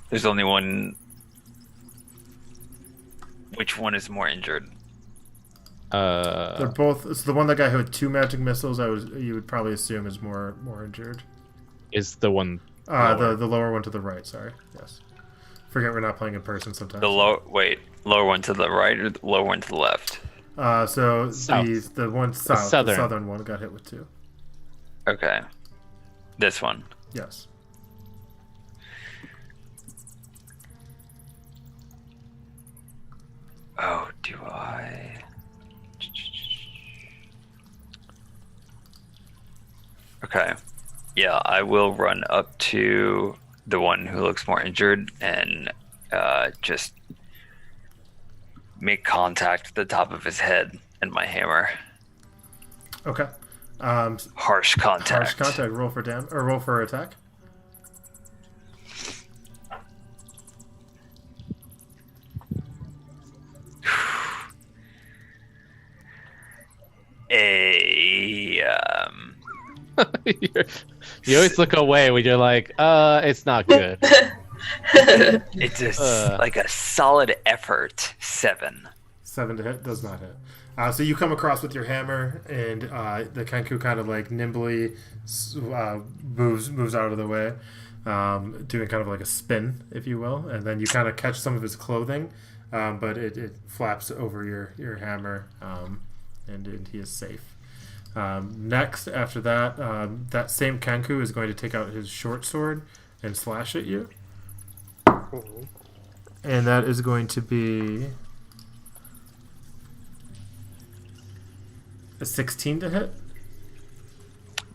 There's only one. Which one is more injured? They're both. It's the one that got hit with 2 magic missiles. You would probably assume is more injured. Is the one the lower one to the right? Sorry. Yes. Forget we're not playing in person sometimes. Lower one to the right or the lower one to the left? So South. the one south, southern. the southern one got hit with 2. Okay. This one. Yes. Oh, do I? Okay. Yeah, I will run up to the one who looks more injured and just make contact with the top of his head and my hammer. Okay. Harsh contact. Harsh contact. Roll for roll for attack. You always look away when you're like, it's not good. It's just like a solid effort. 7. 7 to hit does not hit. So you come across with your hammer, and the Kenku kind of like nimbly moves out of the way, doing kind of like a spin, if you will, and then you kind of catch some of his clothing, but it flaps over your hammer, and he is safe. Next, after that, that same Kenku is going to take out his short sword and slash at you, and that is going to be a 16 to hit?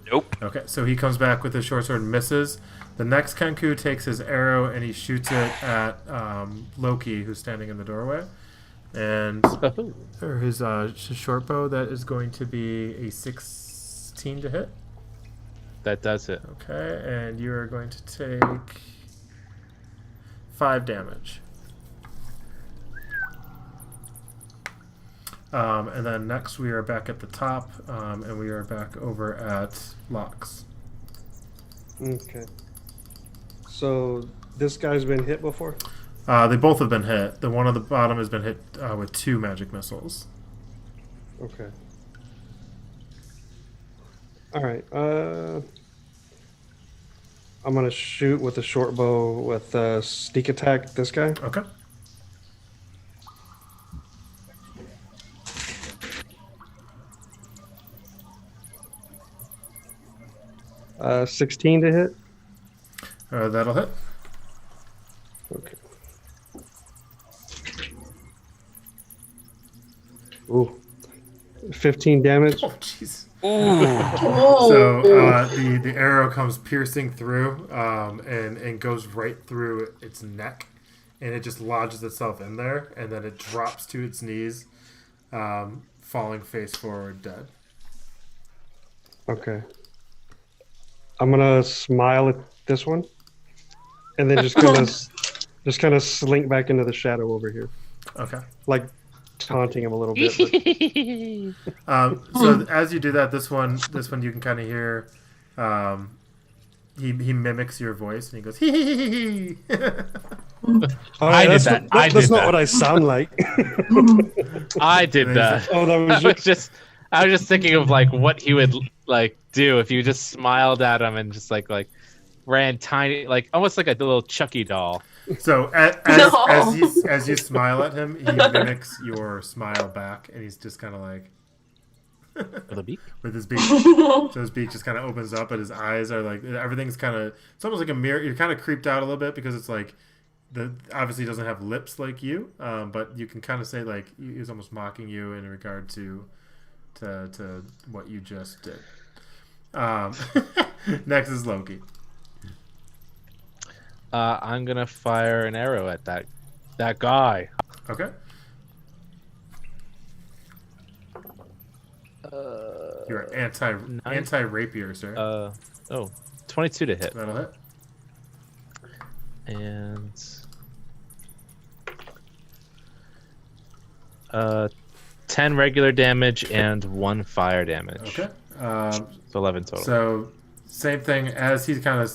Nope. Okay, so he comes back with his short sword and misses. The next Kenku takes his arrow and he shoots it at Loki, who's standing in the doorway. And for his short bow, that is going to be a 16 to hit. That does it. Okay, and you are going to take 5 damage. And then next we are back at the top, and we are back over at Locks. Okay. So this guy's been hit before? They both have been hit. The one on the bottom has been hit with 2 magic missiles. Okay. All right. I'm gonna shoot with a short bow with sneak attack. This guy. Okay. Uh, 16 to hit. That'll hit. Okay. Ooh. 15 damage. Oh, jeez. Oh. So the arrow comes piercing through and goes right through its neck, and it just lodges itself in there, and then it drops to its knees, falling face forward, dead. Okay. I'm gonna smile at this one, and then just kind of slink back into the shadow over here, Okay. like taunting him a little bit. So as you do that, this one you can kind of hear. He mimics your voice, and he goes hee hee hee hee. Oh, I did that's that. Not, I that's did not that. what I sound like. I did that. Oh, that was I was just thinking of like what he would like do if you just smiled at him and just like ran tiny, like almost like a little Chucky doll. So as you smile at him, he mimics your smile back, and he's just kind of like With a beak? with his beak. So his beak just kind of opens up, and his eyes are like everything's kind of. It's almost like a mirror. You're kind of creeped out a little bit because it's like obviously doesn't have lips like you, but you can kind of say like he's almost mocking you in regard to what you just did. Next is Loki. I'm gonna fire an arrow at that guy. Okay. You're anti rapier, sir. 22 to hit. That'll hit. And 10 regular damage and 1 fire damage. Okay. So 11 total. So same thing as he kind of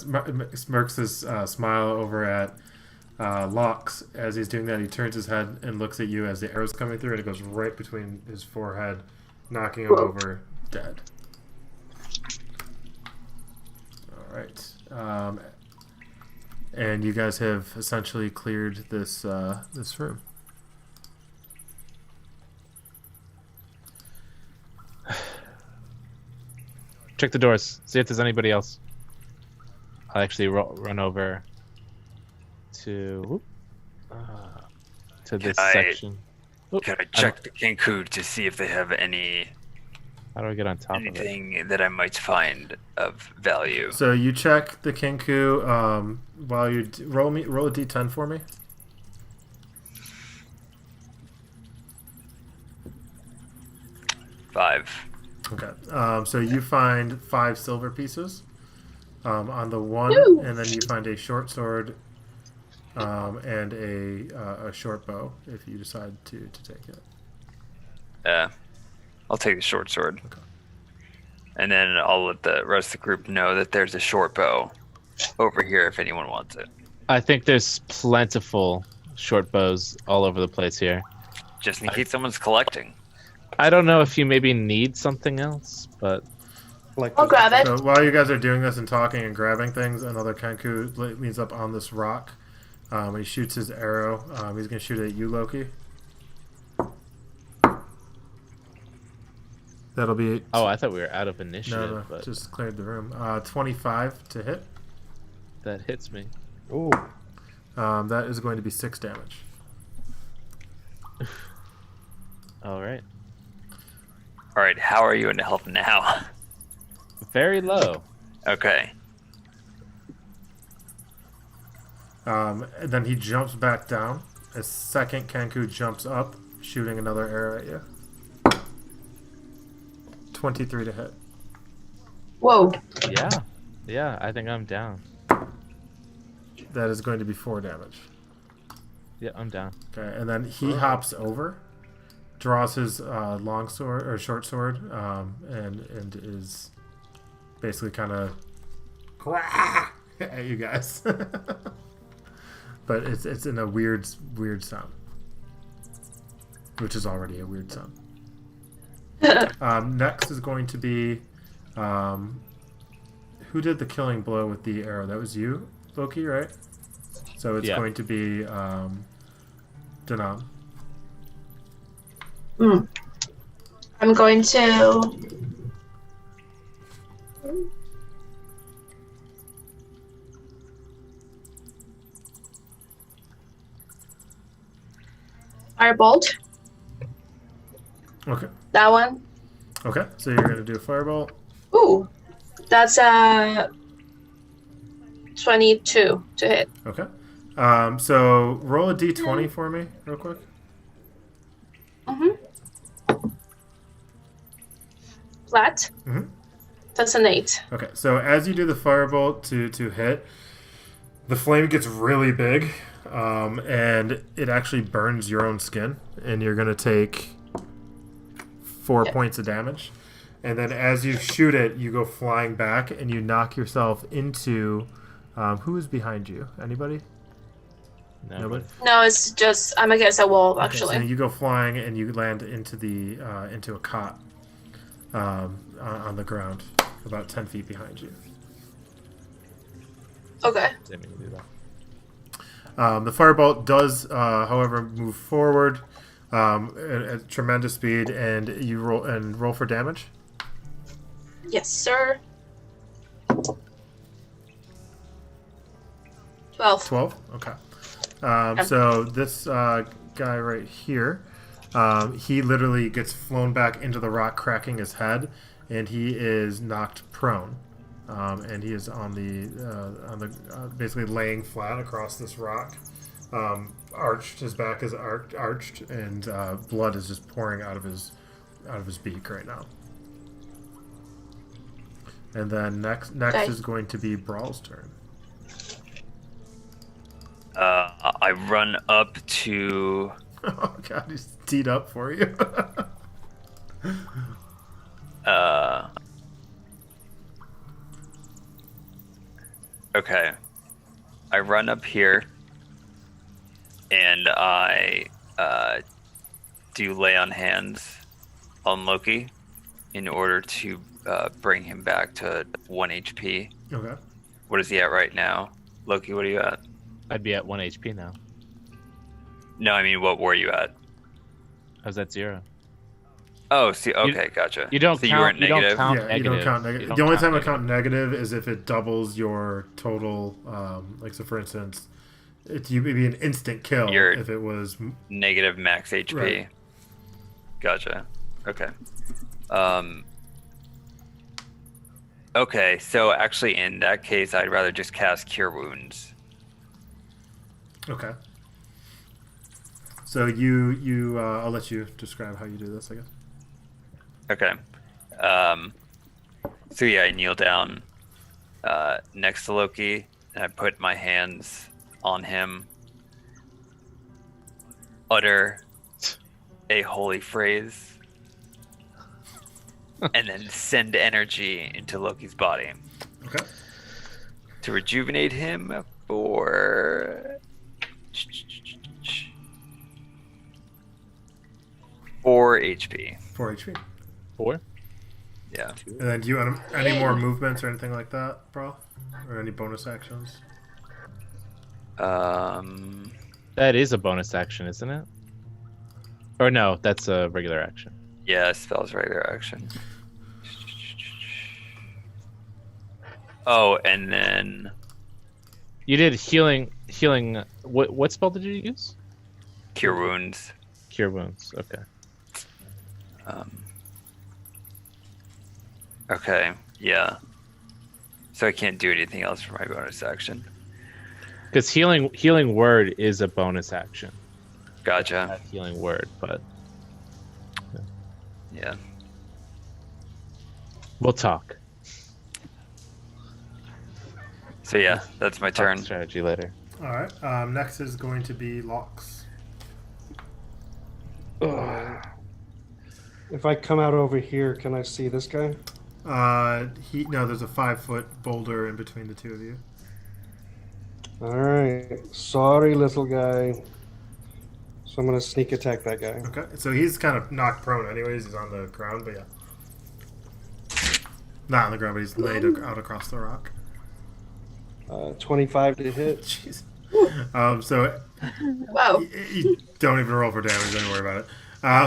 smirks his smile over at Locks. As he's doing that, he turns his head and looks at you as the arrow's coming through, and it goes right between his forehead, knocking him over dead. All right. And you guys have essentially cleared this room. Check the doors. See if there's anybody else. I'll actually run over to this section. Oop, Can I check the Kenku to see if they have any How do I get on top of it? anything that I might find of value? So you check the Kenku while you roll a d10 for me. Five. Okay. So you find 5 silver pieces on the one, Ooh. and then you find a short sword and a short bow if you decide to take it. I'll take the short sword. Okay. And then I'll let the rest of the group know that there's a short bow over here if anyone wants it. I think there's plentiful short bows all over the place here. Just in case someone's collecting. I don't know if you maybe need something else, but Like I'll grab it. So while you guys are doing this and talking and grabbing things, another Kenku leans up on this rock. He shoots his arrow. He's going to shoot it at you, Loki. That'll be... I thought we were out of initiative, No, but just cleared the room. 25 to hit. that hits me. Ooh. That is going to be 6 damage. All right. All right, how are you in health now? Very low. Okay. And then he jumps back down. A second Kenku jumps up, shooting another arrow at you. 23 to hit. Whoa. Yeah, I think I'm down. That is going to be 4 damage. Yeah, I'm down. Okay, and then he hops over draws his long sword or short sword, and is basically kind of at you guys. But it's in a weird sound, which is already a weird sound. Next is going to be who did the killing blow with the arrow? That was you, Loki, right? So it's going to be Danan. I'm going to firebolt. Okay. That one. Okay. So you're gonna do a firebolt. Ooh, that's 22 to hit. Okay. So roll a d20 for me, real quick. Flat. That's an 8. Okay. So as you do the firebolt to hit, the flame gets really big, and it actually burns your own skin, and you're gonna take 4 points of damage. And then as you shoot it, you go flying back, and you knock yourself into. Who is behind you? Anybody? Nobody. No, it's just I'm against a wall actually. Okay, so you go flying and you land into the into a cot on the ground, about 10 feet behind you. Okay. Didn't mean to do that. The firebolt does, however, move forward at tremendous speed, and you roll for damage. Yes, sir. 12. 12. Okay. So this guy right here, he literally gets flown back into the rock, cracking his head, and he is knocked prone. And he is on the basically laying flat across this rock, arched. His back is arched, and blood is just pouring out of his beak right now. And then next is going to be Brawl's turn. I run up to. Oh god, he's teed up for you. Okay. I run up here, and I do lay on hands on Loki in order to bring him back to 1 HP. Okay. What is he at right now? Loki, what are you at? I'd be at 1 HP now. No, I mean, what were you at? I was at 0. Oh, see, okay, gotcha. You don't so count. You weren't You don't negative? count Yeah, negative. you don't count negative. The only time I count negative is if it doubles your total. Like, so for instance, it'd be an instant kill if it was negative max HP. Right. Gotcha. Okay. Okay, so actually, in that case, I'd rather just cast Cure Wounds. Okay. So you I'll let you describe how you do this, I guess. Okay. So yeah, I kneel down next to Loki, and I put my hands on him, utter a holy phrase, and then send energy into Loki's body. Okay. To rejuvenate him for 4 HP. 4 HP. 4? Yeah. And then do you want any more movements or anything like that, bro? Or any bonus actions? That is a bonus action, isn't it? Or no, that's a regular action. Yeah, spell's regular action. Oh, and then You did healing. What spell did you use? Cure Wounds. Cure Wounds. Okay. Okay, yeah. So I can't do anything else for my bonus action. Because healing word is a bonus action. Gotcha. Not healing word, but Yeah. we'll talk. So yeah, that's my Talk turn. strategy later. All right. Next is going to be Locks. If I come out over here, can I see this guy? There's a 5-foot boulder in between the two of you. All right. Sorry, little guy. So I'm gonna sneak attack that guy. Okay, so he's kind of knocked prone anyways. He's on the ground, but yeah. Not on the ground, but he's laid out across the rock. 25 to hit. Jeez. So Wow. you don't even roll for damage. Don't worry about it.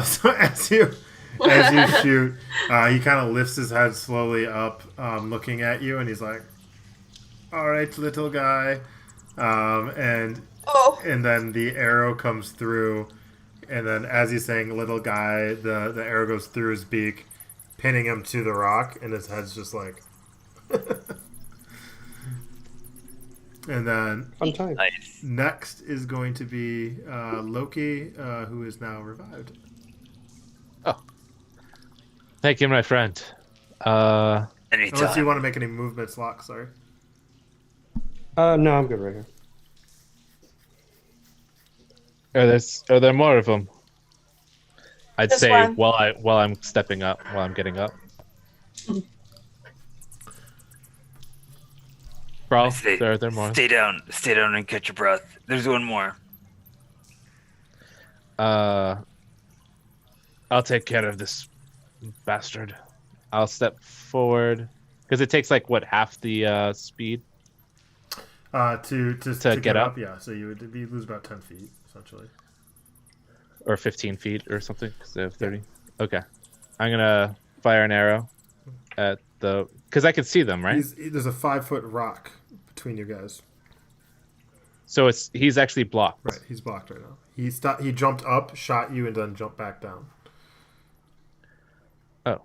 So as you shoot, he kind of lifts his head slowly up, looking at you, and he's like, "All right, little guy," and then the arrow comes through, and then as he's saying "little guy," the arrow goes through his beak, pinning him to the rock, and his head's just like. And then next is going to be Loki, who is now revived. Oh, thank you, my friend. Anytime. Unless you want to make any movements, Locke. Sorry. No, I'm good right here. Are there more of them? I'd Just say one. while I'm stepping up, while I'm getting up. Bro, are there more? Stay down and catch your breath. There's one more. I'll take care of this bastard. I'll step forward because it takes like what, half the speed To get up? Yeah, so you lose about 10 feet essentially. Or 15 feet or something because I have 30. Okay, I'm gonna fire an arrow at because I can see them, right? There's a 5-foot rock between you guys. So he's actually blocked. Right, he's blocked right now. He jumped up, shot you, and then jumped back down. Oh.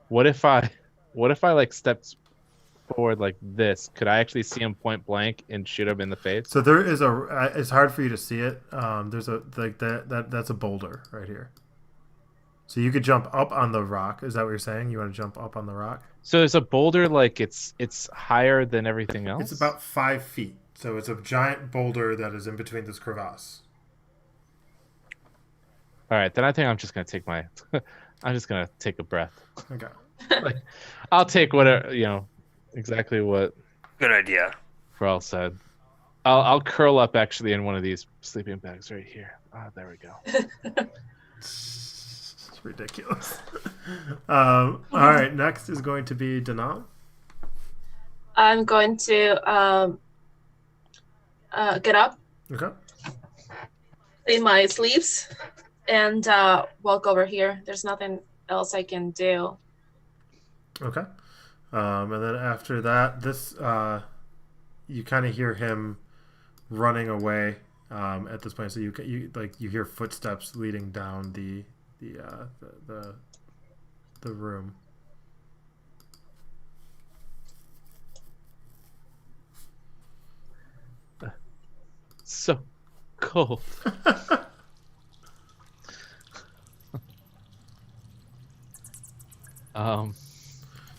What if I like stepped forward like this? Could I actually see him point blank and shoot him in the face? So there is it's hard for you to see it. There's that's a boulder right here. So you could jump up on the rock. Is that what you're saying? You want to jump up on the rock? So there's a boulder like it's higher than everything else? It's about 5 feet. So it's a giant boulder that is in between this crevasse. All right, then I think I'm just gonna take I'm just gonna take a breath. Okay. Like, I'll take whatever, exactly what Good idea. Swirl said. I'll curl up actually in one of these sleeping bags right here. Ah, there we go. It's ridiculous. All right, next is going to be Danam. I'm going to get up, Okay. clean my sleeves, and walk over here. There's nothing else I can do. Okay. And then after that, you kind of hear him running away at this point. So you hear footsteps leading down the room. So cold.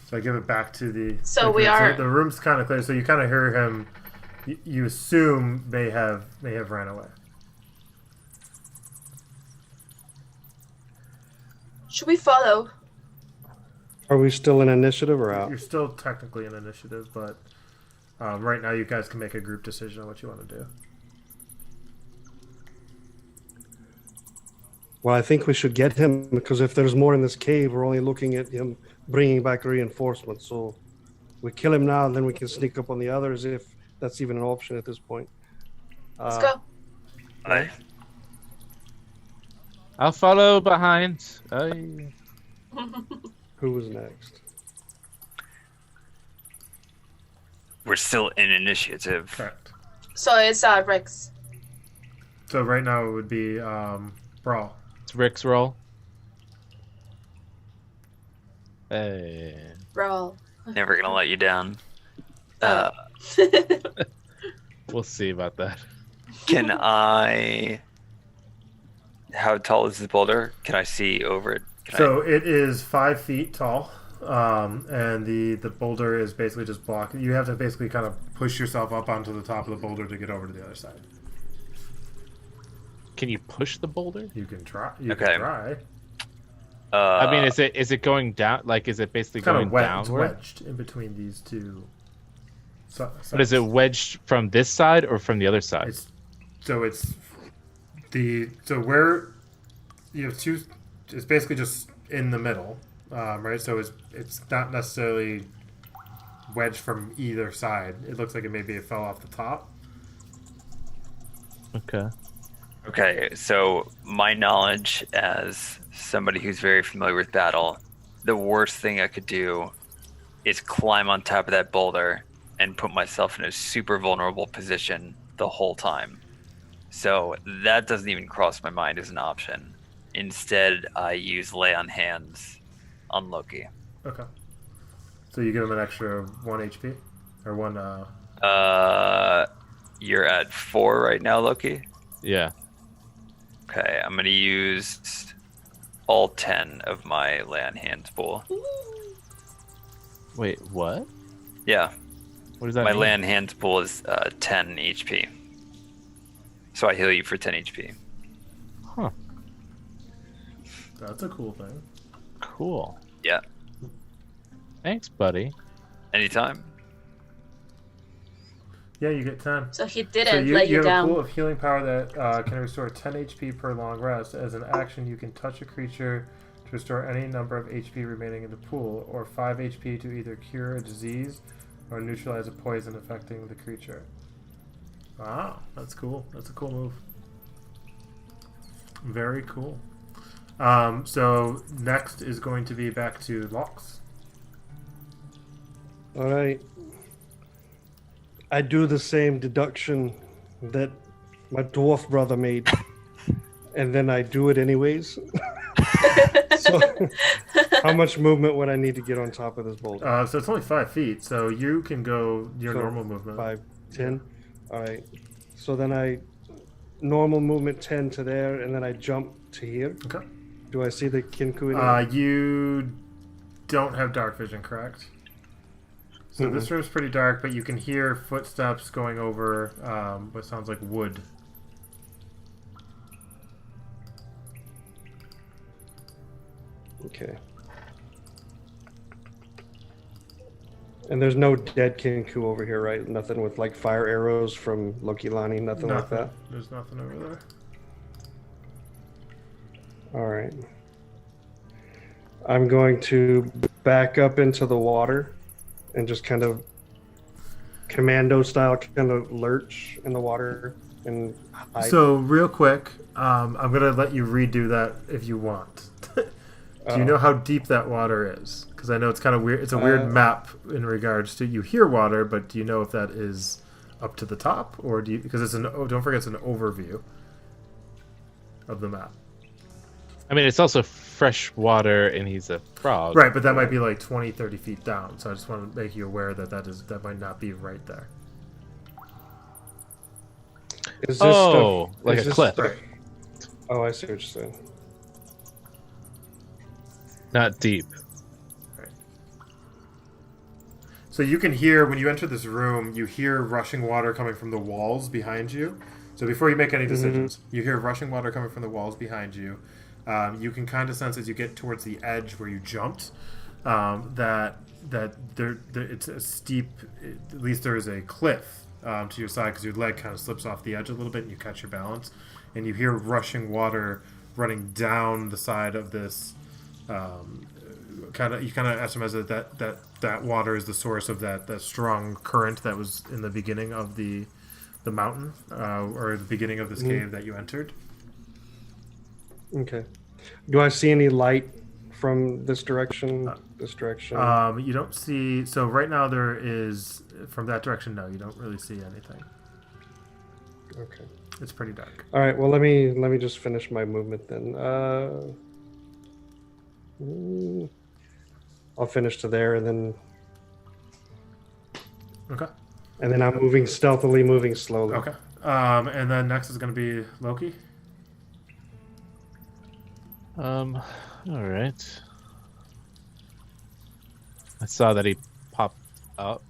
So I give it back to the. So we are. The room's kind of clear. So you kind of hear him. You assume may have ran away. Should we follow? Are we still in initiative or out? You're still technically in initiative, but right now you guys can make a group decision on what you want to do. Well, I think we should get him because if there's more in this cave, we're only looking at him bringing back reinforcements. So we kill him now, then we can sneak up on the others if that's even an option at this point. Let's go. Aye. I'll follow behind. Who was next? We're still in initiative. Correct. So it's Rick's. So right now it would be Brawl. It's Rick's roll. Hey. Roll. Never gonna let you down. We'll see about that. Can I? How tall is this boulder? Can I see over it? It is 5 feet tall, and the boulder is basically just blocked. You have to basically kind of push yourself up onto the top of the boulder to get over to the other side. Can you push the boulder? You can try. You Okay. can try. I mean, is it going down? Like, is it basically Kind going of it's downward? wedged in between these two. But is it wedged from this side or from the other side? It's where you have two. It's basically just in the middle, right? So it's not necessarily wedged from either side. It looks like it fell off the top. Okay. Okay, so my knowledge as somebody who's very familiar with battle, the worst thing I could do is climb on top of that boulder and put myself in a super vulnerable position the whole time. So that doesn't even cross my mind as an option. Instead, I use lay on hands on Loki. Okay. So you give him an extra 1 HP or 1. You're at 4 right now, Loki. Yeah. Okay, I'm gonna use all 10 of my lay on hands pool. Wait, what? Yeah, What does that my mean? lay on hands pool is 10 HP. So I heal you for 10 HP. Huh. That's a cool thing. Cool. Yeah, Thanks, buddy. anytime. Yeah, you get 10. So he So didn't let you have a down. pool of healing power that can restore 10 HP per long rest. As an action, you can touch a creature to restore any number of HP remaining in the pool, or 5 HP to either cure a disease or neutralize a poison affecting the creature. Wow, that's cool. That's a cool move. Very cool. So next is going to be back to Lox. All right. I do the same deduction that my dwarf brother made, and then I do it anyways. So, how much movement would I need to get on top of this boulder? So it's only 5 feet, so you can go your So, normal movement. 5, 10. All right. So then I normal movement 10 to there, and then I jump to here. Okay. Do I see the Kenku in there? You don't have dark vision, correct? So this room's pretty dark, but you can hear footsteps going over what sounds like wood. Okay. And there's no dead Kenku over here, right? Nothing with like fire arrows from Loki Lani, nothing like that? There's nothing over there. All right. I'm going to back up into the water and just kind of commando style kind of lurch in the water and hide. So real quick, I'm gonna let you redo that if you want. Do you know how deep that water is? Because I know it's kind of weird. It's a weird map in regards to you hear water, but do you know if that is up to the top, or do you? Because it's don't forget it's an overview of the map. I mean, it's also fresh water, and he's a frog. Right, but that might be like 20, 30 feet down. So I just want to make you aware that that might not be right there. Is this Oh, stuff, like is a this- cliff. Right. Oh, I see what you're saying. Not deep. So you can hear, when you enter this room, you hear rushing water coming from the walls behind you. So before you make any decisions, you hear rushing water coming from the walls behind you. You can kind of sense as you get towards the edge where you jumped that there it's a steep, at least there is a cliff to your side, because your leg kind of slips off the edge a little bit and you catch your balance. And you hear rushing water running down the side of this. You kind of estimate that water is the source of that strong current that was in the beginning of the mountain or the beginning of this cave that you entered. Okay. Do I see any light from this direction? This direction? You don't see. So right now there is from that direction. No, you don't really see anything. Okay. It's pretty dark. All right. Well, let me just finish my movement then. I'll finish to there, and then Okay. I'm moving stealthily, moving slowly. Okay. And then next is going to be Loki. All right. I saw that he popped up.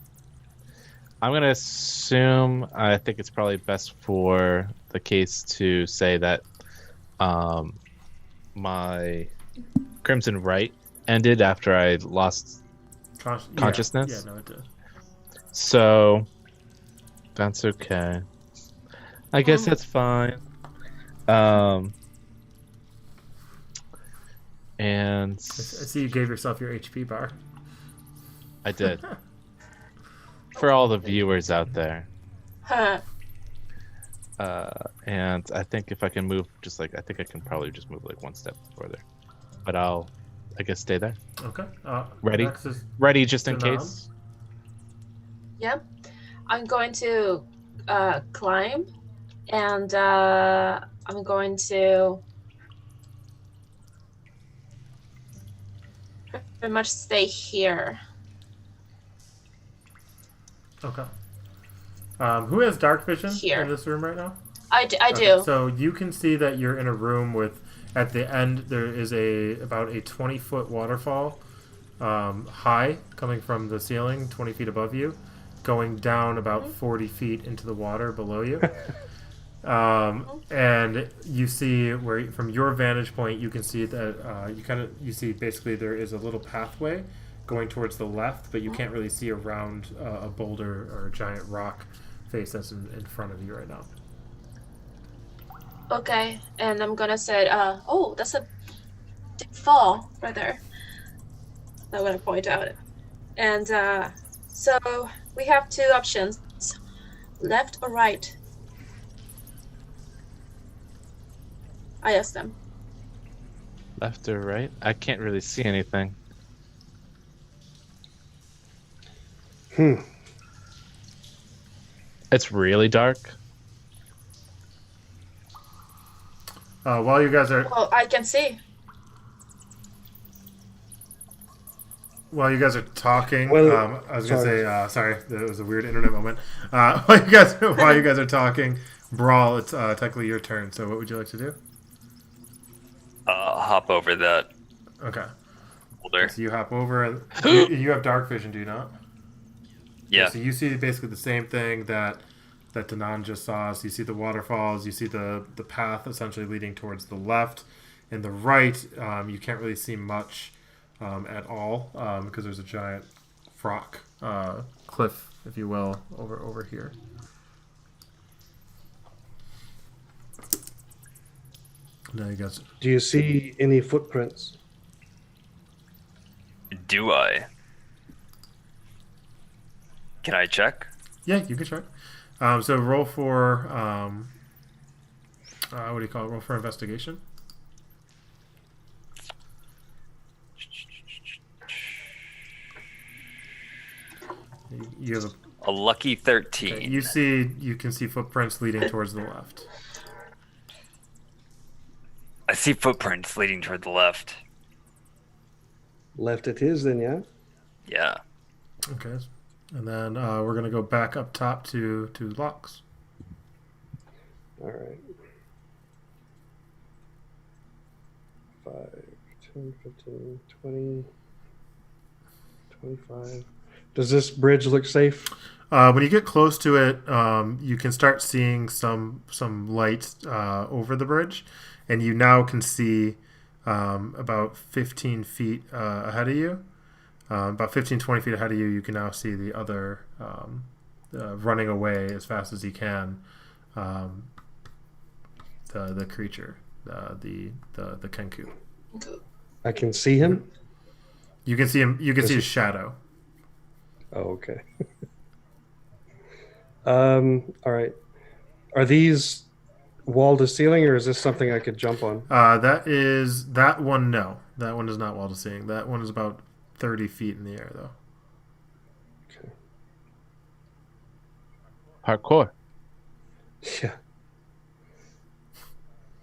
I'm gonna assume. I think it's probably best for the case to say that my Crimson Right ended after I lost consciousness. Yeah, no, it did. So that's okay. I guess that's fine. And I see you gave yourself your HP bar. I did. For all the viewers out there. Huh. And I think if I can move, I think I can probably just move like one step further. But I guess, stay there. Okay. Ready? Next is Ready just in Danan. case. Yep. I'm going to climb, and I'm going to pretty much stay here. Okay. Who has dark vision Here. in this room right now? I do. So you can see that you're in a room with, at the end, there is about a 20-foot waterfall, high, coming from the ceiling, 20 feet above you, going down about 40 feet into the water below you. And you see where, from your vantage point, you can see that you see basically there is a little pathway going towards the left, but you can't really see around a boulder or a giant rock face that's in front of you right now. Okay, and I'm gonna say, oh, that's a deep fall right there. I'm gonna point out. And so we have two options, left or right. I asked them. Left or right? I can't really see anything. It's really dark. While you guys are Well, I can see. While you guys are talking, Well, I was gonna say, sorry, that was a weird internet moment. While you guys are talking, Brawl, it's technically your turn. So, what would you like to do? Hop over that Okay, boulder. so you hop over, and you have dark vision, do you not? Yeah. So you see basically the same thing that Danan just saw. So you see the waterfalls, you see the path essentially leading towards the left, and the right. You can't really see much at all because there's a giant rock cliff, if you will, over here. Now you guys. Do you see any footprints? Do I? Can I check? Yeah, you can check. So roll for what do you call it? Roll for investigation. You have A lucky 13. okay, you can see footprints leading towards the left. I see footprints leading toward the left. Left it is then, yeah? Yeah. Okay, and then we're gonna go back up top to Locks. All right. 5, 10, 15, 20, 25. Does this bridge look safe? When you get close to it, you can start seeing some light over the bridge, and you now can see about 15 feet ahead of you. About 15, 20 feet ahead of you, you can now see the other running away as fast as he can. The creature, the Kenku. I can see him? You can see him. You can see his shadow. Oh, okay. All right. Are these wall to ceiling, or is this something I could jump on? That one. No, that one is not wall to ceiling. That one is about 30 feet in the air, though. Okay. Parkour. Yeah.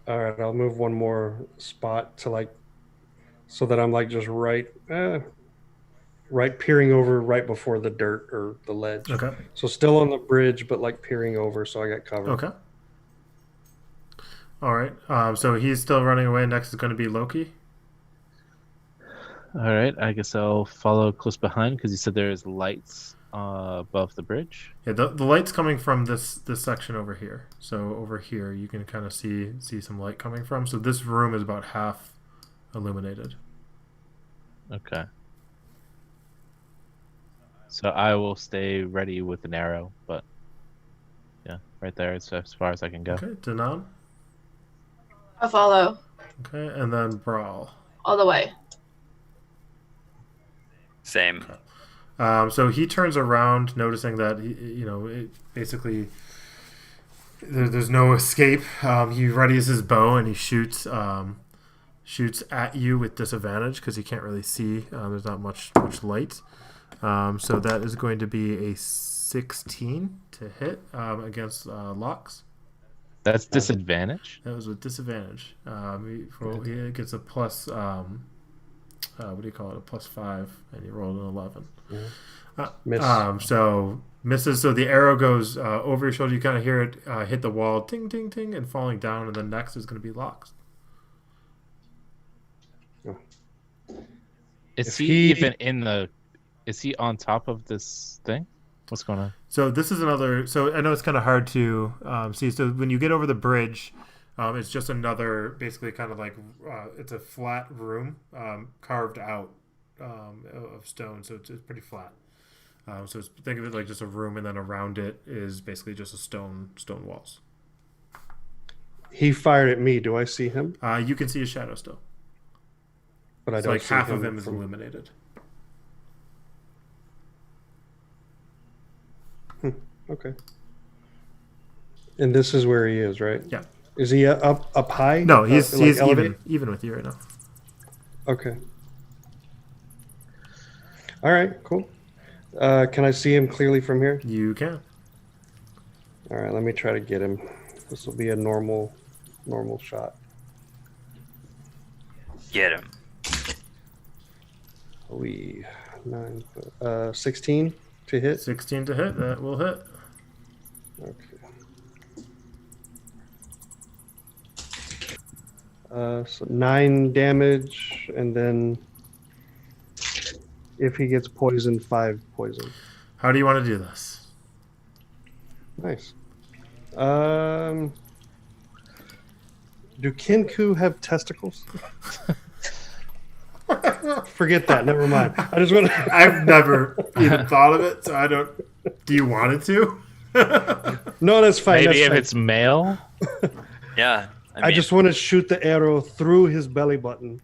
All right, I'll move one more spot to so that I'm just right peering over right before the dirt or the ledge. Okay. So still on the bridge, but peering over, so I got covered. Okay. All right. So he's still running away. Next is going to be Loki. All right, I guess I'll follow close behind because you said there's lights above the bridge. Yeah, the light's coming from this section over here. So over here, you can kind of see some light coming from. So this room is about half illuminated. Okay. So I will stay ready with an arrow, but yeah, right there. It's as far as I can go. Okay, Danan. I follow Okay, and then Brawl. all the way. Same. So he turns around, noticing that basically there's no escape. He readies his bow and he shoots at you with disadvantage because he can't really see. There's not much light. So that is going to be a 16 to hit against Locks. That's disadvantage? That was with disadvantage. He gets a plus, what do you call it? A +5, and he rolled an 11. Miss. So misses. So the arrow goes over your shoulder. You kind of hear it hit the wall, ting, ting, ting, and falling down. And then next is going to be Locks. Is he even in the... Is he on top of this thing? What's going on? So this is another. So I know it's kind of hard to see. So when you get over the bridge, it's just another, basically kind of like it's a flat room carved out of stone. So it's pretty flat. So think of it like just a room, and then around it is basically just a stone walls. He fired at me. Do I see him? You can see his shadow still. But I So don't like see half him of him is from... illuminated. Okay. And this is where he is, right? Yeah. Is he up high? No, he's elevated? even with you right now. Okay. All right, cool. Can I see him clearly from here? You can. All right, let me try to get him. This will be a normal shot. Get him. 16 to hit. 16 to hit. That will hit. Okay. So 9 damage, and then if he gets poisoned, 5 poison. How do you want to do this? Nice. Do Kenku have testicles? Forget that. Never mind. I just want to... I've never even thought of it, so I don't. Do you want it to? No, that's fine. Maybe that's if fine. it's male? Yeah. I just want to shoot the arrow through his belly button,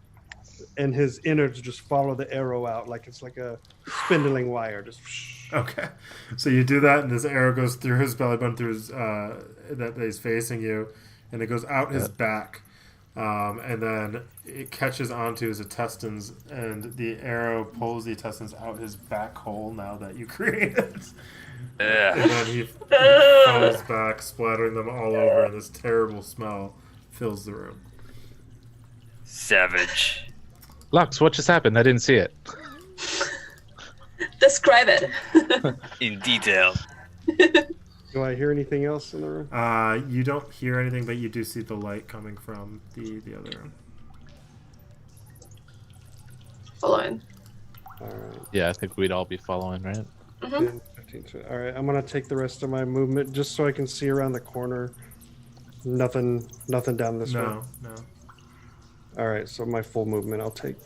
and his innards just follow the arrow out like it's like a spindling wire. Just Okay, so you do that, and this arrow goes through his belly button, through his that he's facing you, and it goes out his back, and then it catches onto his intestines, and the arrow pulls the intestines out his back hole. Now that you created. And then he falls back, splattering them all over, and this terrible smell fills the room. Savage. Lux, what just happened? I didn't see it. Describe it. In detail. do I hear anything else in the room? You don't hear anything, but you do see the light coming from the other room. Following. All right. Yeah, I think we'd all be following, right? 10, 15, all right, I'm gonna take the rest of my movement just so I can see around the corner. Nothing down this way. No. All right, so my full movement I'll take.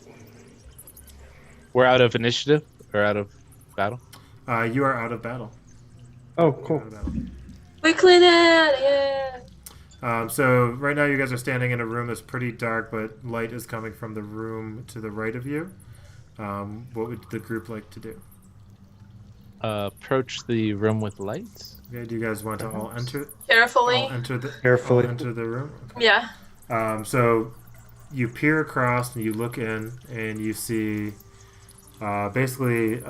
We're out of initiative or out of battle? You are out of battle. Oh, cool. Out of battle. We clean it. Yeah. So right now you guys are standing in a room that's pretty dark, but light is coming from the room to the right of you. What would the group like to do? Approach the room with lights. Okay, do you guys want to all enter? Carefully. All enter the Carefully. all enter the room. Okay. Yeah. So you peer across and you look in, and you see basically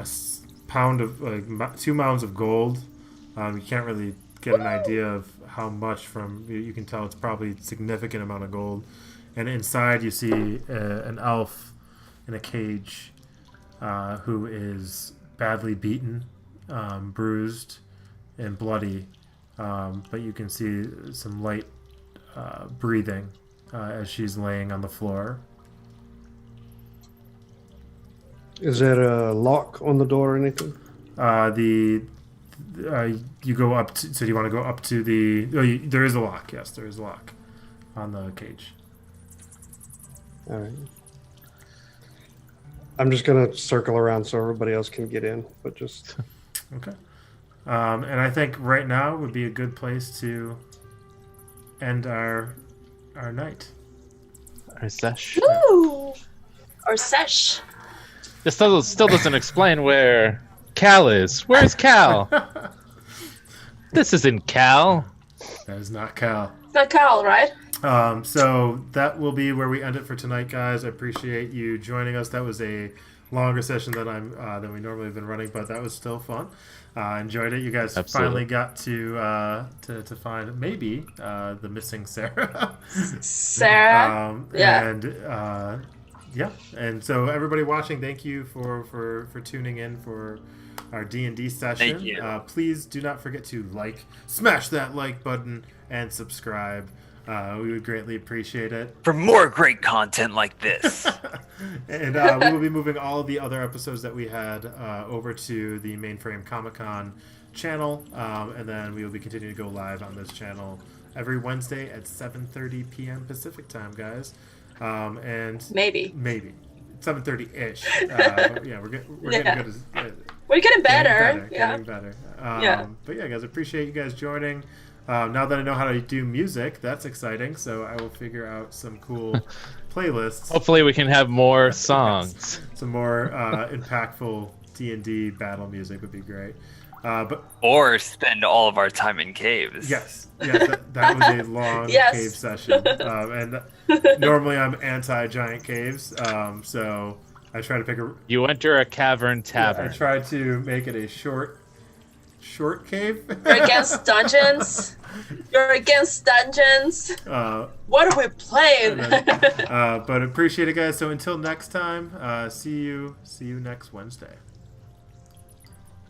pound of 2 mounds of gold. You can't really get an idea of how much from. You can tell it's probably a significant amount of gold. And inside you see an elf in a cage who is badly beaten, bruised, and bloody. But you can see some light breathing as she's laying on the floor. Is there a lock on the door or anything? You go up to. So do you want to go up to the? There is a lock. Yes, there is a lock on the cage. All right. I'm just gonna circle around so everybody else can get in, but just Okay. And I think right now would be a good place to end our night. Our sesh. Woo! Or sesh. This still doesn't explain where Cal is. Where's Cal? This isn't Cal. That is not Cal. It's not Cal, right? So that will be where we end it for tonight, guys. I appreciate you joining us. That was a longer session than we normally have been running, but that was still fun. Enjoyed it. You guys finally got to find maybe the missing Sarah. Sarah. Yeah. And and so everybody watching, thank you for tuning in for our D&D session. Thank you. Please do not forget to smash that like button and subscribe. We would greatly appreciate it. For more great content like this. And we will be moving all of the other episodes that we had over to the Mainframe Comic-Con channel. And then we will be continuing to go live on this channel every Wednesday at 7:30 p.m. Pacific time, guys. And maybe 7:30-ish. Yeah, we're getting good. We're getting better. Getting better. But yeah, guys, appreciate you guys joining. Now that I know how to do music, that's exciting. So I will figure out some cool playlists. Hopefully, we can have more songs. Some more impactful D&D battle music would be great. Or spend all of our time in caves. Yes, that was a long cave session. And normally I'm anti-giant caves, so I try to pick a... You enter a cavern tavern. I try to make it a short cave. You're against dungeons. What are we playing? But appreciate it, guys. So until next time, see you next Wednesday.